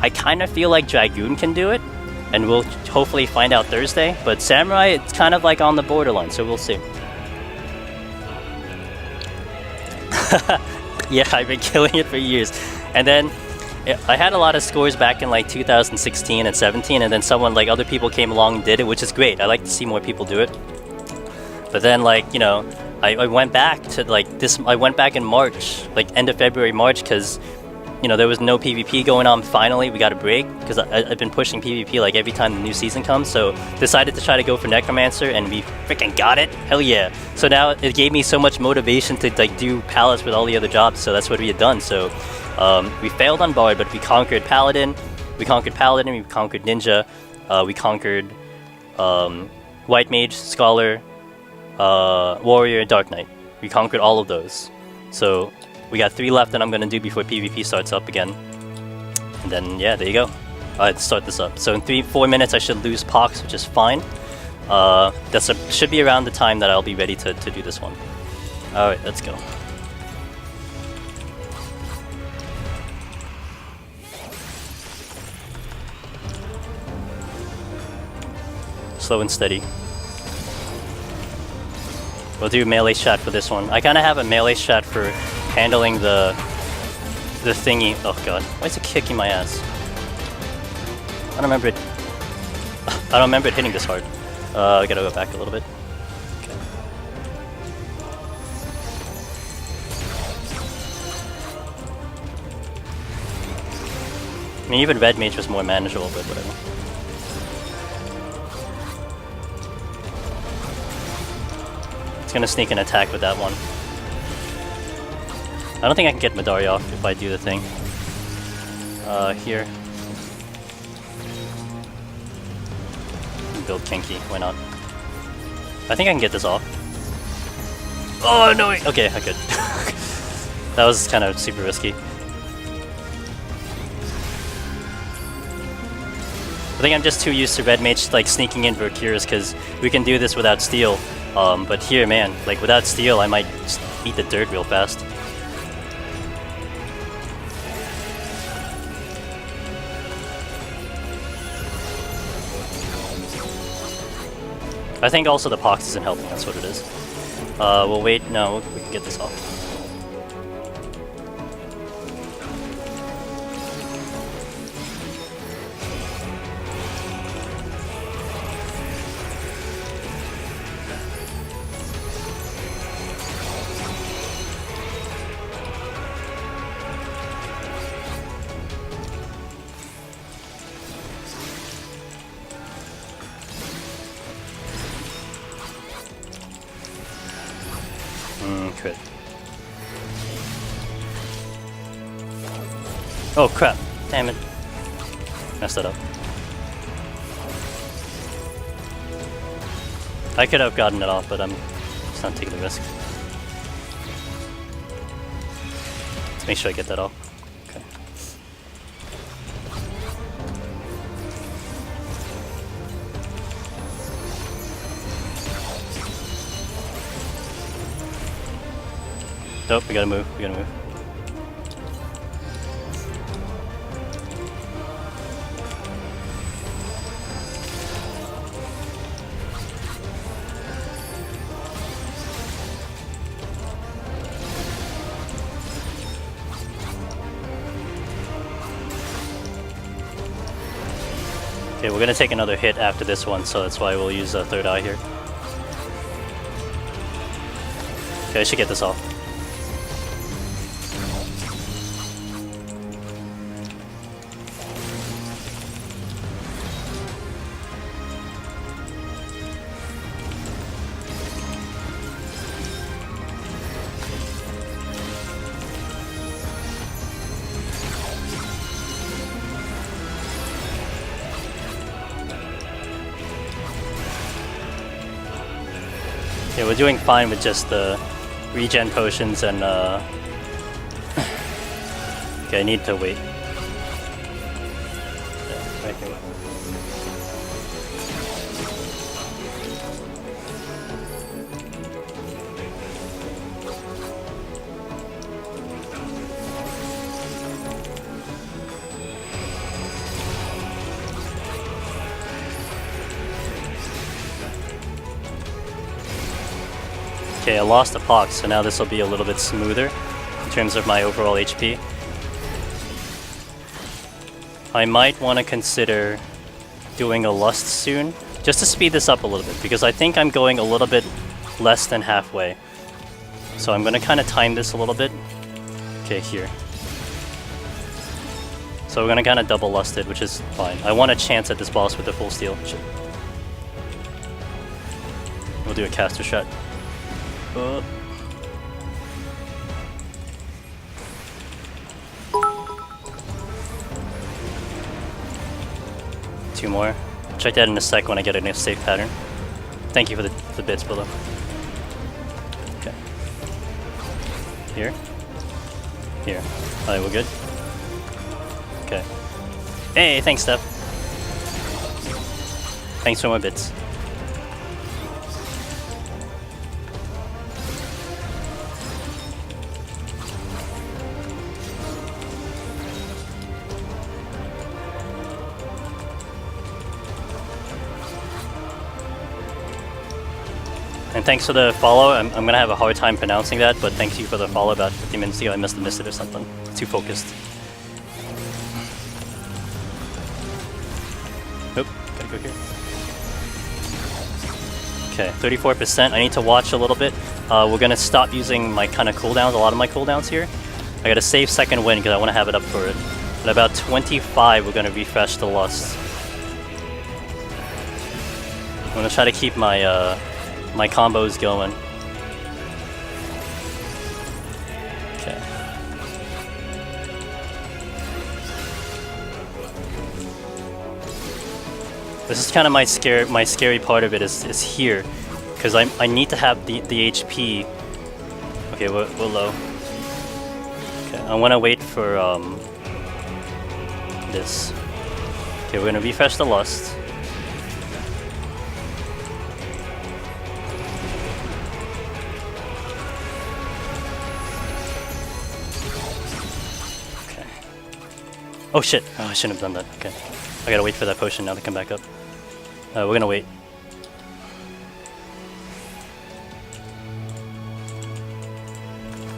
I kind of feel like Dragoon can do it, and we'll hopefully find out Thursday. But Samurai, it's kind of like on the borderline, so we'll see. Yeah, I've been killing it for years. And then I had a lot of scores back in like 2016 and 17, and then other people came along and did it, which is great. I like to see more people do it. But then I went back to I went back in March, like end of February, March, because there was no PvP going on. Finally, we got a break because I've been pushing PvP like every time the new season comes. So decided to try to go for Necromancer, and we freaking got it. Hell yeah! So now it gave me so much motivation to do Palace with all the other jobs. So that's what we had done. So we failed on Bard, but we conquered Paladin. We conquered Ninja. We conquered White Mage, Scholar, Warrior, and Dark Knight. We conquered all of those. So we got 3 left that I'm going to do before PvP starts up again. And then, yeah, there you go. Let's start this up. So in 3-4 minutes I should lose Pox, which is fine. Should be around the time that I'll be ready to do this one. Alright, let's go. Slow and steady. We'll do melee shot for this one. I kind of have a melee shot for handling the thingy. Oh god, why is it kicking my ass? I don't remember it hitting this hard. I gotta go back a little bit. Okay. I mean, even Red Mage was more manageable, but whatever. It's gonna sneak an attack with that one. I don't think I can get Midori off if I do the thing. Here. Build Kinky, why not? I think I can get this off. Oh no! Okay, I could. That was kind of super risky. I think I'm just too used to Red Mage sneaking in Valkyries because we can do this without steel. But here, man, without steel, I might just eat the dirt real fast. I think also the Pox isn't helping, that's what it is. We'll wait, no, we can get this off. Crit. Oh crap, damn it. Messed that up. I could have gotten it off, but I'm just not taking the risk. Let's make sure I get that off. Okay. Nope, we gotta move, we gotta move. Okay, we're gonna take another hit after this one, so that's why we'll use a third eye here. Okay, I should get this off. Yeah, we're doing fine with just the regen potions and okay, I need to wait. Yeah, right here. Okay, I lost the pox, so now this will be a little bit smoother in terms of my overall HP. I might want to consider doing a lust soon, just to speed this up a little bit, because I think I'm going a little bit less than halfway. So I'm going to kind of time this a little bit. Okay, here. So we're going to kind of double lust it, which is fine. I want a chance at this boss with the full steal. We'll do a caster shot. Two more. Check that in a sec when I get a safe pattern. Thank you for the bits below. Okay. Here. Here. Alright, we're good. Okay. Hey, thanks, Steph. Thanks for my bits. And thanks for the follow. I'm gonna have a hard time pronouncing that, but thank you for the follow about 50 minutes ago. I must have missed it or something. Too focused. Oop, gotta go here. Okay, 34%. I need to watch a little bit. We're gonna stop using my kind of cooldowns, a lot of my cooldowns here. I gotta save second wind because I want to have it up for it. At about 25, we're gonna refresh the lust. I'm gonna try to keep my my combos going. Okay. This is kind of my scary part of it is here, because I need to have the HP. Okay, we're low. Okay, I want to wait for this. Okay, we're gonna refresh the lust. Oh shit! Oh, I shouldn't have done that. Okay. I gotta wait for that potion now to come back up. We're gonna wait.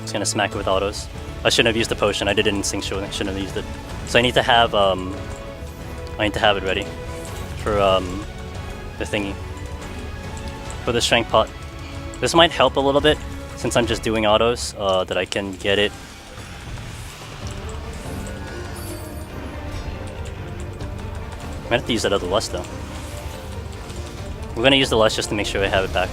Just gonna smack it with autos. I shouldn't have used the potion. I did it in instinctually. Shouldn't have used it. So I need to have it ready for the thingy. For the strength pot. This might help a little bit since I'm just doing autos. That I can get it. I might have to use that other lust though. We're gonna use the lust just to make sure I have it back.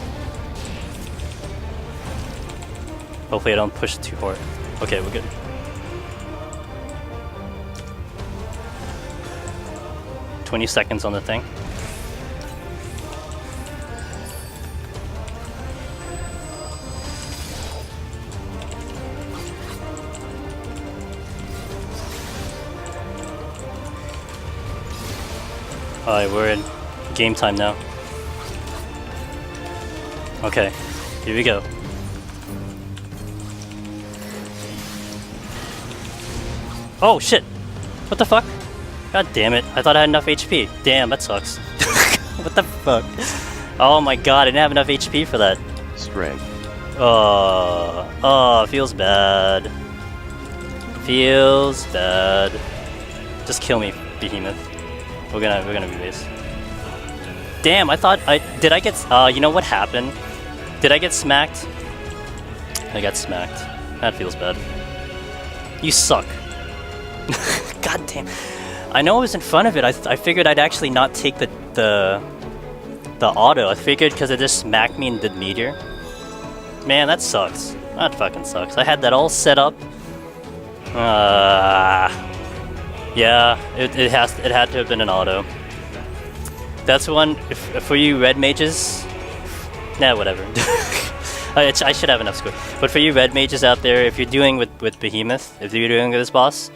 Hopefully I don't push it too hard. Okay, we're good. "20 seconds on the thing. Alright, we're in game time now. Okay, here we go. Oh shit! What the fuck? God damn it, I thought I had enough HP. Damn, that sucks. What the fuck? Oh my god, I didn't have enough HP for that. Strength. Oh, feels bad. Feels bad. Just kill me, Behemoth. We're gonna rebase. Damn, I thought did I get you know what happened? Did I get smacked? I got smacked. That feels bad. You suck. God damn. I know I was in front of it. I figured I'd actually not take the auto. I figured because it just smacked me and did Meteor. Man, that sucks. That fucking sucks. I had that all set up. Yeah, it had to have been an auto. That's one for you red mages. Nah, whatever. I should have enough score. But for you red mages out there, if you're doing with Behemoth, if you're doing with this boss,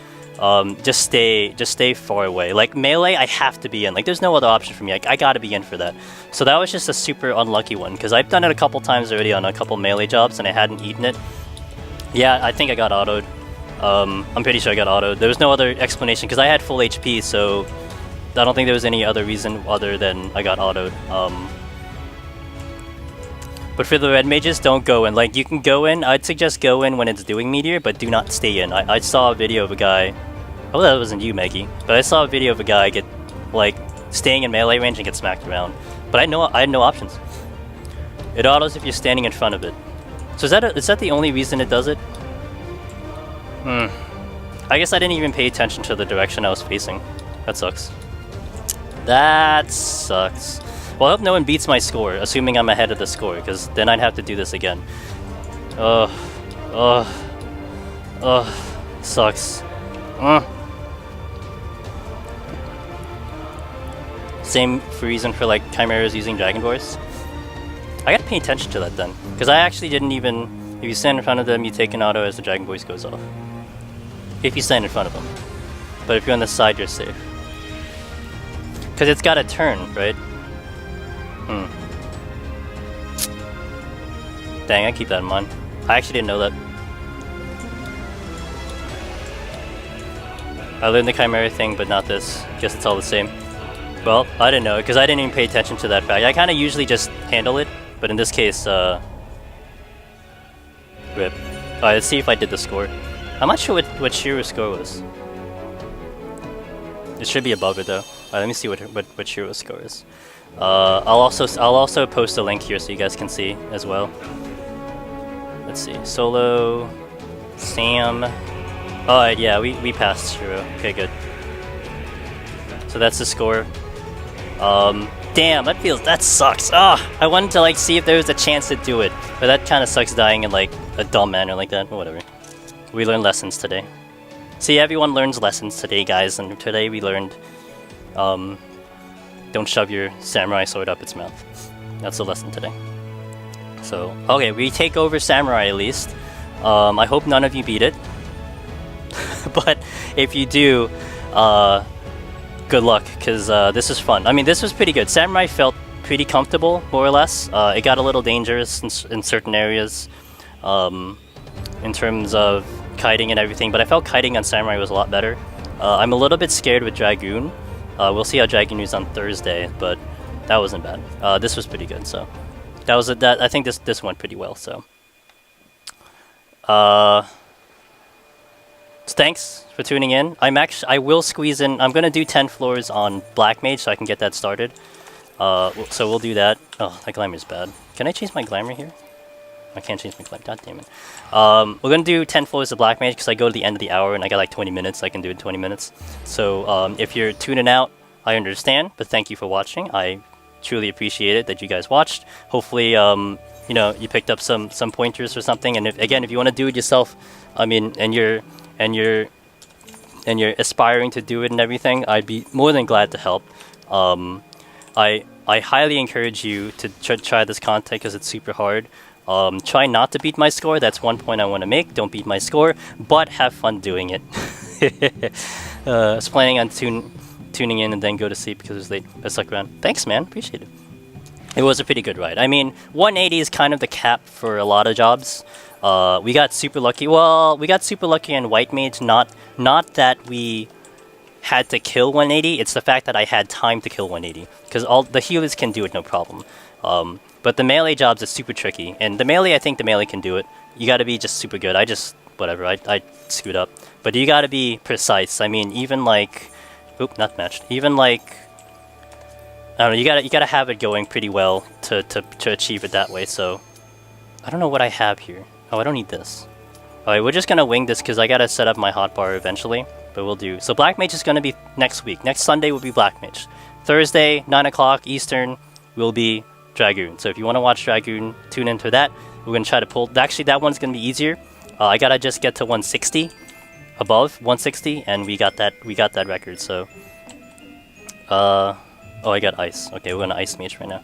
just stay far away. Like melee, I have to be in. Like there's no other option for me. I gotta be in for that. So that was just a super unlucky one because I've done it a couple times already on a couple melee jobs and I hadn't eaten it. Yeah, I think I got autoed. I'm pretty sure I got autoed. There was no other explanation because I had full HP, so I don't think there was any other reason other than I got autoed. But for the red mages, don't go in. Like, you can go in. I'd suggest go in when it's doing Meteor, but do not stay in. I saw a video of a guy... Oh, that wasn't you, Maygii. But I saw a video of a guy get, like, staying in melee range and get smacked around. But I had no options. It autos if you're standing in front of it. So is that the only reason it does it? I guess I didn't even pay attention to the direction I was facing. That sucks. That sucks. Well, I hope no one beats my score, assuming I'm ahead of the score, because then I'd have to do this again. Sucks. Same reason for like chimeras using Dragon Force. I gotta pay attention to that then, because I actually didn't even. If you stand in front of them, you take an auto as the Dragon Voice goes off. If you stand in front of them, but if you're on the side, you're safe. Because it's got a turn, right? Dang, I keep that in mind. I actually didn't know that. I learned the Chimera thing, but not this. Guess it's all the same. Well, I didn't know it, because I didn't even pay attention to that fact. I kind of usually just handle it, but in this case, rip. Alright, let's see if I did the score. I'm not sure what Shiro's score was. It should be above it, though. Alright, let me see what Shiro's score is. I'll also post a link here so you guys can see as well. Let's see, Solo, Sam. Alright, yeah, we passed Shiro. Okay, good. So that's the score. Damn, that sucks. I wanted to like see if there was a chance to do it, but that kind of sucks dying in like a dumb manner like that. Whatever. We learned lessons today. See, everyone learns lessons today, guys, and today we learned, don't shove your samurai sword up its mouth. That's the lesson today. So, okay, we take over samurai at least. I hope none of you beat it. But if you do, good luck, because this is fun. I mean, this was pretty good. Samurai felt pretty comfortable, more or less. It got a little dangerous in certain areas, in terms of kiting and everything, but I felt kiting on Samurai was a lot better. I'm a little bit scared with Dragoon. We'll see how Dragoon is on Thursday, but that wasn't bad. This was pretty good, so that was I think this went pretty well. So, thanks for tuning in. I will squeeze in. I'm gonna do 10 floors on Black Mage so I can get that started. So we'll do that. Oh, that glamour's bad. Can I change my glamour here? I can't change my glamour. God damn it. We're gonna do 10 floors of Black Mage because I go to the end of the hour and I got like 20 minutes. I can do it in 20 minutes. So if you're tuning out, I understand, but thank you for watching. I truly appreciate it that you guys watched. Hopefully, you know, you picked up some pointers or something. And if you want to do it yourself, I mean, and you're aspiring to do it and everything, I'd be more than glad to help. I highly encourage you to try this content because it's super hard. Try not to beat my score. That's one point I want to make. Don't beat my score, but have fun doing it. I was planning on tuning in and then go to sleep because it was late. I stuck around. Thanks, man. Appreciate it. It was a pretty good ride. I mean, 180 is kind of the cap for a lot of jobs. We got super lucky. Well, we got super lucky in White Mage. Not that we had to kill 180. It's the fact that I had time to kill 180 because all the healers can do it, no problem. But the melee jobs is super tricky, and the melee, I think the melee can do it. You got to be just super good. Whatever. I screwed up, but you got to be precise. I mean, even like, oop, not matched. Even like I don't know. You gotta have it going pretty well to achieve it that way. So I don't know what I have here. Oh, I don't need this. Alright, we're just gonna wing this because I gotta set up my hotbar eventually. But we'll do. So Black Mage is gonna be next week. Next Sunday will be Black Mage. Thursday, 9 o'clock Eastern, will be Dragoon. So if you want to watch Dragoon, tune into that. We're gonna try to pull. Actually, that one's gonna be easier. I gotta just get to 160, above 160, and we got that record. So, oh, I got ice. Okay, we're gonna ice mage right now.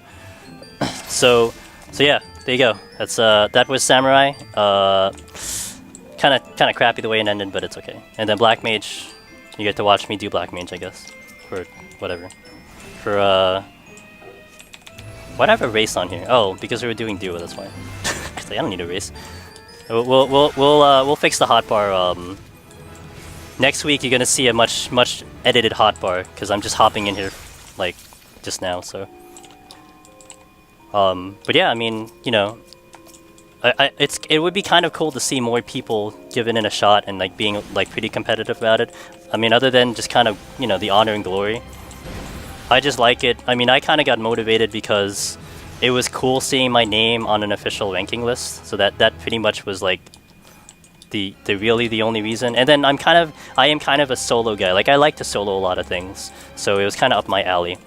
so yeah, there you go. That's that was Samurai. Kind of crappy the way it ended, but it's okay. And then Black Mage, you get to watch me do Black Mage, I guess, for whatever. For why do I have a race on here? Oh, because we were doing duo. That's why. I don't need a race. We'll fix the hotbar. Next week you're gonna see a much edited hotbar because I'm just hopping in here like just now. So. But yeah, I mean, you know. It would be kind of cool to see more people giving it a shot and like being like pretty competitive about it. I mean, other than just kind of, you know, the honor and glory. I just like it. I mean, I kind of got motivated because it was cool seeing my name on an official ranking list. So that pretty much was like the only reason. And then I am kind of a solo guy. Like I like to solo a lot of things. So it was kind of up my alley.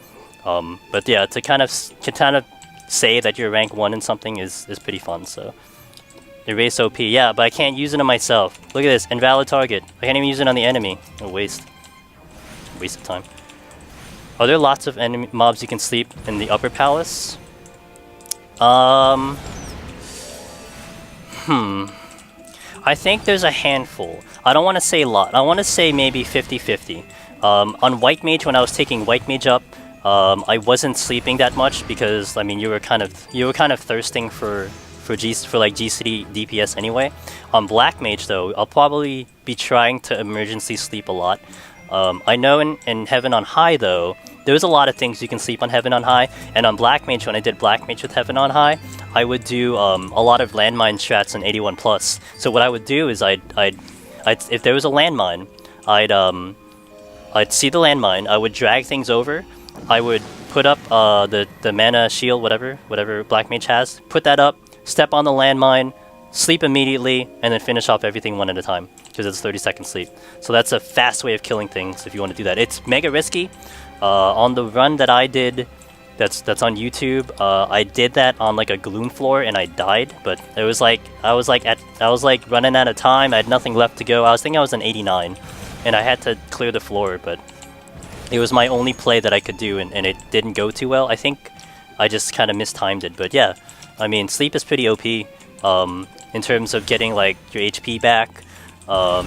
But yeah, to kind of say that you're rank 1 in something is pretty fun. So erase OP, yeah, but I can't use it on myself. Look at this, invalid target. I can't even use it on the enemy. A waste of time. Are there lots of enemy mobs you can sleep in the upper palace? I think there's a handful. I don't want to say a lot. I want to say maybe 50-50. On White Mage, when I was taking White Mage up, I wasn't sleeping that much because I mean you were kind of thirsting for like GCD DPS anyway. On Black Mage though, I'll probably be trying to emergency sleep a lot. I know in Heaven on High though, there's a lot of things you can sleep on Heaven on High, and on Black Mage when I did Black Mage with Heaven on High, I would do a lot of landmine strats in 81+. So what I would do is I'd if there was a landmine, I'd see the landmine, I would drag things over. I would put up the mana shield, whatever Black Mage has, put that up, step on the landmine, sleep immediately, and then finish off everything one at a time, because it's 30-second sleep. So that's a fast way of killing things if you want to do that. It's mega risky. On the run that I did, that's on YouTube, I did that on like a gloom floor and I died, but it was like I was like running out of time. I had nothing left to go. I was thinking I was an 89, and I had to clear the floor, but it was my only play that I could do, and it didn't go too well. I think I just kind of mistimed it, but yeah, I mean, sleep is pretty OP in terms of getting like your HP back,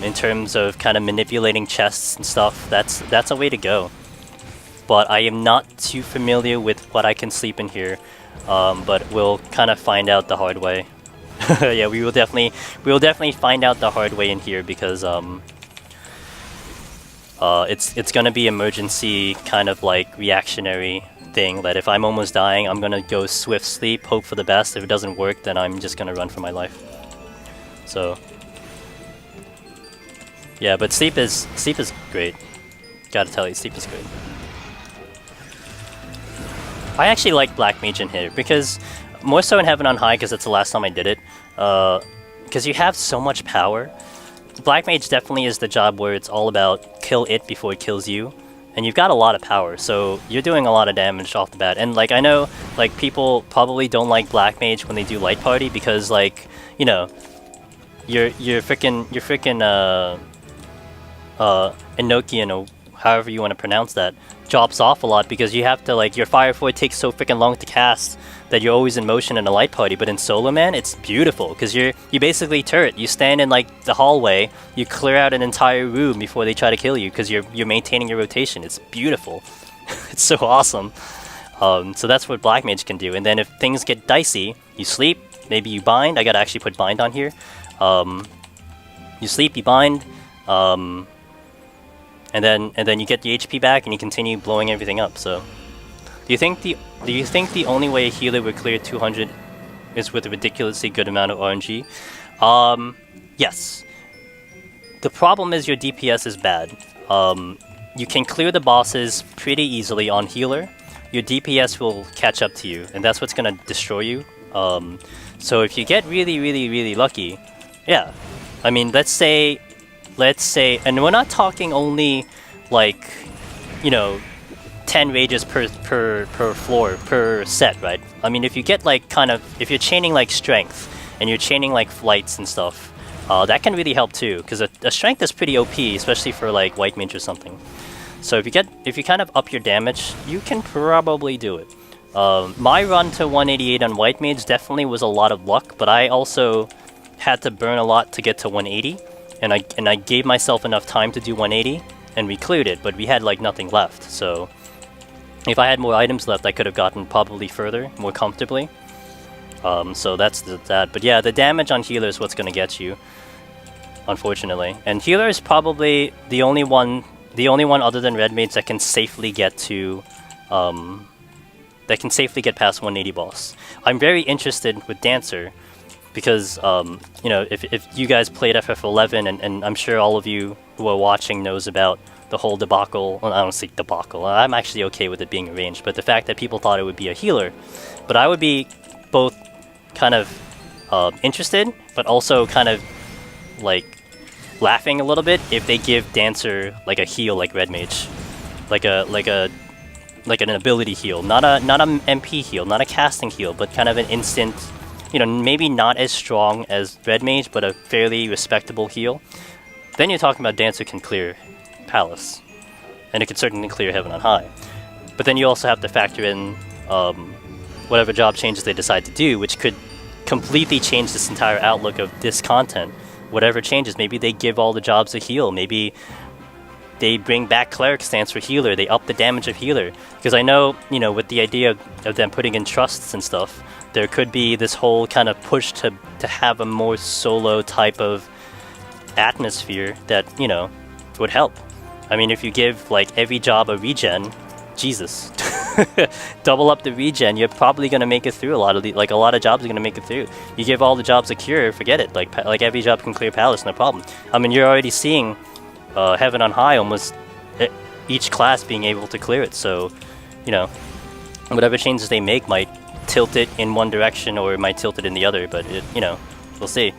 in terms of kind of manipulating chests and stuff. That's a way to go. But I am not too familiar with what I can sleep in here, but we'll kind of find out the hard way. Yeah, we will definitely find out the hard way in here because it's gonna be emergency kind of like reactionary thing that if I'm almost dying, I'm gonna go swift sleep, hope for the best. If it doesn't work, then I'm just gonna run for my life. So yeah, but sleep is great. Gotta tell you, sleep is great. I actually like Black Mage in here because more so in Heaven on High because it's the last time I did it. Because you have so much power. Black Mage definitely is the job where it's all about kill it before it kills you, and you've got a lot of power, so you're doing a lot of damage off the bat. And like I know, like people probably don't like Black Mage when they do Light Party because like you know, your freaking Enochian or however you want to pronounce that drops off a lot because you have to like your Fire Void takes so freaking long to cast that you're always in motion in a Light Party. But in Solo Man, it's beautiful because you basically turret. You stand in like the hallway, you clear out an entire room before they try to kill you because you're maintaining your rotation. It's beautiful. It's so awesome. So that's what Black Mage can do. And then if things get dicey, you sleep, maybe you bind. I gotta actually put bind on here. You sleep, you bind, and then you get the HP back and you continue blowing everything up. So do you think the only way a healer would clear 200 is with a ridiculously good amount of RNG? Yes. The problem is your DPS is bad. You can clear the bosses pretty easily on healer. your DPS will catch up to you, and that's what's gonna destroy you. So if you get really lucky, yeah. I mean, let's say, and we're not talking only like, you know, 10 rages per floor per set, right? I mean, if you get like if you're chaining like strength and you're chaining like flights and stuff, that can really help too, because a strength is pretty OP, especially for like white mage or something. So if you kind of up your damage, you can probably do it. My run to 188 on white mage definitely was a lot of luck, but I also had to burn a lot to get to 180, and I gave myself enough time to do 180, and we cleared it, but we had like nothing left. So if I had more items left, I could have gotten probably further, more comfortably. So that's that. But yeah, the damage on healer is what's gonna get you, unfortunately. And healer is probably the only one other than red mage that can safely get to, past 180 boss. I'm very interested with dancer, because you know, if you guys played FF11, and I'm sure all of you who are watching knows about the whole debacle. Well, I don't say debacle. I'm actually okay with it being arranged, but the fact that people thought it would be a healer, but I would be both kind of interested, but also kind of like laughing a little bit if they give dancer like a heal like red mage, like an ability heal, not a MP heal, not a casting heal, but kind of an instant, you know, maybe not as strong as red mage, but a fairly respectable heal. Then you're talking about dancer can clear Palace, and it can certainly clear Heaven on High. But then you also have to factor in whatever job changes they decide to do, which could completely change this entire outlook of this content. Whatever changes, maybe they give all the jobs a heal, maybe they bring back cleric stance for healer, they up the damage of healer. Because I know, you know, with the idea of them putting in trusts and stuff, there could be this whole kind of push to have a more solo type of atmosphere that, you know, would help. I mean, if you give like every job a regen, Jesus, double up the regen, you're probably gonna make it through a lot of a lot of jobs are gonna make it through. You give all the jobs a cure, forget it. Like every job can clear Palace, no problem. I mean, you're already seeing Heaven on High almost each class being able to clear it. So, you know, whatever changes they make might tilt it in one direction or it might tilt it in the other. But you know, we'll see.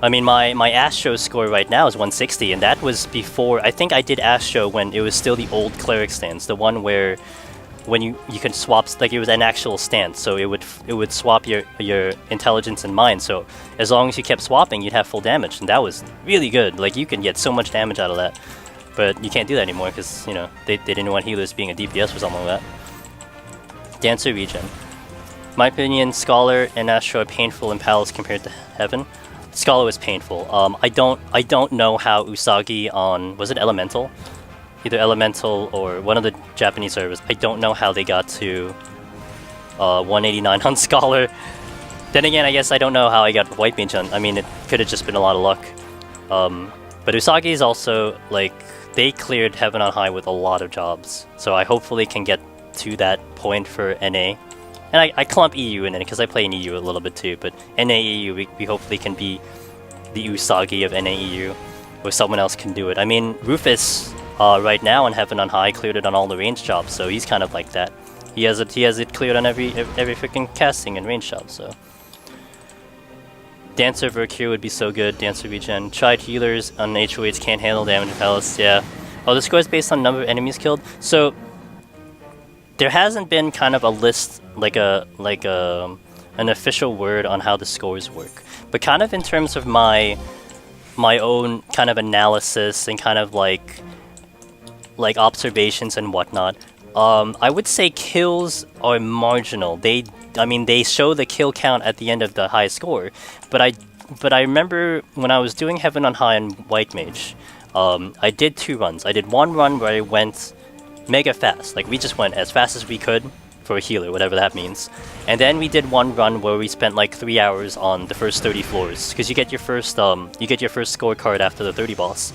I mean, my Astro score right now is 160, and that was before. I think I did Astro when it was still the old cleric stance, the one where when you can swap, like it was an actual stance, so it would swap your intelligence and mind. So as long as you kept swapping, you'd have full damage, and that was really good. Like you can get so much damage out of that, but you can't do that anymore because, you know, they didn't want healers being a DPS or something like that. Dancer regen. My opinion, Scholar and Astro are painful in Palace compared to Heaven. Scholar was painful. I don't know how Usagi on, was it Elemental? Either Elemental or one of the Japanese servers. I don't know how they got to 189 on Scholar. Then again, I guess I don't know how I got White Mage on. I mean, it could have just been a lot of luck. But Usagi is also, like, they cleared Heaven on High with a lot of jobs. So I hopefully can get to that point for NA. And I clump EU in it because I play in EU a little bit too, but NA EU, we hopefully can be the Usagi of NA EU, or someone else can do it. I mean, Rufus right now in Heaven on High cleared it on all the range jobs, so he's kind of like that. He has it cleared on every freaking casting and range job. So Dancer Vercure would be so good. Dancer regen. Tried healers on HOH can't handle damage in Palace. Yeah. Oh, the score is based on number of enemies killed. So there hasn't been kind of a list, like an official word on how the scores work, but kind of in terms of my own kind of analysis and kind of like observations and whatnot, I would say kills are marginal. I mean, they show the kill count at the end of the high score, but I remember when I was doing Heaven on High and White Mage, I did 2 runs. I did one run where I went mega fast, like we just went as fast as we could for a healer, whatever that means. And then we did one run where we spent like 3 hours on the first 30 floors, because you get your first scorecard after the 30 boss.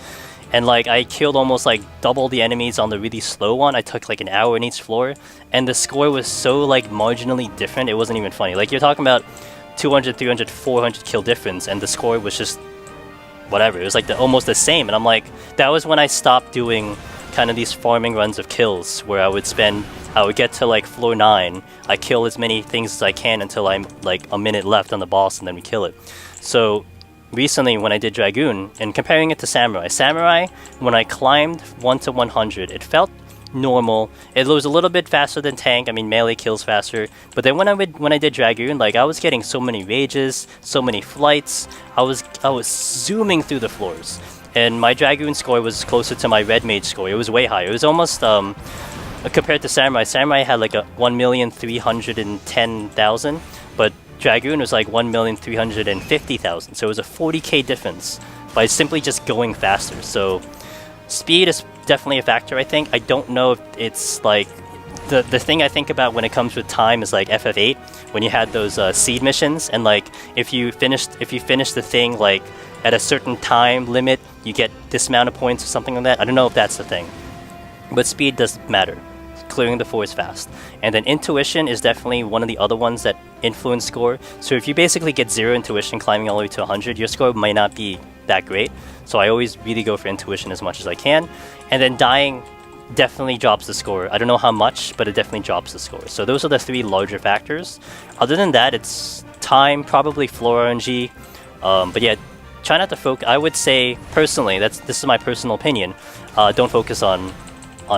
And like I killed almost like double the enemies on the really slow one. I took like an hour in each floor, and the score was so like marginally different, it wasn't even funny. Like you're talking about 200, 300, 400 kill difference, and the score was just whatever. It was like almost the same, and I'm like, that was when I stopped doing kind of these farming runs of kills where I would spend I would get to like floor 9, I kill as many things as I can until I'm like a minute left on the boss, and then we kill it. So recently when I did Dragoon, and comparing it to Samurai, when I climbed 1 to 100, it felt normal. It was a little bit faster than tank. I mean, melee kills faster. But then when I did Dragoon, like I was getting so many rages, so many flights. I was zooming through the floors, and my Dragoon score was closer to my red mage score. It was way higher. It was almost compared to Samurai. Samurai had like a 1,310,000, but Dragoon was like 1,350,000. So it was a 40k difference by simply just going faster. So speed is definitely a factor, I think. I don't know if it's like the thing I think about when it comes with time is like FF8, when you had those seed missions, and like if you finish the thing like at a certain time limit, you get this amount of points or something like that. I don't know if that's the thing, but speed does matter. Clearing the forest fast. And then intuition is definitely one of the other ones that influence score. So if you basically get 0 intuition climbing all the way to 100, your score might not be that great. So I always really go for intuition as much as I can. And then dying definitely drops the score. I don't know how much, but it definitely drops the score. So those are the 3 larger factors. Other than that, it's time, probably floor RNG. But yeah, try not to focus. I would say personally, this is my personal opinion. Don't focus on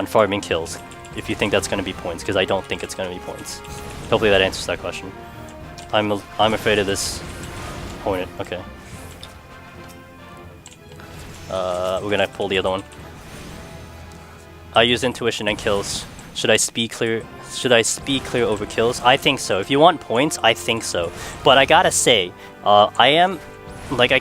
farming kills if you think that's going to be points, because I don't think it's going to be points. Hopefully that answers that question. I'm afraid of this hornet. Okay. We're gonna pull the other one. I use intuition and kills. Should I speed clear over kills? I think so. If you want points, I think so. But I gotta say, I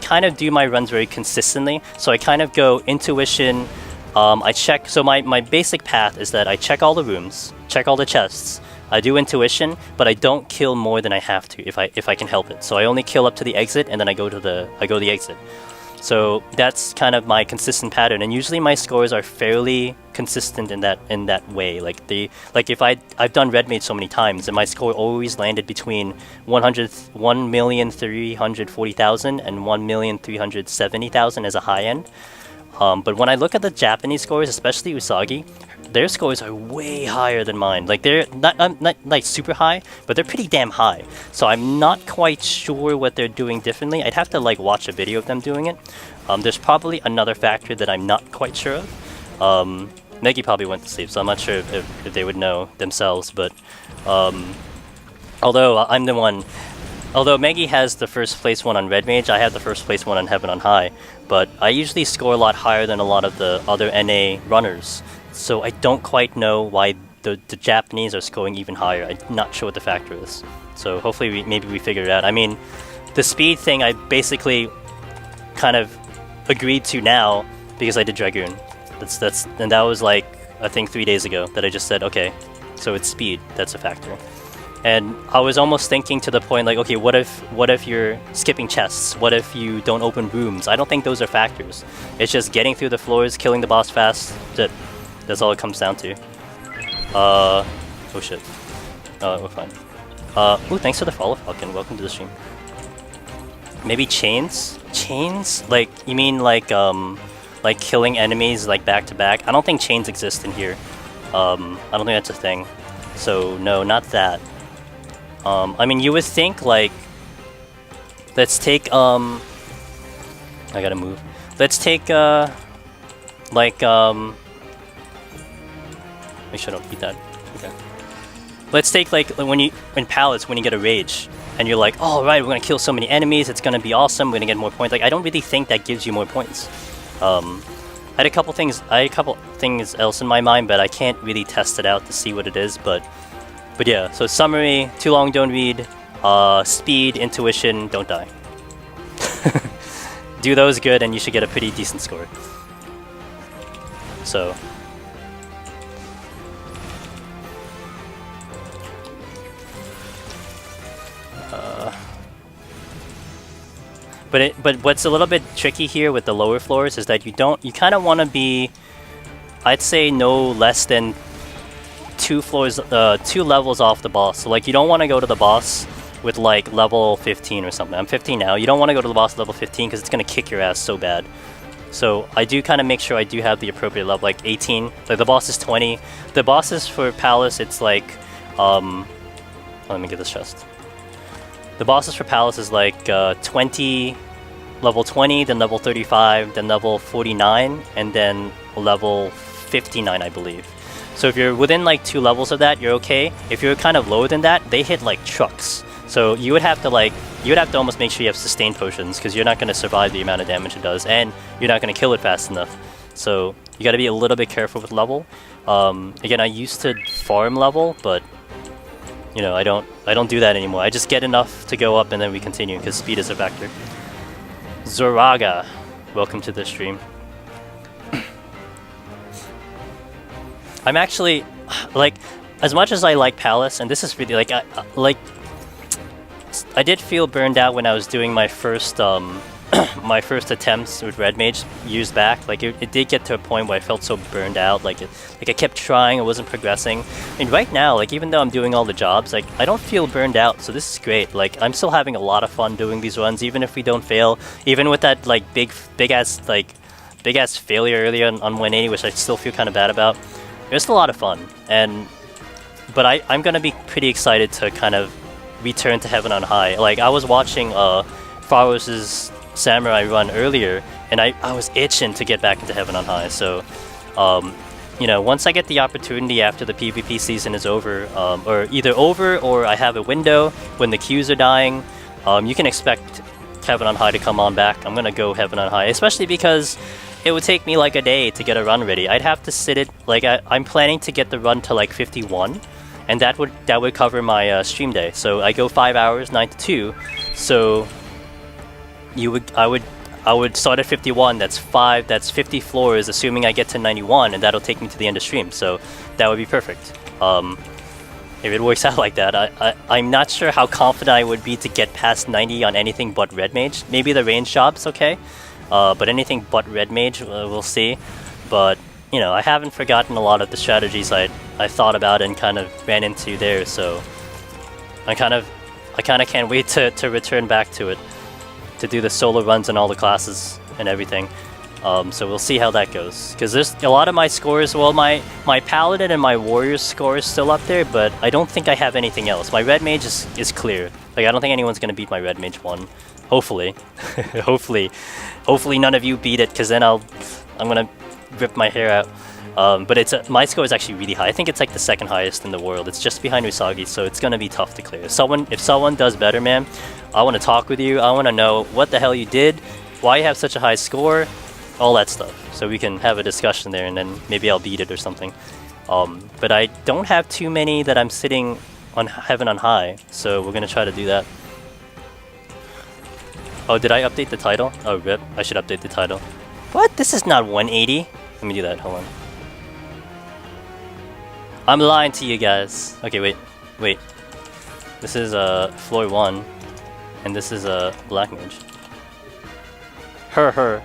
kind of do my runs very consistently. So I kind of go intuition. I check. So my basic path is that I check all the rooms, check all the chests. I do intuition, but I don't kill more than I have to if I can help it. So I only kill up to the exit, and then I go to the exit. So that's kind of my consistent pattern, and usually my scores are fairly consistent in that way. If I've done red mage so many times, and my score always landed between 1,340,000 and 1,370,000 as a high end. But when I look at the Japanese scores, especially Usagi, their scores are way higher than mine. Like they're not like super high, but they're pretty damn high. So I'm not quite sure what they're doing differently. I'd have to like watch a video of them doing it. There's probably another factor that I'm not quite sure of. Maygii probably went to sleep, so I'm not sure if they would know themselves. But although I'm the one. Although Maygii has the first place one on Red Mage, I have the first place one on Heaven on High, but I usually score a lot higher than a lot of the other NA runners, so I don't quite know why the Japanese are scoring even higher. I'm not sure what the factor is, so hopefully maybe we figure it out. I mean, the speed thing I basically kind of agreed to now because I did Dragoon. And that was like, I think 3 days ago that I just said, okay, so it's speed, that's a factor. And I was almost thinking to the point like, okay, what if you're skipping chests? What if you don't open rooms? I don't think those are factors. It's just getting through the floors, killing the boss fast. That's all it comes down to. Oh shit. We're fine. Ooh, thanks for the follow, Falcon. Welcome to the stream. Maybe chains? Chains? Like, you mean like killing enemies like back to back? I don't think chains exist in here. I don't think that's a thing. So no, not that. I mean, you would think like, let's take I gotta move. Let's take make sure I don't eat that. Okay. Let's take like in pallets when you get a rage and you're like, oh right, we're gonna kill so many enemies, it's gonna be awesome, we're gonna get more points. Like I don't really think that gives you more points. I had a couple things else in my mind, but I can't really test it out to see what it is. But yeah, so summary, too long don't read, speed, intuition, don't die. Do those good and you should get a pretty decent score. So But what's a little bit tricky here with the lower floors is that you kind of want to be, I'd say, no less than 2 levels off the boss. So like you don't want to go to the boss with like level 15 or something. I'm 15 now. You don't want to go to the boss level 15 because it's gonna kick your ass so bad. So I do kind of make sure I do have the appropriate level, like 18. Like the boss is 20. The bosses for Palace, it's like, let me get this chest. The bosses for Palace is like 20, level 20, then level 35, then level 49, and then level 59, I believe. So if you're within like 2 levels of that, you're okay. If you're kind of lower than that, they hit like trucks. So you would have to almost make sure you have sustained potions, because you're not going to survive the amount of damage it does, and you're not going to kill it fast enough. So you got to be a little bit careful with level. Again, I used to farm level, but you know, I don't do that anymore. I just get enough to go up and then we continue, because speed is a factor. Zoraga, welcome to the stream. I'm actually, like, as much as I like Palace, and this is really, like, I did feel burned out when I was doing my first, my first attempts with Red Mage years back. Like, it did get to a point where I felt so burned out, like I kept trying, I wasn't progressing. And right now, like, even though I'm doing all the jobs, like, I don't feel burned out, so this is great. Like, I'm still having a lot of fun doing these runs, even if we don't fail. Even with that, like, big ass failure earlier on 180, which I still feel kind of bad about. It was still a lot of fun, but I'm gonna be pretty excited to kind of return to Heaven on High. Like, I was watching Faros' Samurai run earlier, and I was itching to get back into Heaven on High. So, you know, once I get the opportunity after the PvP season is over, or either over or I have a window when the queues are dying, you can expect Heaven on High to come on back. I'm gonna go Heaven on High, especially because it would take me like a day to get a run ready. I'd have to sit it, like, I'm planning to get the run to like 51, and that would cover my stream day. So I go 5 hours, 9 to 2. So I would start at 51. That's 50 floors, assuming I get to 91, and that'll take me to the end of stream. So that would be perfect. If it works out like that, I'm not sure how confident I would be to get past 90 on anything but Red Mage. Maybe the range job's okay. But anything but Red Mage, we'll see. But, you know, I haven't forgotten a lot of the strategies I thought about and kind of ran into there, so I kind of can't wait to return back to it, to do the solo runs and all the classes and everything. So we'll see how that goes. Because there's a lot of my scores, well, my Paladin and my Warrior score is still up there, but I don't think I have anything else. My Red Mage is clear. Like, I don't think anyone's going to beat my Red Mage 1. Hopefully. Hopefully none of you beat it, because then I'm gonna rip my hair out. But my score is actually really high. I think it's like the second highest in the world. It's just behind Usagi, so it's gonna be tough to clear. If someone does better, man, I want to talk with you. I want to know what the hell you did, why you have such a high score, all that stuff. So we can have a discussion there, and then maybe I'll beat it or something. But I don't have too many that I'm sitting on Heaven on High, so we're gonna try to do that. Oh, did I update the title? Oh, rip. I should update the title. What? This is not 180. Let me do that. Hold on. I'm lying to you guys. Okay, wait. This is floor 1, and this is Black Mage. Her.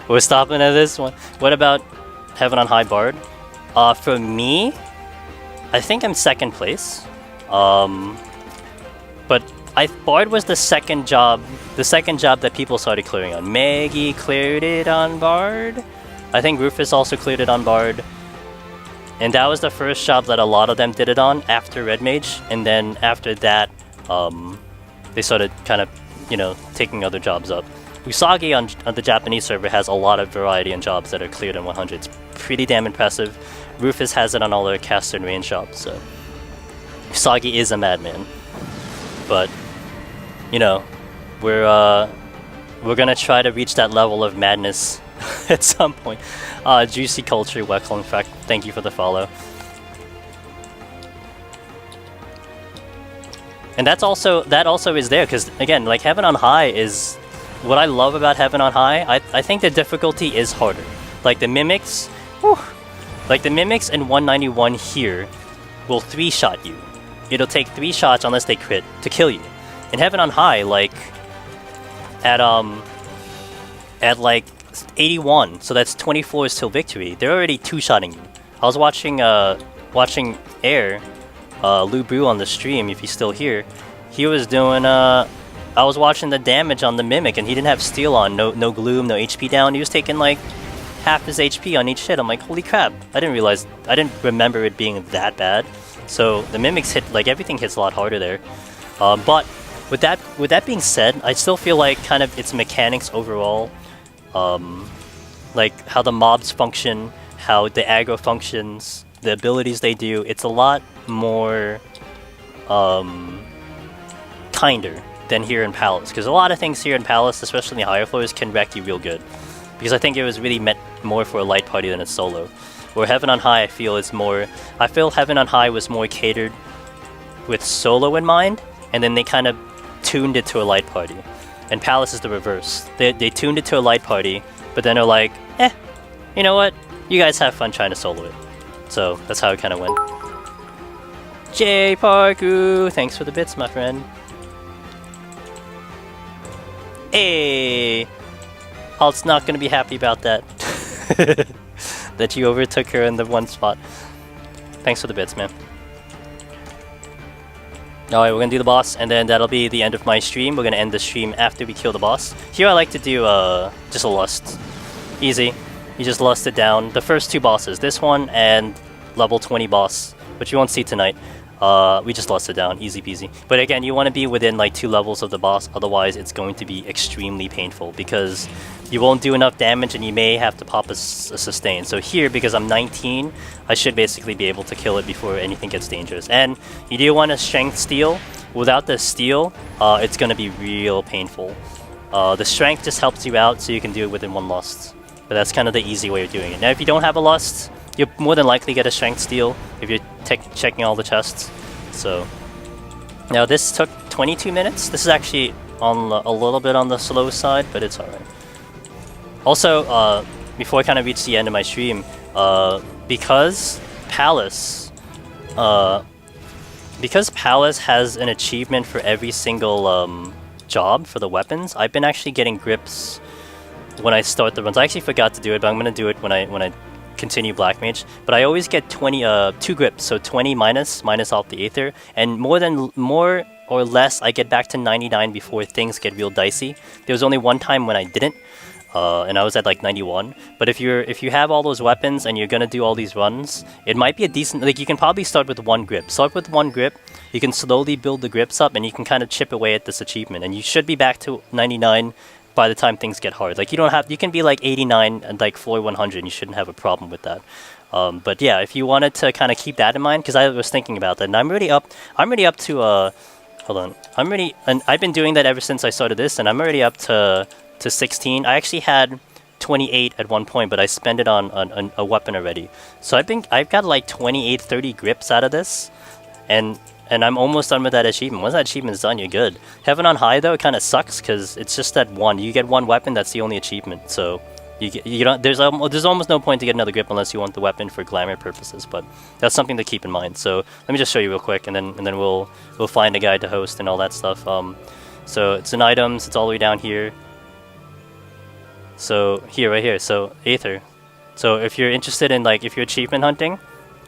We're stopping at this one. What about Heaven on High Bard? For me, I think I'm second place. But Bard was the second job that people started clearing on. Maygii cleared it on Bard. I think Rufus also cleared it on Bard. And that was the first job that a lot of them did it on after Red Mage. And then after that, they started kind of, you know, taking other jobs up. Usagi on the Japanese server has a lot of variety in jobs that are cleared in 100. It's pretty damn impressive. Rufus has it on all their caster and range jobs, so Usagi is a madman. But, you know, we're gonna try to reach that level of madness at some point. Juicy Culture, Weckl, in fact, thank you for the follow. And that also is there, because again, like, Heaven on High is what I love about Heaven on High. I think the difficulty is harder. Like the mimics, like the mimics in 191 here will 3-shot you. It'll take 3 shots unless they crit to kill you. In Heaven on High, like at like 81, so that's 20 floors till victory, they're already 2-shotting you. I was watching Air, Lou Brew on the stream, if he's still here. He was doing I was watching the damage on the Mimic, and he didn't have Steel on, no Gloom, no HP down. He was taking like half his HP on each hit. I'm like, holy crap! I didn't remember it being that bad. So the Mimics hit, like, everything hits a lot harder there. But with that being said, I still feel like kind of its mechanics overall, like how the mobs function, how the aggro functions, the abilities they do, it's a lot more kinder than here in Palace, because a lot of things here in Palace, especially in the higher floors, can wreck you real good. Because I think it was really meant more for a light party than a solo. Where Heaven on High, I feel Heaven on High was more catered with solo in mind, and then they kind of tuned it to a light party. And Palace is the reverse. They tuned it to a light party, but then they're like, you know what? You guys have fun trying to solo it. So that's how it kind of went. J Parku, thanks for the bits, my friend. Hey, Halt's not gonna be happy about that. That you overtook her in the one spot. Thanks for the bits, man. Alright, we're gonna do the boss, and then that'll be the end of my stream. We're gonna end the stream after we kill the boss. Here I like to do just a lust. Easy. You just lust it down. The first two bosses, this one and level 20 boss, which you won't see tonight. We just lost it down, easy peasy. But again, you want to be within like 2 levels of the boss, otherwise it's going to be extremely painful because you won't do enough damage and you may have to pop a sustain. So here, because I'm 19, I should basically be able to kill it before anything gets dangerous. And you do want to strength steal. Without the steal, it's going to be real painful. The strength just helps you out so you can do it within 1 lust. But that's kind of the easy way of doing it. Now if you don't have a lust, you'll more than likely get a strength steal if you're checking all the chests. So now this took 22 minutes. This is actually on a little bit on the slow side, but it's alright. Also, before I kind of reach the end of my stream, because Palace has an achievement for every single job for the weapons, I've been actually getting grips when I start the runs. I actually forgot to do it, but I'm gonna do it when I continue Black Mage. But I always get 2 grips, so 20 minus off the Aether, and more or less I get back to 99 before things get real dicey. There was only one time when I didn't, and I was at like 91. But if you have all those weapons and you're gonna do all these runs, it might be a decent, like, you can probably start with 1 grip. Start with 1 grip, you can slowly build the grips up, and you can kind of chip away at this achievement, and you should be back to 99 by the time things get hard. Like, you can be like 89 and like floor 100, and you shouldn't have a problem with that. But yeah, if you wanted to kind of keep that in mind, because I was thinking about that, and I'm already up to hold on, and I've been doing that ever since I started this, and I'm already up to 16. I actually had 28 at one point, but I spent it on a weapon already. So I've got like 28, 30 grips out of this, and I'm almost done with that achievement. Once that achievement's done, you're good. Heaven on High, though, it kind of sucks because it's just that one. You get 1 weapon, that's the only achievement. So you don't. There's almost no point to get another grip unless you want the weapon for glamour purposes. But that's something to keep in mind. So let me just show you real quick, and then we'll find a guide to host and all that stuff. So it's in items. It's all the way down here. So right here. So Aether. So if you're interested in, like, if you're achievement hunting,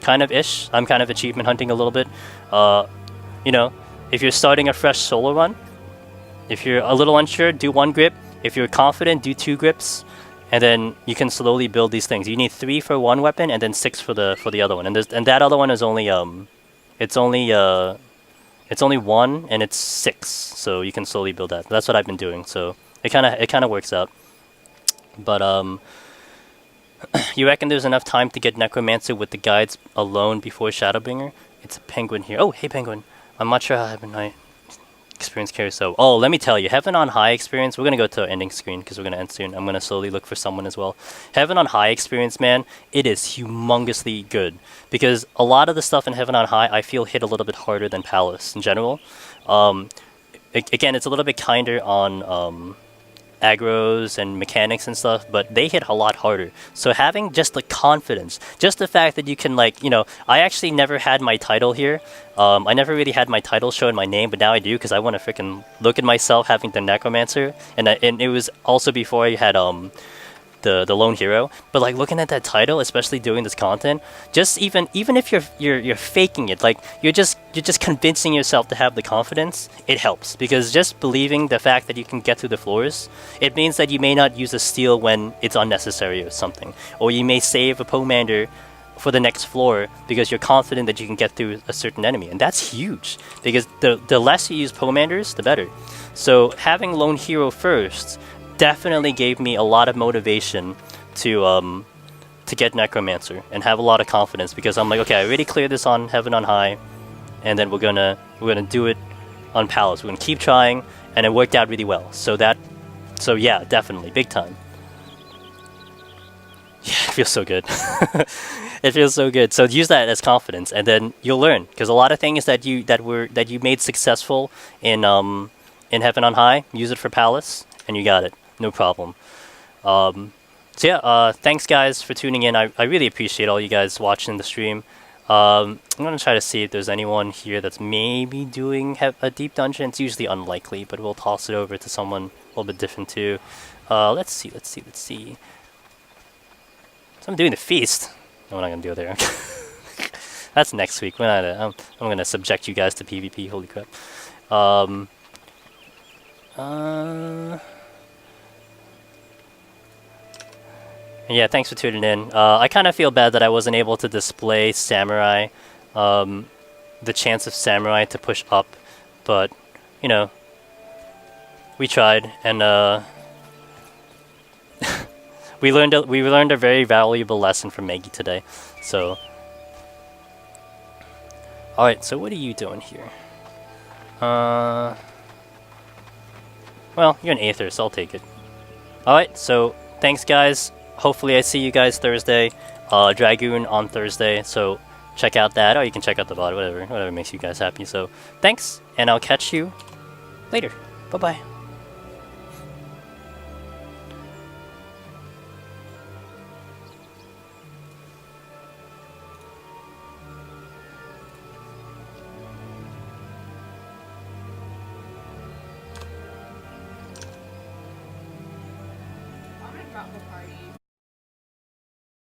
kind of ish. I'm kind of achievement hunting a little bit. You know, if you're starting a fresh solo run, if you're a little unsure, do 1 grip. If you're confident, do 2 grips, and then you can slowly build these things. You need 3 for 1 weapon, and then 6 for the other one. And that other one is only it's only 1 and it's 6, so you can slowly build that. That's what I've been doing. So it kind of works out. But you reckon there's enough time to get Necromancer with the guides alone before Shadowbringer? It's a penguin here. Oh, hey penguin. I'm not sure how Heaven on High experience carries. So, oh, let me tell you, Heaven on High experience. We're gonna go to our ending screen because we're gonna end soon. I'm gonna slowly look for someone as well. Heaven on High experience, man, it is humongously good because a lot of the stuff in Heaven on High I feel hit a little bit harder than Palace in general. Again, it's a little bit kinder on aggros and mechanics and stuff, but they hit a lot harder. So having just the confidence, just the fact that you can, like, you know, I actually never had my title here. I never really had my title show in my name, but now I do because I want to freaking look at myself having the Necromancer, and it was also before I had the lone hero. But like looking at that title, especially doing this content, just even if you're faking it, like you're just convincing yourself to have the confidence, it helps, because just believing the fact that you can get through the floors, it means that you may not use a steal when it's unnecessary or something, or you may save a Pomander for the next floor because you're confident that you can get through a certain enemy, and that's huge, because the less you use Pomanders, the better. So having lone hero first definitely gave me a lot of motivation to get Necromancer and have a lot of confidence, because I'm like, okay, I already cleared this on Heaven on High, and then we're gonna do it on Palace. We're gonna keep trying, and it worked out really well. So yeah, definitely big time. Yeah, it feels so good. It feels so good. So use that as confidence, and then you'll learn, because a lot of things that you made successful in Heaven on High, use it for Palace, and you got it, no problem. So yeah, thanks guys for tuning in. I really appreciate all you guys watching the stream. I'm gonna try to see if there's anyone here that's maybe doing a deep dungeon. It's usually unlikely, but we'll toss it over to someone a little bit different too. Let's see. So I'm doing the feast. No, we're not gonna do it there. That's next week. I'm gonna subject you guys to PvP. Holy crap. Yeah, thanks for tuning in. I kind of feel bad that I wasn't able to display Samurai, the chance of Samurai to push up, but you know, we tried, and we learned a very valuable lesson from Maygii today. So, all right. So what are you doing here? Well, you're an Aether, so I'll take it. All right. So thanks, guys. Hopefully I see you guys Thursday. Dragoon on Thursday. So check out that, or you can check out the VOD, whatever makes you guys happy. So thanks, and I'll catch you later. Bye bye. I'm gonna drop the party.